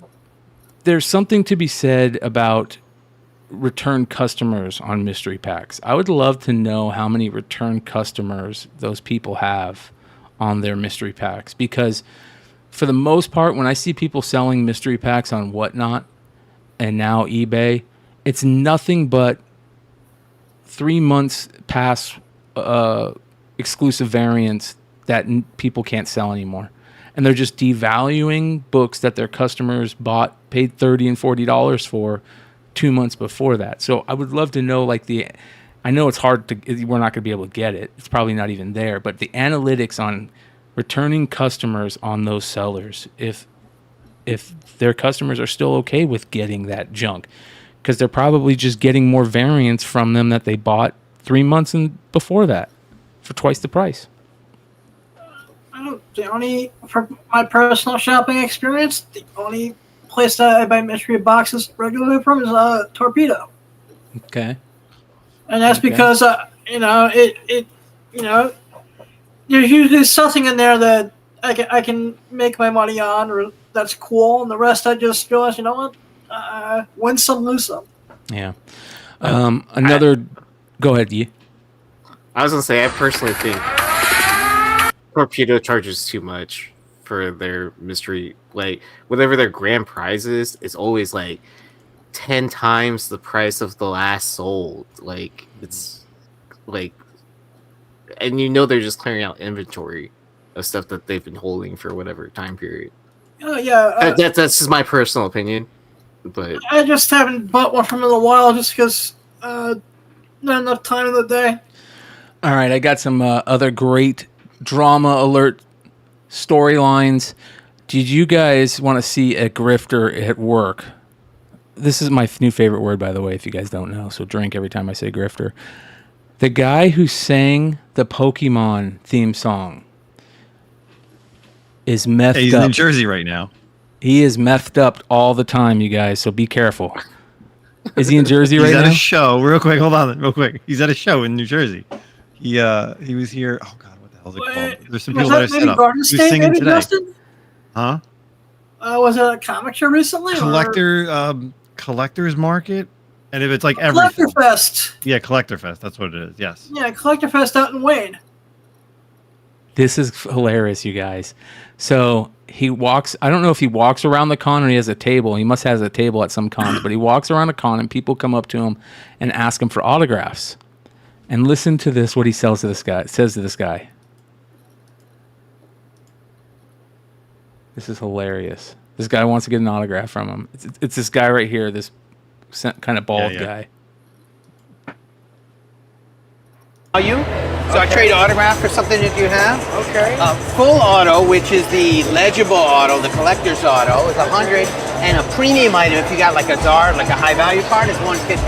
there's something to be said about return customers on mystery packs. I would love to know how many return customers those people have on their mystery packs, because for the most part, when I see people selling mystery packs on Whatnot and now eBay, it's nothing but 3 months past exclusive variants that people can't sell anymore. And they're just devaluing books that their customers paid $30 and $40 for 2 months before that. So I would love to know, I know it's hard we're not going to be able to get it. It's probably not even there, but the analytics on returning customers on those sellers, if their customers are still okay with getting that junk, because they're probably just getting more variants from them that they bought 3 months before that for twice the price. From my personal shopping experience, the only place that I buy mystery boxes regularly from is Torpedo. Okay. And that's because there's usually something in there that I can make my money on, or that's cool, and the rest I just realize, win some, lose some. Yeah. Go ahead, Yi. I was gonna say, I personally think Torpedo charges too much for their mystery. Like, whatever their grand prize is always like 10 times the price of the last sold. Like, it's like, and they're just clearing out inventory of stuff that they've been holding for whatever time period. Oh yeah, that's just my personal opinion. But I just haven't bought one from in a while, just because not enough time in the day. All right, I got some other great drama alert storylines. Did you guys want to see a grifter at work? This is my new favorite word, by the way, if you guys don't know. So drink every time I say grifter. The guy who sang the Pokemon theme song is methed up. He's in New Jersey right now. He is methed up all the time, you guys, so be careful. Is he in Jersey right now? He's at a show. Real quick, hold on. Real quick. He's at a show in New Jersey. He was here. Oh, God, what the hell is it called? There's some people that are set up. Garden He was State, singing maybe, today. Justin? Huh? Was it a comic show recently? Collector's Market? And if it's like everything. Collector Fest. Yeah, Collector Fest. That's what it is. Yes. Yeah, Collector Fest out in Wayne. This is hilarious, you guys. So he walks, I don't know if he walks around the con or he has a table. He must have a table at some cons, but he walks around a con and people come up to him and ask him for autographs. And listen to this, what he says to this guy. This is hilarious. This guy wants to get an autograph from him. It's this guy right here, this kind of bald guy. So I trade autograph for something that you have. Okay. Full auto, which is the legible auto, the collector's auto, is 100, and a premium item, if you got like a Zard, like a high value card, is 150.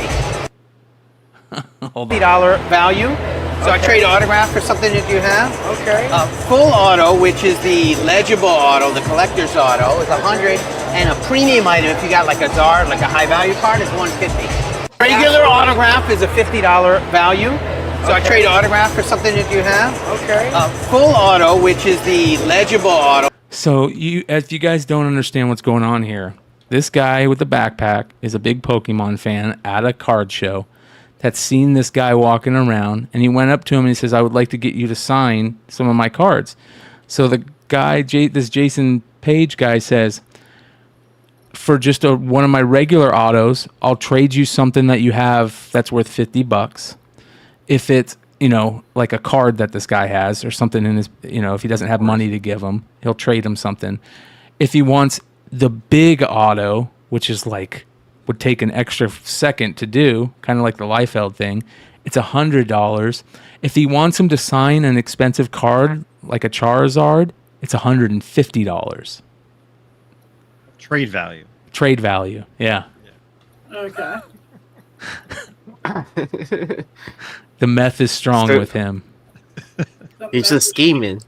$50 value. So I trade autograph for something that you have. Okay. Full auto, which is the legible auto, the collector's auto, is 100, and a premium item, if you got like a Zard, like a high value card, is 150. Regular autograph is a $50 value. So I trade autograph for something that you have. Okay. Full auto, which is the legible auto. So if you guys don't understand what's going on here, this guy with the backpack is a big Pokemon fan at a card show that's seen this guy walking around, and he went up to him and he says, "I would like to get you to sign some of my cards." So the guy, this Jason Page guy, says, "For just one of my regular autos, I'll trade you something that you have that's worth $50. If it's, like a card that this guy has or something in his, if he doesn't have money to give him, he'll trade him something. If he wants the big auto, which is would take an extra second to do, kind of like the Liefeld thing, it's $100. If he wants him to sign an expensive card, like a Charizard, it's $150. Trade value. Trade value, yeah. Okay. The meth is strong with him. He's just scheming.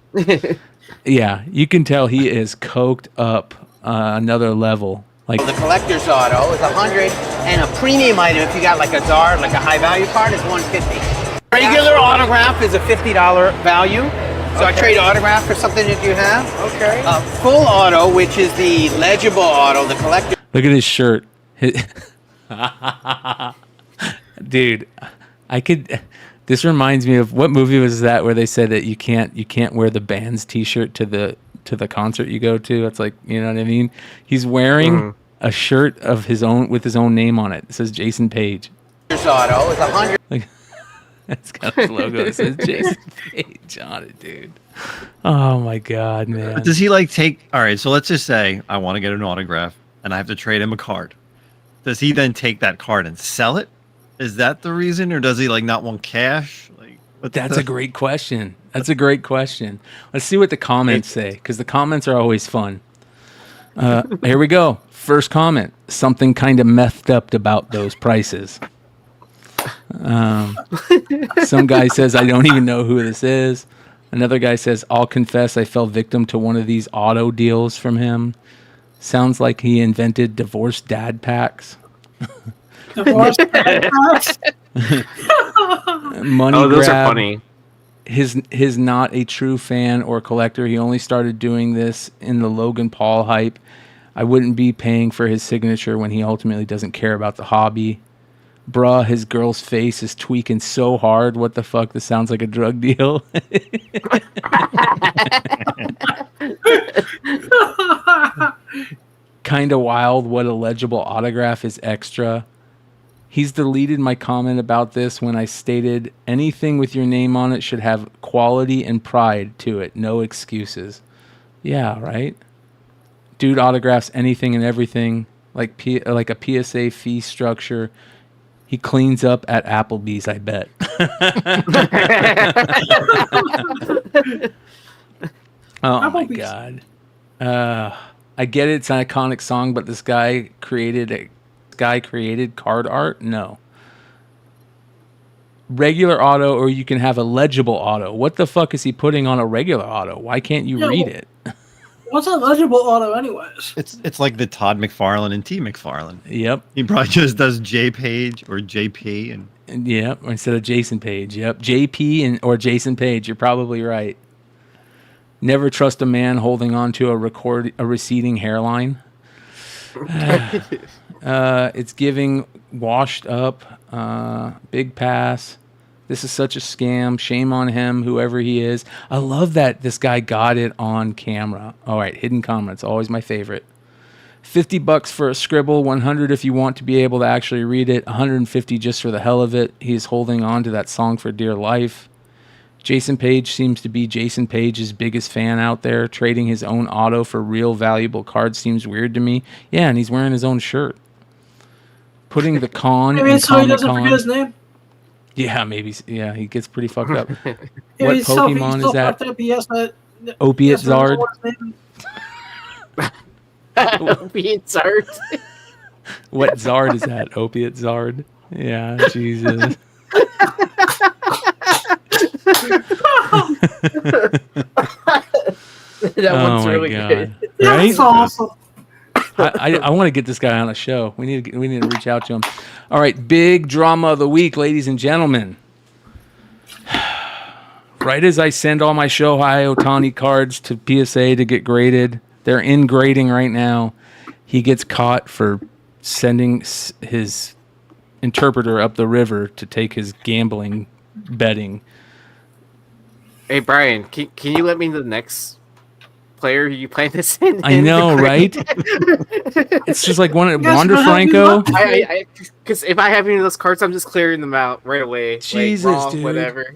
Yeah, you can tell he is coked up another level. Like The collector's auto is 100, and a premium item, if you got like a Zard, like a high value card, is 150. Regular autograph is a $50 value. So I trade autograph for something that you have. Okay. Full auto, which is the legible auto, the collector. Look at his shirt. Dude, I could. This reminds me of what movie was that where they said that you can't wear the band's T-shirt to the concert you go to. It's like, you know what I mean. He's wearing a shirt of his own with his own name on it. It says Jason Page. Auto is 100. Like, it's got his logo. It says Jason Page on it, dude. Oh my god, man. Does he like take? All right, so let's just say I want to get an autograph and I have to trade him a card. Does he then take that card and sell it? Is that the reason, or does he like not want cash? Like, That's a great question. That's a great question. Let's see what the comments say, because the comments are always fun. Here we go. First comment. Something kind of methed up about those prices. Some guy says, I don't even know who this is. Another guy says, I'll confess I fell victim to one of these auto deals from him. Sounds like he invented divorced dad packs. Divorced dad packs? Money those grab. are funny. His not a true fan or collector. He only started doing this in the Logan Paul hype. I wouldn't be paying for his signature when he ultimately doesn't care about the hobby. Bruh, his girl's face is tweaking so hard. What the fuck? This sounds like a drug deal. Kinda wild. What a legible autograph is extra. He's deleted my comment about this when I stated anything with your name on it should have quality and pride to it. No excuses. Yeah, right? Dude autographs anything and everything, like a PSA fee structure. He cleans up at Applebee's, I bet. Oh my god. I get it's an iconic song, but this guy created card art? No. Regular auto, or you can have a legible auto. What the fuck is he putting on a regular auto? Why can't you read it? What's a legible auto anyways? It's like the Todd McFarlane and T McFarlane. Yep. He probably just does J Page or JP and yep, instead of Jason Page. Yep. JP or Jason Page. You're probably right. Never trust a man holding on to a receding hairline. It's giving washed up, big pass. This is such a scam. Shame on him, whoever he is. I love that this guy got it on camera. All right, hidden comments, always my favorite. $50 for a scribble, 100 if you want to be able to actually read it, 150 just for the hell of it. He's holding on to that song for dear life. Jason Page seems to be Jason Page's biggest fan out there. Trading his own auto for real valuable cards seems weird to me. Yeah, and he's wearing his own shirt. Putting the con Maybe in it's so he doesn't Comic-Con. forget his name. Yeah, maybe. Yeah, he gets pretty fucked up. Yeah, What he's so Pokemon is that? fucked up, he has to- Opiate he has to remember Zard? what his name is. Opiate Zard. What Zard is that? Opiate Zard? Yeah, Jesus. That one's my really God. good. Right? That's awesome. I want to get this guy on a show. We need to reach out to him. All right, big drama of the week, ladies and gentlemen. Right as I send all my Shohei Ohtani cards to PSA to get graded, they're in grading right now. He gets caught for sending his interpreter up the river to take his gambling betting. Hey Brian, can you let me know the next player you play this in? I know, right? It's just like Wander Franco. Because if I have any of those cards, I'm just clearing them out right away. Jesus, like, raw, dude. whatever.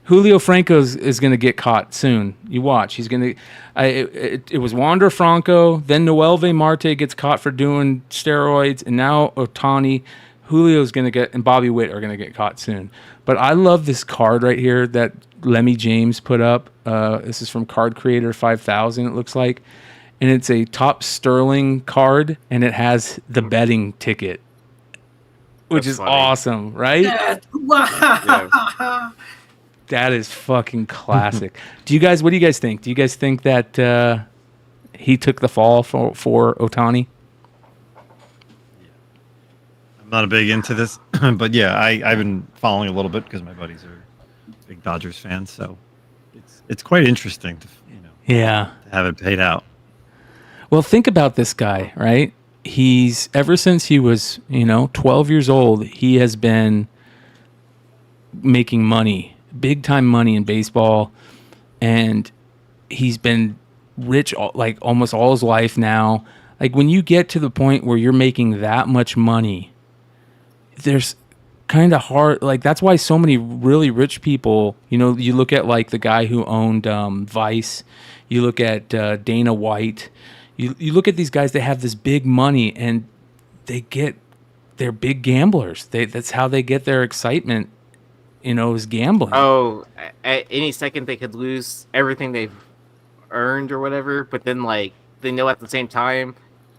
Julio Franco is going to get caught soon. You watch. He's going to. It was Wander Franco, then Noelve Marte gets caught for doing steroids, and now Ohtani. Julio's going to get, and Bobby Witt are going to get caught soon. But I love this card right here that Lemmy James put up. This is from Card Creator 5000, it looks like. and it's a top Sterling card, and it has the betting ticket, which That's is funny. awesome, right? Yeah. Wow. That is fucking classic. What do you guys think? Do you guys think that he took the fall for Ohtani? I'm not a big into this, but yeah, I've been following a little bit because my buddies are big Dodgers fans, so it's quite interesting to Yeah. to have it paid out. Well, think about this guy, right? He's ever since he was, 12 years old, he has been making money, big time money in baseball, and he's been rich like almost all his life now. Like when you get to the point where you're making that much money, there's kind of hard, like that's why so many really rich people, you look at like the guy who owned Vice, you look at Dana White, you look at these guys, they have this big money and they're big gamblers. That's how they get their excitement, is gambling. Oh, at any second they could lose everything they've earned or whatever, but then like they know at the same time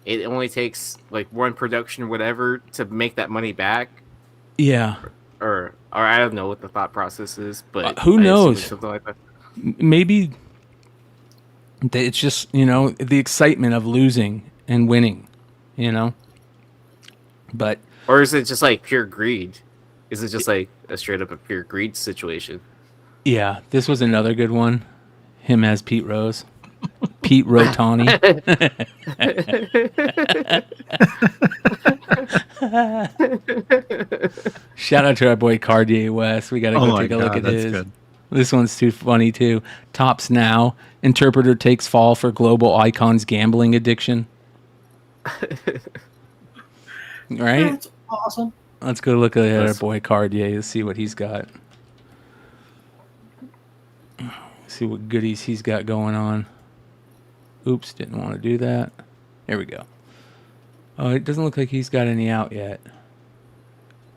it only takes like one production or whatever to make that money back. Yeah. Or I don't know what the thought process is, but who I assume knows? it's something like that. Maybe it's just, the excitement of losing and winning, But Or is it just like pure greed? Is it just like a straight up a pure greed situation? yeah, this was another good one. Him as Pete Rose. Pete Rotani. Shout out to our boy Cartier West. We got to go take a look at his. Good. This one's too funny too. Tops now. Interpreter takes fall for global icons gambling addiction. Right? That's awesome. Let's go look at our boy Cartier. Let's see what he's got. See what goodies he's got going on. Oops, didn't want to do that. There we go. Oh, it doesn't look like he's got any out yet.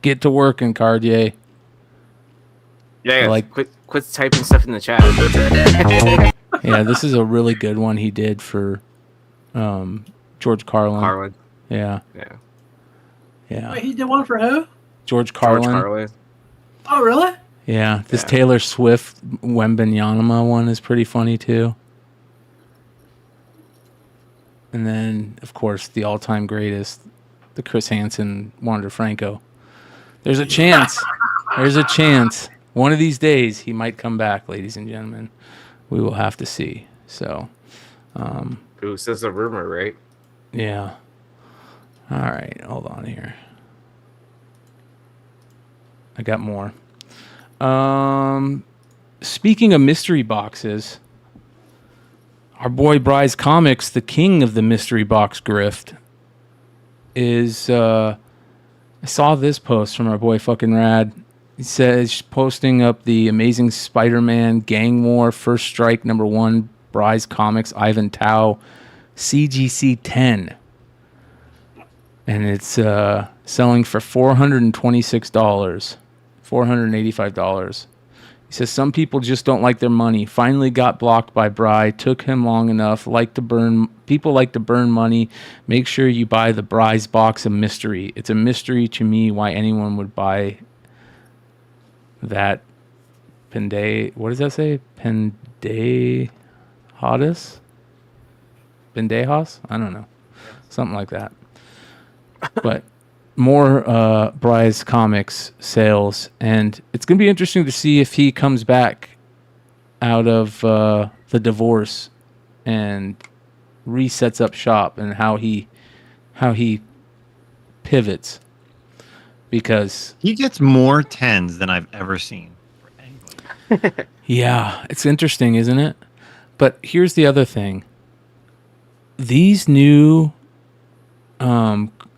Get to working, Cartier. Yeah, Like- quit typing stuff in the chat. Yeah, this is a really good one he did for George Carlin. Carlin. Yeah, Yeah. yeah. Wait, he did one for who? George Carlin. George Carlin. Oh, really? Yeah, this Yeah. Taylor Swift Wembanyama one is pretty funny too. And then, of course, the all-time greatest, the Chris Hansen Wander Franco. There's a chance. There's a chance. One of these days, he might come back, ladies and gentlemen. We will have to see. So, Who says a rumor, right? yeah. All right, hold on here. I got more. Speaking of mystery boxes, our boy Bry's Comics, the king of the mystery box grift, is I saw this post from our boy fucking Rad. He says posting up the Amazing Spider-Man Gang War First Strike #1 Bry's Comics Ivan Tao CGC 10. And it's selling for $426, $485. He says some people just don't like their money. Finally got blocked by Bry. Took him long enough. People like to burn money. Make sure you buy the Bry's box of mystery. It's a mystery to me why anyone would buy that Penday. What does that say? Pendejas? Pendejas? I don't know. Something like that. But more Bry's Comics sales, and it's going to be interesting to see if he comes back out of the divorce and resets up shop, and how he pivots, because He gets more 10s than I've ever seen for anybody. yeah, it's interesting, isn't it? But here's the other thing. These new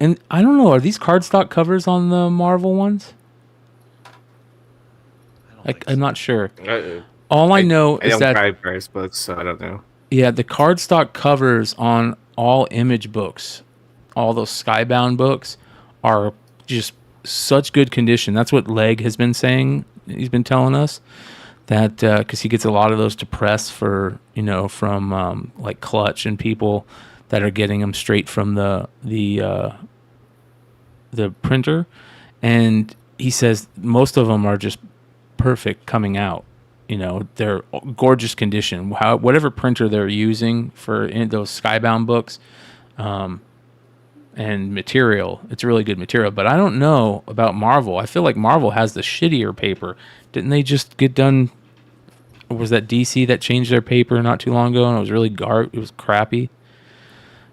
and I don't know, are these cardstock covers on the Marvel ones? I'm not sure. All I know I is don't that buy Bryce books, so I don't know. yeah, the cardstock covers on all Image books, all those Skybound books, are just such good condition. That's what Legg has been saying. He's been telling us that because he gets a lot of those to press for from like Clutch and people that are getting them straight from the printer, and he says most of them are just perfect coming out. They're gorgeous condition. Whatever printer they're using for those Skybound books, and material, it's really good material. But I don't know about Marvel. I feel like Marvel has the shittier paper. Didn't they just get done? Or was that DC that changed their paper not too long ago, and it was really it was crappy?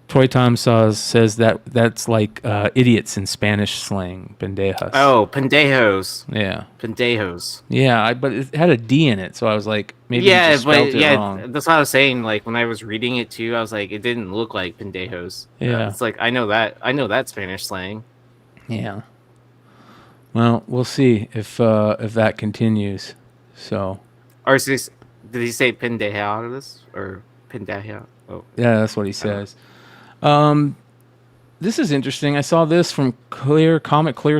Toy Time says that's like idiots in Spanish slang, pendejas. Oh, pendejos. Yeah. Pendejos. Yeah, but it had a D in it, so I was like, maybe he just spelled it wrong. That's what I was saying. Like when I was reading it too, I was like, it didn't look like pendejos. Yeah. It's like I know that Spanish slang. Yeah. Well, we'll see if that continues. So. Or did he say pendeja out of this or pendeja? Oh. Yeah, that's what he says. This is interesting. I saw this from Clear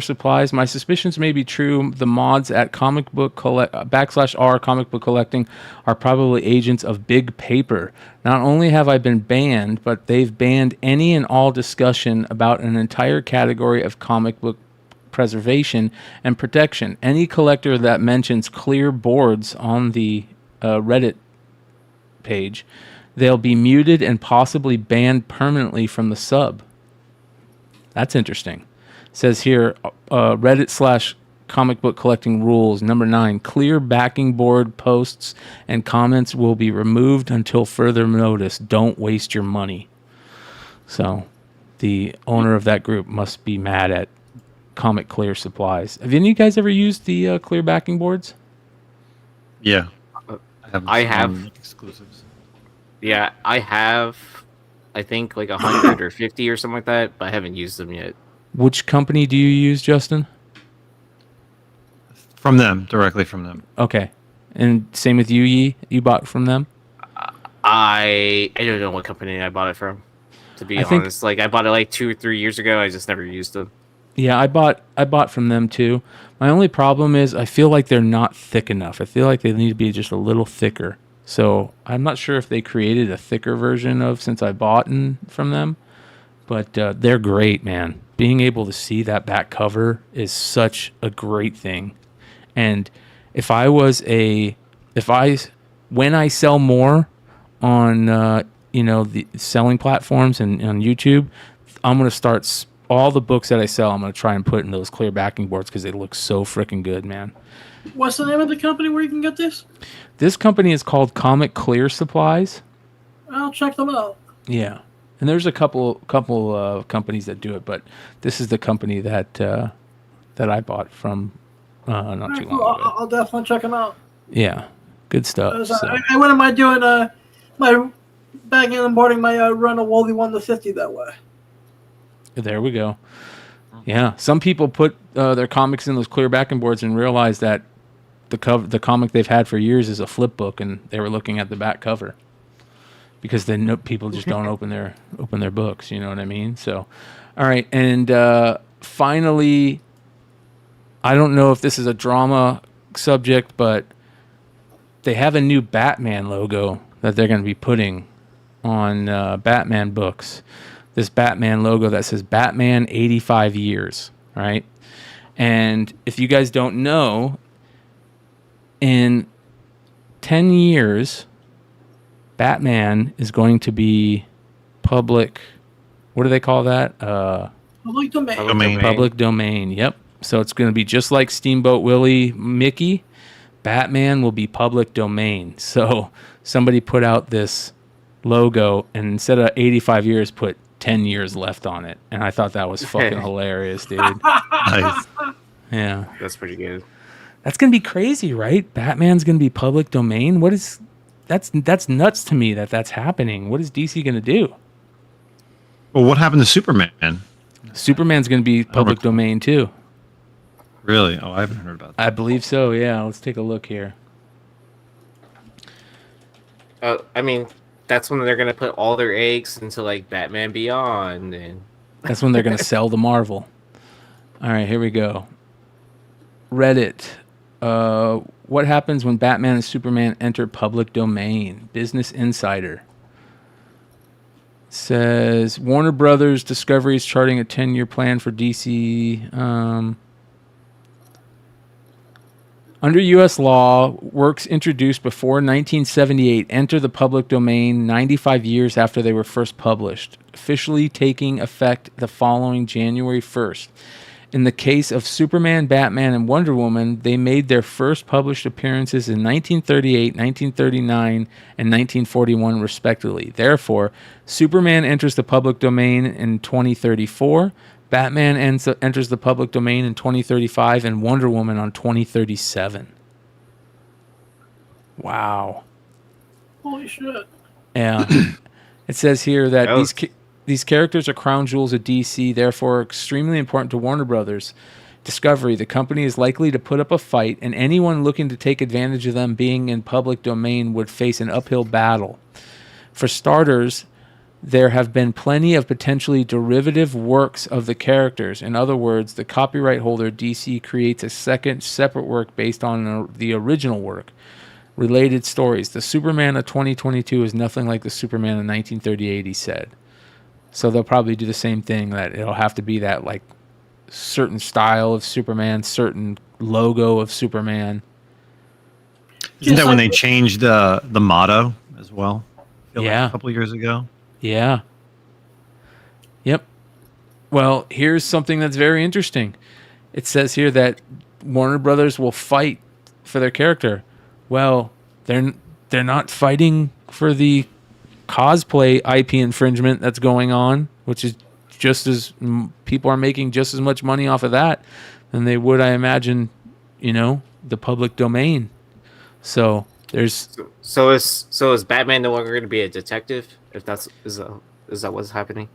Supplies. My suspicions may be true. The mods at /r comic book collecting are probably agents of big paper. Not only have I been banned, but they've banned any and all discussion about an entire category of comic book preservation and protection. Any collector that mentions clear boards on the Reddit page, they'll be muted and possibly banned permanently from the sub. That's interesting. It says here, Reddit /comic book collecting rules. Number 9, clear backing board posts and comments will be removed until further notice. Don't waste your money. So the owner of that group must be mad at Comic Clear Supplies. Have any of you guys ever used the clear backing boards? Yeah. I have exclusives. Yeah, I have, I think, like 100 or 50 or something like that, but I haven't used them yet. Which company do you use, Justin? From them, directly from them. Okay. And same with you, Yee? You bought from them? I don't know what company I bought it from, to be honest. Like, I bought it like 2 or 3 years ago. I just never used them. Yeah, I bought from them too. My only problem is I feel like they're not thick enough. I feel like they need to be just a little thicker. So I'm not sure if they created a thicker version of since I bought from them, but they're great, man. Being able to see that back cover is such a great thing. And when I sell more on the selling platforms and on YouTube, I'm gonna start all the books that I sell. I'm gonna try and put in those clear backing boards because they look so freaking good, man. What's the name of the company where you can get this? This company is called Comic Clear Supplies. I'll check them out. Yeah, and there's a couple companies that do it, but this is the company that I bought from not too long ago. I'll definitely check them out. Yeah, good stuff. So. I wouldn't mind doing my bagging and boarding my run of Wally 1 to 50 that way. There we go. Yeah, some people put their comics in those clear backing boards and realize that the comic they've had for years is a flip book, and they were looking at the back cover because then people just don't open their books. You know what I mean? So, all right, and finally, I don't know if this is a drama subject, but they have a new Batman logo that they're going to be putting on Batman books. This Batman logo that says Batman 85 years, right? And if you guys don't know, in 10 years, Batman is going to be public. What do they call that? Public domain. Public domain. Yep. So it's going to be just like Steamboat Willie Mickey. Batman will be public domain. So somebody put out this logo and instead of 85 years, put 10 years left on it. And I thought that was fucking hilarious, dude. Nice. Yeah. That's pretty good. That's going to be crazy, right? Batman's going to be public domain. That's nuts to me that's happening. What is DC going to do? Well, what happened to Superman? Superman's going to be public domain too. Really? Oh, I haven't heard about that. I believe so, yeah. Let's take a look here. I mean, that's when they're going to put all their eggs into like Batman Beyond, and that's when they're going to sell the Marvel. All right, here we go. Reddit. what happens when Batman and Superman enter public domain? Business Insider says Warner Brothers Discovery is charting a 10-year plan for DC. Under U.S. law, works introduced before 1978 enter the public domain 95 years after they were first published, officially taking effect the following January 1st. In the case of Superman, Batman, and Wonder Woman, they made their first published appearances in 1938, 1939, and 1941, respectively. Therefore, Superman enters the public domain in 2034, Batman enters the public domain in 2035, and Wonder Woman on 2037. Wow. Holy shit. Yeah. It says here that these characters are crown jewels of DC, therefore extremely important to Warner Brothers Discovery. The company is likely to put up a fight, and anyone looking to take advantage of them being in public domain would face an uphill battle. For starters, there have been plenty of potentially derivative works of the characters. In other words, the copyright holder, DC, creates a second separate work based on the original work. Related stories. The Superman of 2022 is nothing like the Superman of 1938, he said. So they'll probably do the same thing, that it'll have to be that like certain style of Superman, certain logo of Superman. Isn't that when they changed the motto as well? Yeah. A couple of years ago. Yeah. Yep. Well, here's something that's very interesting. It says here that Warner Brothers will fight for their character. Well, they're not fighting for the cosplay IP infringement that's going on, which is just as people are making just as much money off of that than they would, I imagine, the public domain. So there's so is Batman no longer going to be a detective? If is that what's happening?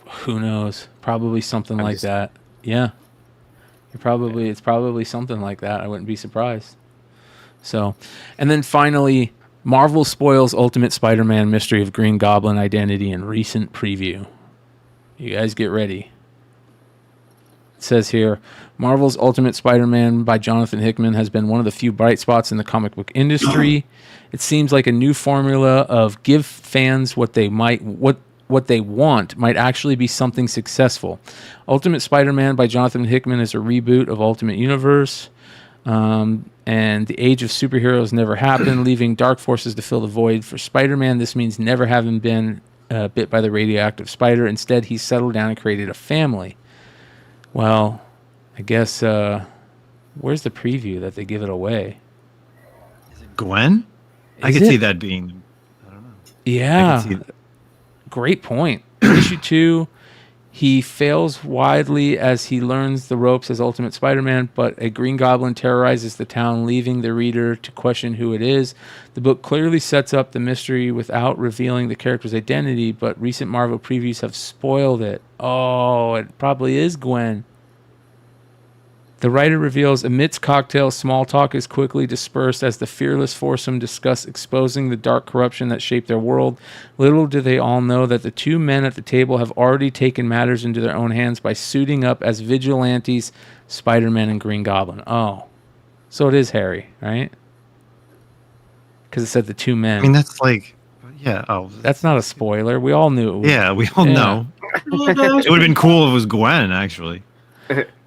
Who knows? Probably something like that. Yeah. It's probably something like that. I wouldn't be surprised. So, and then finally, Marvel spoils Ultimate Spider-Man mystery of Green Goblin identity in recent preview. You guys get ready. It says here, Marvel's Ultimate Spider-Man by Jonathan Hickman has been one of the few bright spots in the comic book industry. It seems like a new formula of give fans what they want might actually be something successful. Ultimate Spider-Man by Jonathan Hickman is a reboot of Ultimate Universe. And the age of superheroes never happened, leaving dark forces to fill the void. For Spider-Man, this means never having been bit by the radioactive spider. Instead, he settled down and created a family. Well, I guess, where's the preview that they give it away? Is it Gwen? I could see that being, I don't know. Yeah. Great point. Issue 2, he fails widely as he learns the ropes as Ultimate Spider-Man, but a Green Goblin terrorizes the town, leaving the reader to question who it is. The book clearly sets up the mystery without revealing the character's identity, but recent Marvel previews have spoiled it. Oh, it probably is Gwen. The writer reveals, amidst cocktails, small talk is quickly dispersed as the fearless foursome discuss exposing the dark corruption that shaped their world. Little do they all know that the two men at the table have already taken matters into their own hands by suiting up as vigilantes, Spider-Man and Green Goblin. Oh, so it is Harry, right? Because it said the two men. I mean, that's like, yeah. Oh, that's not a spoiler. We all knew it was. Yeah, we all know. It would have been cool if it was Gwen, actually.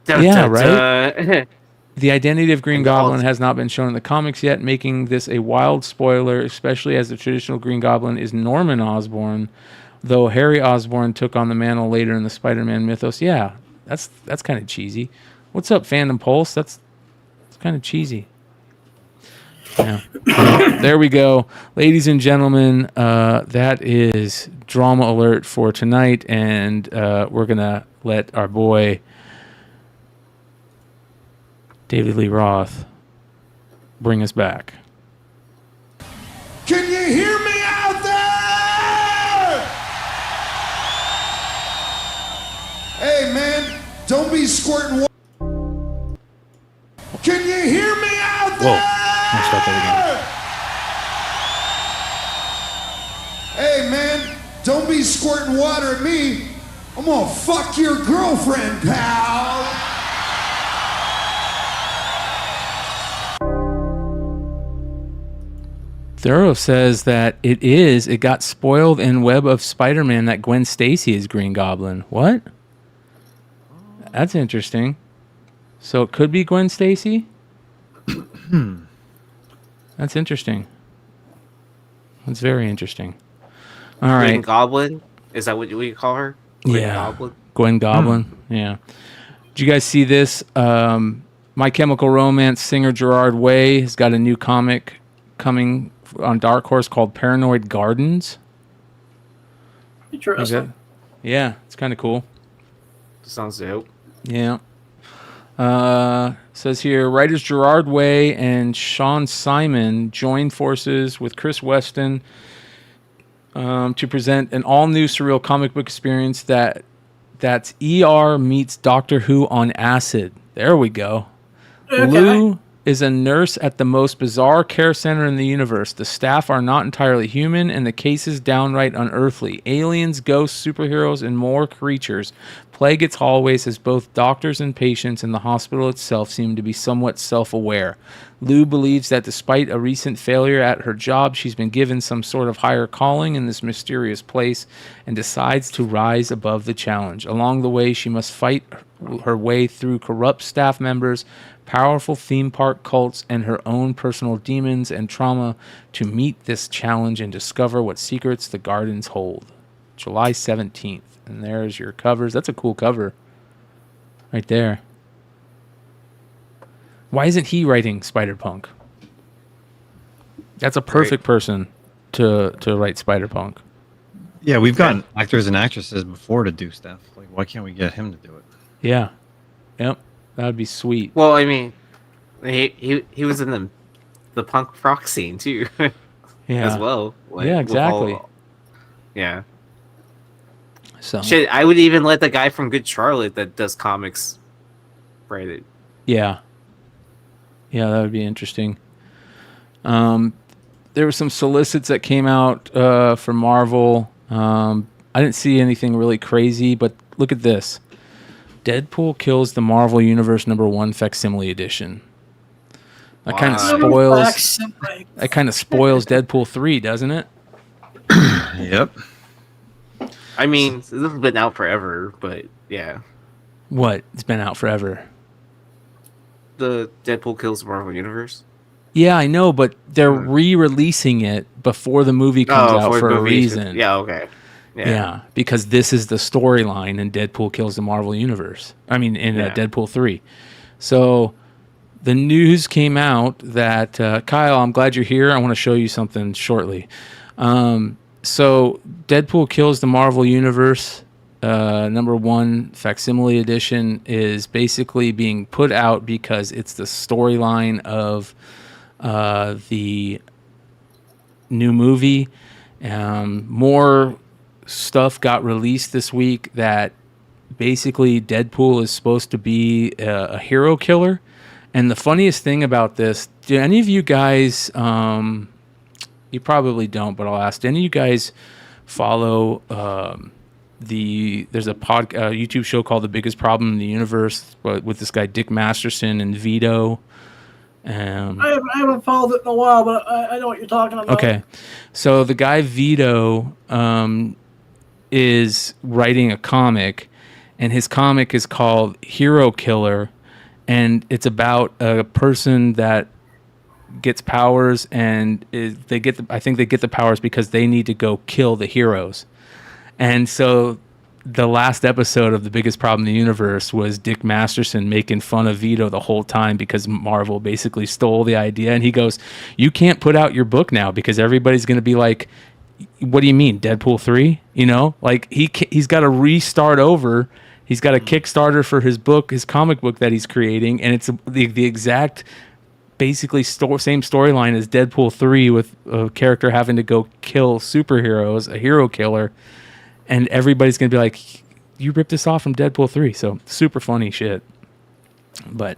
Yeah, right? The identity of Green Goblin has not been shown in the comics yet, making this a wild spoiler, especially as the traditional Green Goblin is Norman Osborn, though Harry Osborn took on the mantle later in the Spider-Man mythos. Yeah, that's kind of cheesy. What's up, Fandom Pulse? That's kind of cheesy. Yeah. There we go. Ladies and gentlemen, that is Drama Alert for tonight, and we're going to let our boy David Lee Roth bring us back. Can you hear me out there? Hey, man, don't be squirting water. Can you hear me out there? Whoa, I'll start that again. Hey, man, don't be squirting water at me. I'm gonna fuck your girlfriend, pal. Thorough says that it got spoiled in Web of Spider-Man that Gwen Stacy is Green Goblin. What? That's interesting. So it could be Gwen Stacy? That's interesting. That's very interesting. All right. Green Goblin? Is that what you call her? Green Goblin? Gwen Goblin. Yeah. Did you guys see this? My Chemical Romance singer Gerard Way has got a new comic coming on Dark Horse called Paranoid Gardens. Interesting. Yeah, it's kind of cool. Sounds dope. Yeah. Says here, writers Gerard Way and Sean Simon joined forces with Chris Weston to present an all-new surreal comic book experience that's ER meets Doctor Who on acid. There we go. Okay. Lou is a nurse at the most bizarre care center in the universe. The staff are not entirely human, and the cases downright unearthly. Aliens, ghosts, superheroes, and more creatures plague its hallways as both doctors and patients in the hospital itself seem to be somewhat self-aware. Lou believes that despite a recent failure at her job, she's been given some sort of higher calling in this mysterious place and decides to rise above the challenge. Along the way, she must fight her way through corrupt staff members, powerful theme park cults, and her own personal demons and trauma to meet this challenge and discover what secrets the gardens hold. July 17th. And there's your covers. That's a cool cover right there. Why isn't he writing Spider-Punk? That's a perfect person to write Spider-Punk. Yeah, we've gotten actors and actresses before to do stuff. Like, why can't we get him to do it? Yeah. Yep. That would be sweet. Well, I mean, he was in the punk rock scene too. Yeah. As well. Like, yeah, exactly. Yeah. So shit, I would even let the guy from Good Charlotte that does comics write it. Yeah. Yeah, that would be interesting. There were some solicits that came out for Marvel. I didn't see anything really crazy, but look at this. Deadpool kills the Marvel Universe #1 facsimile edition. That kind of spoils. That kind of spoils Deadpool 3, doesn't it? Yep. I mean, this has been out forever, but yeah. What? It's been out forever. The Deadpool kills the Marvel Universe. Yeah, I know, but they're re-releasing it before the movie comes out for a reason. Yeah, okay. Yeah, because this is the storyline in Deadpool kills the Marvel Universe. I mean, in Deadpool 3. So the news came out that, Kyle, I'm glad you're here. I want to show you something shortly. So Deadpool kills the Marvel Universe, #1 facsimile edition is basically being put out because it's the storyline of the new movie. More stuff got released this week that basically Deadpool is supposed to be a hero killer. And the funniest thing about this, do any of you guys, you probably don't, but I'll ask, do any of you guys follow there's a YouTube show called The Biggest Problem in the Universe with this guy Dick Masterson and Vito? I haven't followed it in a while, but I know what you're talking about. Okay. So the guy Vito is writing a comic, and his comic is called Hero Killer, and it's about a person that gets powers, and I think they get the powers because they need to go kill the heroes. And so the last episode of The Biggest Problem in the Universe was Dick Masterson making fun of Vito the whole time because Marvel basically stole the idea. And he goes, you can't put out your book now because everybody's going to be like, what do you mean, Deadpool 3? You know, like he's got to restart over. He's got a Kickstarter for his book, his comic book that he's creating. And it's the exact basically same storyline as Deadpool 3 with a character having to go kill superheroes, a hero killer. And everybody's going to be like, you ripped this off from Deadpool 3. So super funny shit. But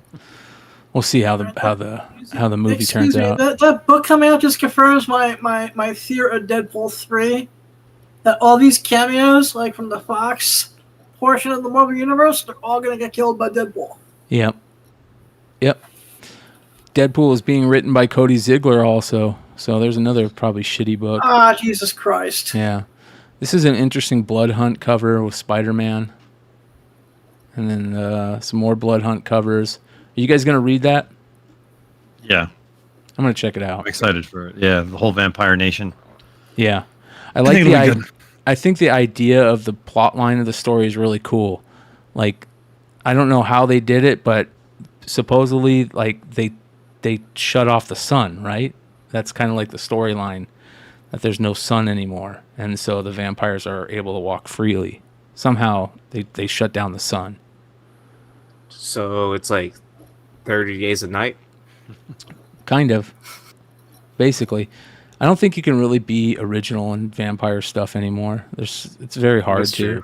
we'll see how the movie turns out. That book coming out just confirms my theory of Deadpool 3. That all these cameos, like from the Fox portion of the Marvel Universe, they're all going to get killed by Deadpool. Yep. Deadpool is being written by Cody Ziegler also. So there's another probably shitty book. Ah, Jesus Christ. Yeah. This is an interesting Blood Hunt cover with Spider-Man. And then some more Blood Hunt covers. Are you guys going to read that? Yeah. I'm going to check it out. I'm excited for it. Yeah, the whole Vampire Nation. Yeah. I think the idea of the plot line of the story is really cool. Like, I don't know how they did it, but supposedly, like, they shut off the sun, right? That's kind of like the storyline, that there's no sun anymore. And so the vampires are able to walk freely. Somehow they shut down the sun. So it's like 30 days a night? Kind of. Basically. I don't think you can really be original in vampire stuff anymore. It's very hard That's to. true.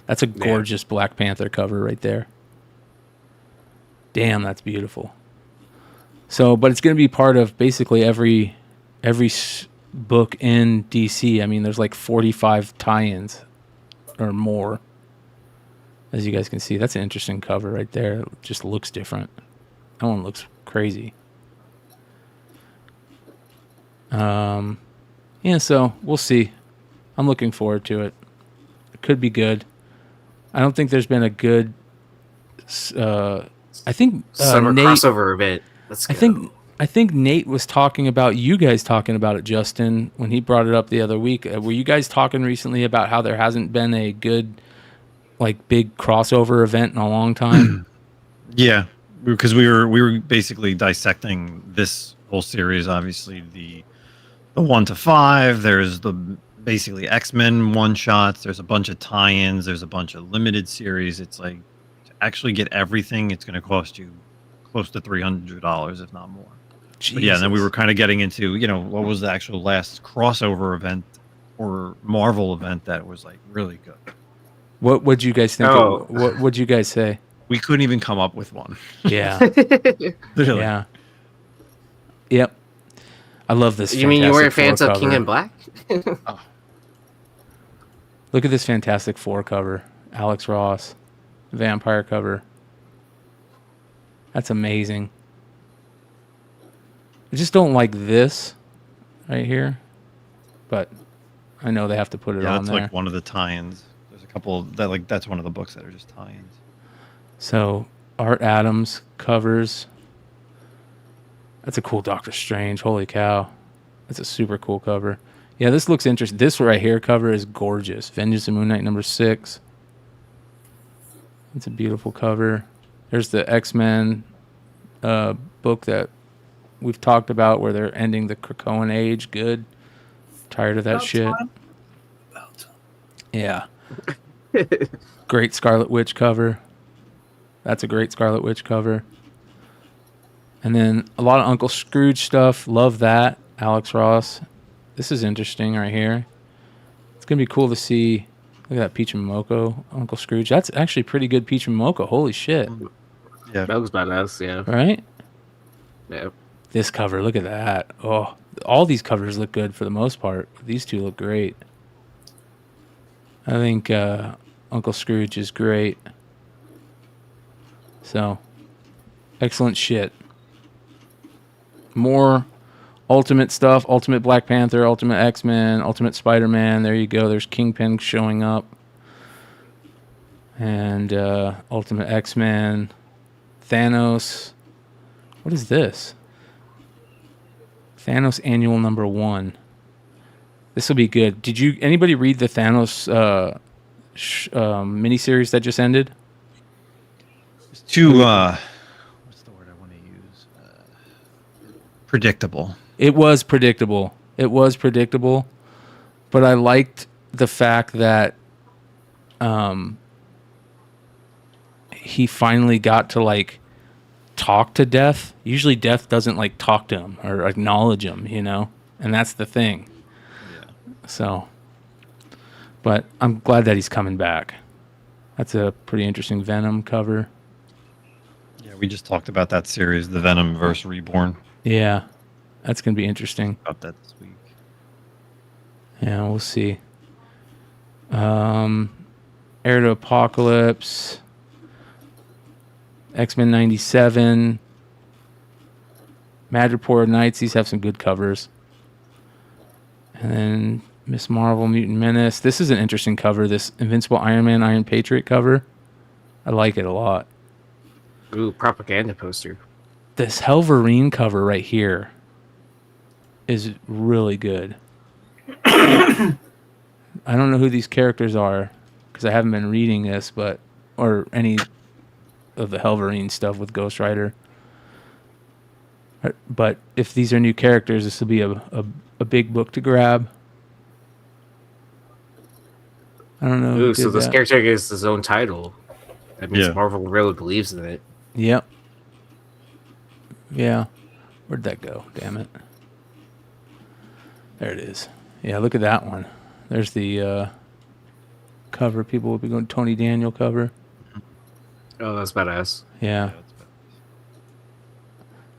That's a gorgeous Black Panther cover right there. Damn, that's beautiful. So, but it's going to be part of basically every book in DC. I mean, there's like 45 tie-ins or more. As you guys can see, that's an interesting cover right there. It just looks different. That one looks crazy. Yeah, so we'll see. I'm looking forward to it. It could be good. I don't think there's been a good. I think Summer Nate, crossover event. Let's go. I think Nate was talking about you guys talking about it, Justin, when he brought it up the other week. Were you guys talking recently about how there hasn't been a good, like, big crossover event in a long time? Yeah, because we were basically dissecting this whole series. Obviously, the 1 to 5. There's the basically X-Men one shots. There's a bunch of tie-ins. There's a bunch of limited series. It's like, to actually get everything, it's going to cost you close to $300, if not more. But yeah, and then we were kind of getting into, what was the actual last crossover event or Marvel event that was like really good. What would you guys think? What would you guys say? We couldn't even come up with one. Yeah. Literally. Yeah. Yep. I love this. You mean you weren't Fantastic fans Four of King cover. in Black? Oh. Look at this Fantastic Four cover. Alex Ross. Vampire cover. That's amazing. I just don't like this right here, but I know they have to put it Yeah, on that's there. like one of the tie-ins. There's a couple that that's one of the books that are just tie-ins. So Art Adams covers. That's a cool Doctor Strange. Holy cow. That's a super cool cover. Yeah, this looks interesting. This right here cover is gorgeous. Vengeance of Moon Knight #6. It's a beautiful cover. There's the X-Men book that we've talked about where they're ending the Krakoan age. Good. Tired of that About shit. time. Yeah. Great Scarlet Witch cover. That's a great Scarlet Witch cover. And then a lot of Uncle Scrooge stuff. Love that. Alex Ross. This is interesting right here. It's going to be cool to see. Look at that Peach and Momoko, Uncle Scrooge. That's actually pretty good Peach and Momoko. Holy shit. Yeah. That was badass, yeah. Right? Yeah. This cover, look at that. Oh, all these covers look good for the most part. These two look great. I think Uncle Scrooge is great. So, excellent shit. More Ultimate stuff. Ultimate Black Panther, Ultimate X-Men, Ultimate Spider-Man. There you go. There's Kingpin showing up. And Ultimate X-Men. Thanos. What is this? Thanos Annual #1. This will be good. Did anybody read the Thanos miniseries that just ended? It's too what's the word I want to use? Predictable. It was predictable. But I liked the fact that he finally got to talk to Death. Usually Death doesn't talk to him or acknowledge him, and that's the thing. Yeah. So, but I'm glad that he's coming back. That's a pretty interesting Venom cover. Yeah, we just talked about that series, the Venom versus Reborn. Yeah, that's gonna be interesting. About that this week. Yeah, we'll see. Heir to Apocalypse. X-Men 97. Madripoor Knights. These have some good covers. And then Miss Marvel, Mutant Menace. This is an interesting cover. This Invincible Iron Man, Iron Patriot cover. I like it a lot. Ooh, propaganda poster. This Helverine cover right here is really good. I don't know who these characters are because I haven't been reading this, or any of the Helverine stuff with Ghost Rider. But if these are new characters, this will be a big book to grab. I don't know. Ooh, so this character gets his own title. That means Marvel really believes in it. Yep. Yeah. Where'd that go? Damn it. There it is. Yeah, look at that one. There's the cover. People will be going Tony Daniel cover. Oh, that's badass. Yeah.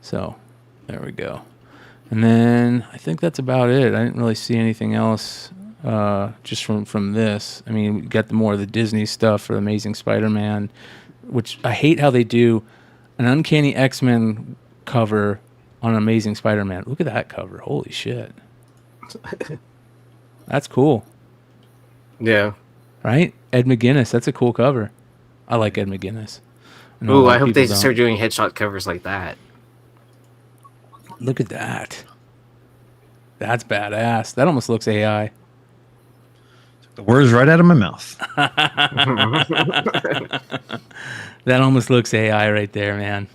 So, there we go. And then I think that's about it. I didn't really see anything else just from this. I mean, we got more of the Disney stuff for Amazing Spider-Man, which I hate how they do an Uncanny X-Men cover on Amazing Spider-Man. Look at that cover. Holy shit. That's cool. Yeah. Right? Ed McGuinness. That's a cool cover. I like Ed McGuinness. Ooh, I hope they start doing headshot covers like that. Look at that. That's badass. That almost looks AI. The words right out of my mouth. That almost looks AI right there, man.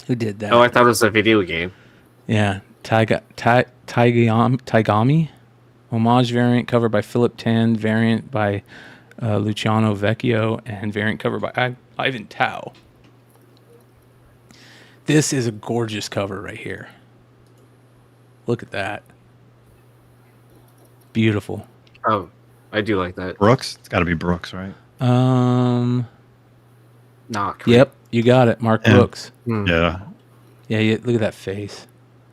Who did that? Oh, I thought it was a video game. Yeah. Taigami? Homage variant cover by Philip Tan, variant by Luciano Vecchio, and variant cover by Ivan Tao. This is a gorgeous cover right here. Look at that. Beautiful. Oh, I do like that. Brooks? It's got to be Brooks, right? Not. Yep, you got it. Mark Brooks. Yeah. Yeah, look at that face.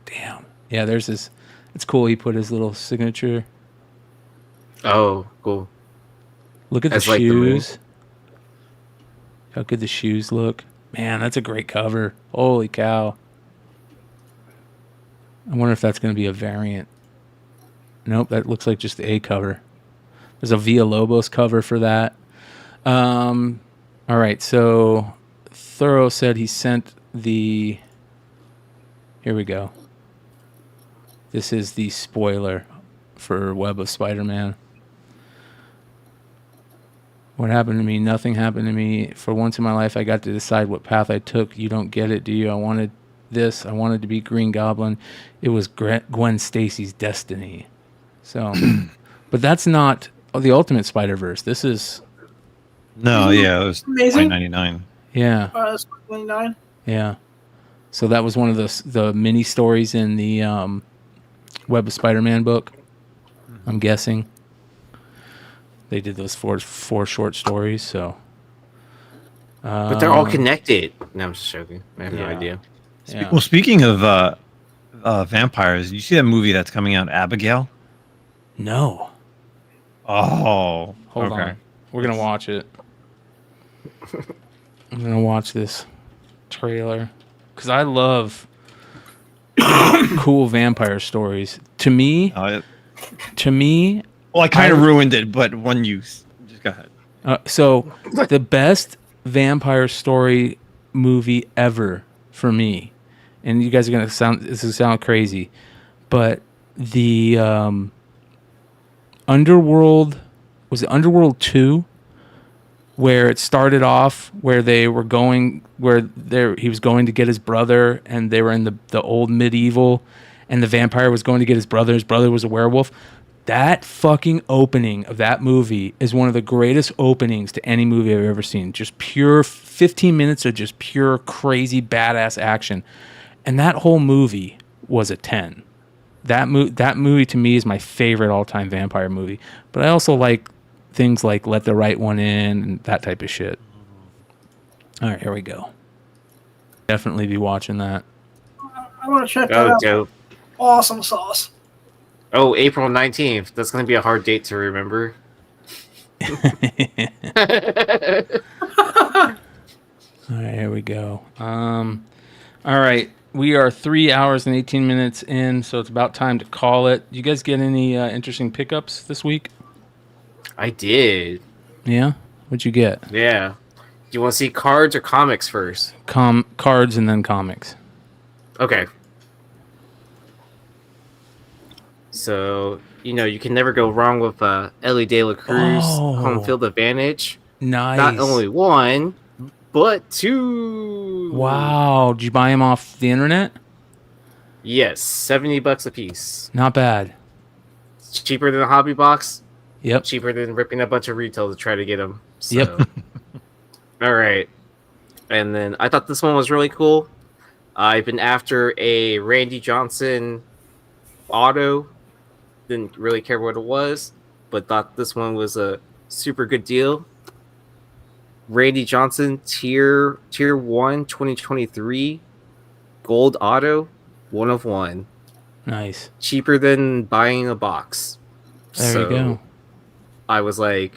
Damn. Yeah, there's his. It's cool. He put his little signature. Oh, cool. Look at the shoes. How good the shoes look. Man, that's a great cover. Holy cow. I wonder if that's going to be a variant. Nope, that looks like just the A cover. There's a Villalobos cover for that. All right, so Thorough said he sent the... Here we go. This is the spoiler for Web of Spider-Man. What happened to me? Nothing happened to me. For once in my life, I got to decide what path I took. You don't get it, do you? I wanted this. I wanted to be Green Goblin. It was Gwen Stacy's destiny. So, but that's not the Ultimate Spider-Verse. This is... No, yeah, it was Amazing. 1999. Yeah. That's 29. Yeah. So that was one of the mini stories in the Web of Spider-Man book. I'm guessing. They did those four short stories, so. But they're all connected. No, I'm just joking. I have no idea. Yeah. Well, speaking of vampires, you see that movie that's coming out, Abigail? No. Oh. Hold on. We're going to watch it. I'm going to watch this trailer. Because I love cool vampire stories. To me... Well, I kind of ruined it, but when you... Just go ahead. So, the best vampire story movie ever for me, and you guys are going to sound crazy, but the Underworld... Was it Underworld 2? Where it started off, where they were going... he was going to get his brother, and they were in the old medieval, and the vampire was going to get his brother. His brother was a werewolf. That fucking opening of that movie is one of the greatest openings to any movie I've ever seen. Just pure 15 minutes of just pure crazy badass action. And that whole movie was a 10. That movie to me is my favorite all-time vampire movie. But I also like things like Let the Right One In and that type of shit. All right, here we go. Definitely be watching that. I want to check that out. Dope. Awesome sauce. Oh, April 19th. That's going to be a hard date to remember. All right, here we go. All right. we are 3 hours and 18 minutes in, so it's about time to call it. You guys get any interesting pickups this week? I did. Yeah? What'd you get? Yeah. Do you want to see cards or comics first? Cards and then comics. Okay. So, you can never go wrong with Ellie De La Cruz home field advantage. Nice. Not only one, but two. Wow. Did you buy them off the internet? Yes, $70 a piece. Not bad. It's cheaper than a hobby box. Yep. Cheaper than ripping a bunch of retail to try to get them. So. Yep. All right. And then I thought this one was really cool. I've been after a Randy Johnson auto. Didn't really care what it was, but thought this one was a super good deal. Randy Johnson tier 1 2023 gold auto, 1 of 1. Nice. Cheaper than buying a box. There you go. I was like,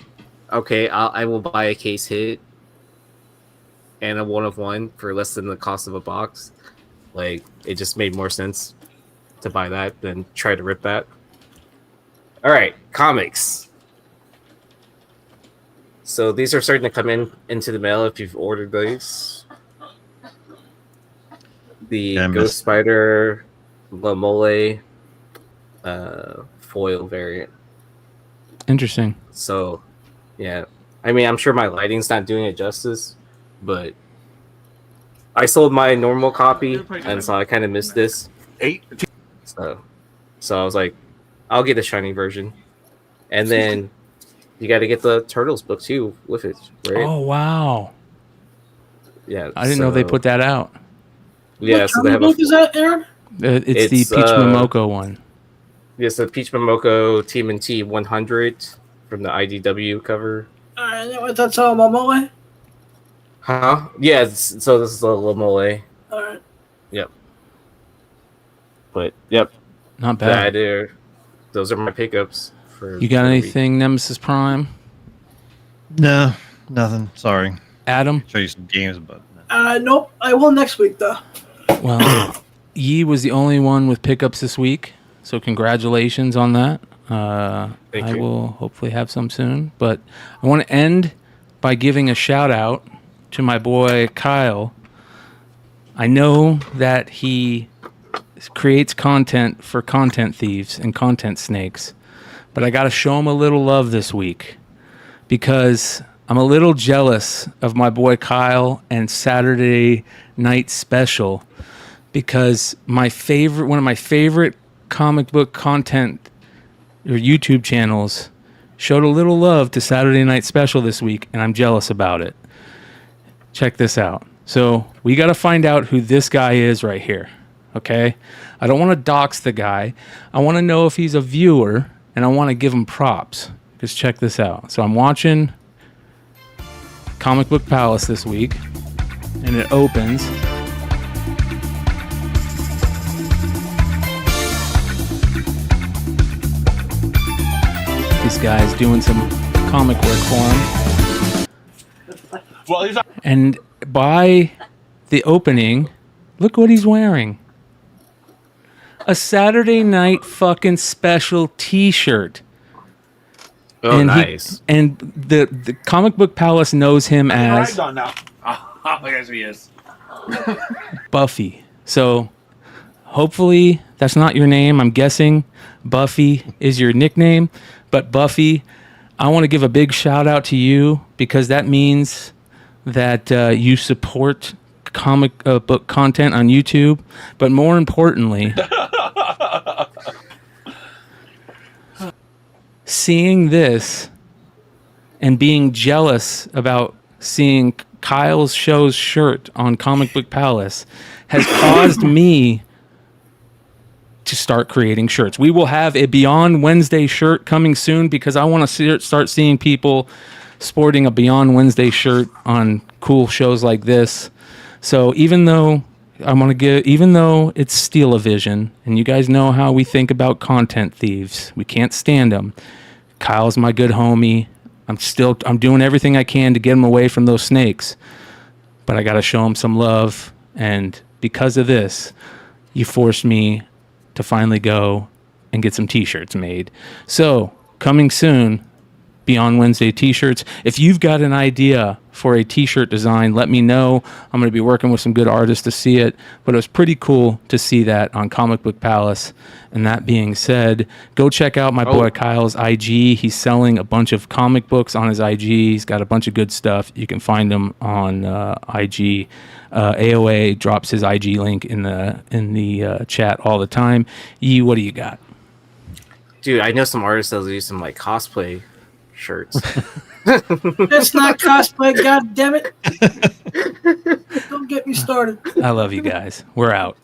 okay, I will buy a case hit and a 1 of 1 for less than the cost of a box. Like, it just made more sense to buy that than try to rip that. All right, comics. So these are starting to come into the mail if you've ordered these. The Ghost Spider La Mole foil variant. Interesting. So, yeah. I mean, I'm sure my lighting's not doing it justice, but I sold my normal copy, and so I kind of missed this. So I was like, I'll get the shiny version. And then you got to get the Turtles book, too, with it, right? Oh, wow. Yeah. I didn't know they put that out. Yeah, what so they have book is that, Aaron? It's the Peach Momoko one. Yes, the Peach Momoko TMNT 100 from the IDW cover. That's all Momoe? Huh? Yeah, so this is a La Mole. Alright. Yep. But, yep. Not bad. Those are my pickups. You got anything, Nemesis Prime? No, nothing. Sorry. Adam? Show you some games, but nope. I will next week, though. Well, Yee was the only one with pickups this week, so congratulations on that. I will hopefully have some soon. But I want to end by giving a shout out to my boy Kyle. I know that he creates content for content thieves and content snakes, but I got to show him a little love this week because I'm a little jealous of my boy Kyle and Saturday Night Special, because one of my favorite comic book content or YouTube channels showed a little love to Saturday Night Special this week, and I'm jealous about it. Check this out. So we got to find out who this guy is right here. Okay? I don't want to dox the guy. I want to know if he's a viewer, and I want to give him props. Just check this out. So I'm watching Comic Book Palace this week, and it opens. This guy's doing some comic work for him. Well, he's not. And by the opening, look what he's wearing. A Saturday Night fucking Special t-shirt. Oh, and nice. And the Comic Book Palace knows him as On now. Oh, yes, he is. Buffy. So hopefully that's not your name. I'm guessing Buffy is your nickname. But Buffy, I want to give a big shout out to you, because that means that you support comic book content on YouTube. But more importantly, seeing this and being jealous about seeing Kyle's show's shirt on Comic Book Palace has caused me to start creating shirts. We will have a Beyond Wednesday shirt coming soon, because I want to start seeing people sporting a Beyond Wednesday shirt on cool shows like this. So even though it's Steal-A-Vision, and you guys know how we think about content thieves, we can't stand them. Kyle's my good homie. I'm doing everything I can to get him away from those snakes, but I got to show him some love. And because of this, you forced me to finally go and get some t-shirts made. So coming soon, Beyond Wednesday t-shirts. If you've got an idea for a t-shirt design, let me know. I'm going to be working with some good artists to see it, but it was pretty cool to see that on Comic Book Palace. And that being said, go check out my boy Kyle's IG. He's selling a bunch of comic books on his IG. He's got a bunch of good stuff. You can find him on IG. AOA drops his IG link in the chat all the time. Yee, what do you got? Dude, I know some artists that'll do some like cosplay shirts. It's not cosplay, god damn it. Don't get me started. I love you guys. We're out.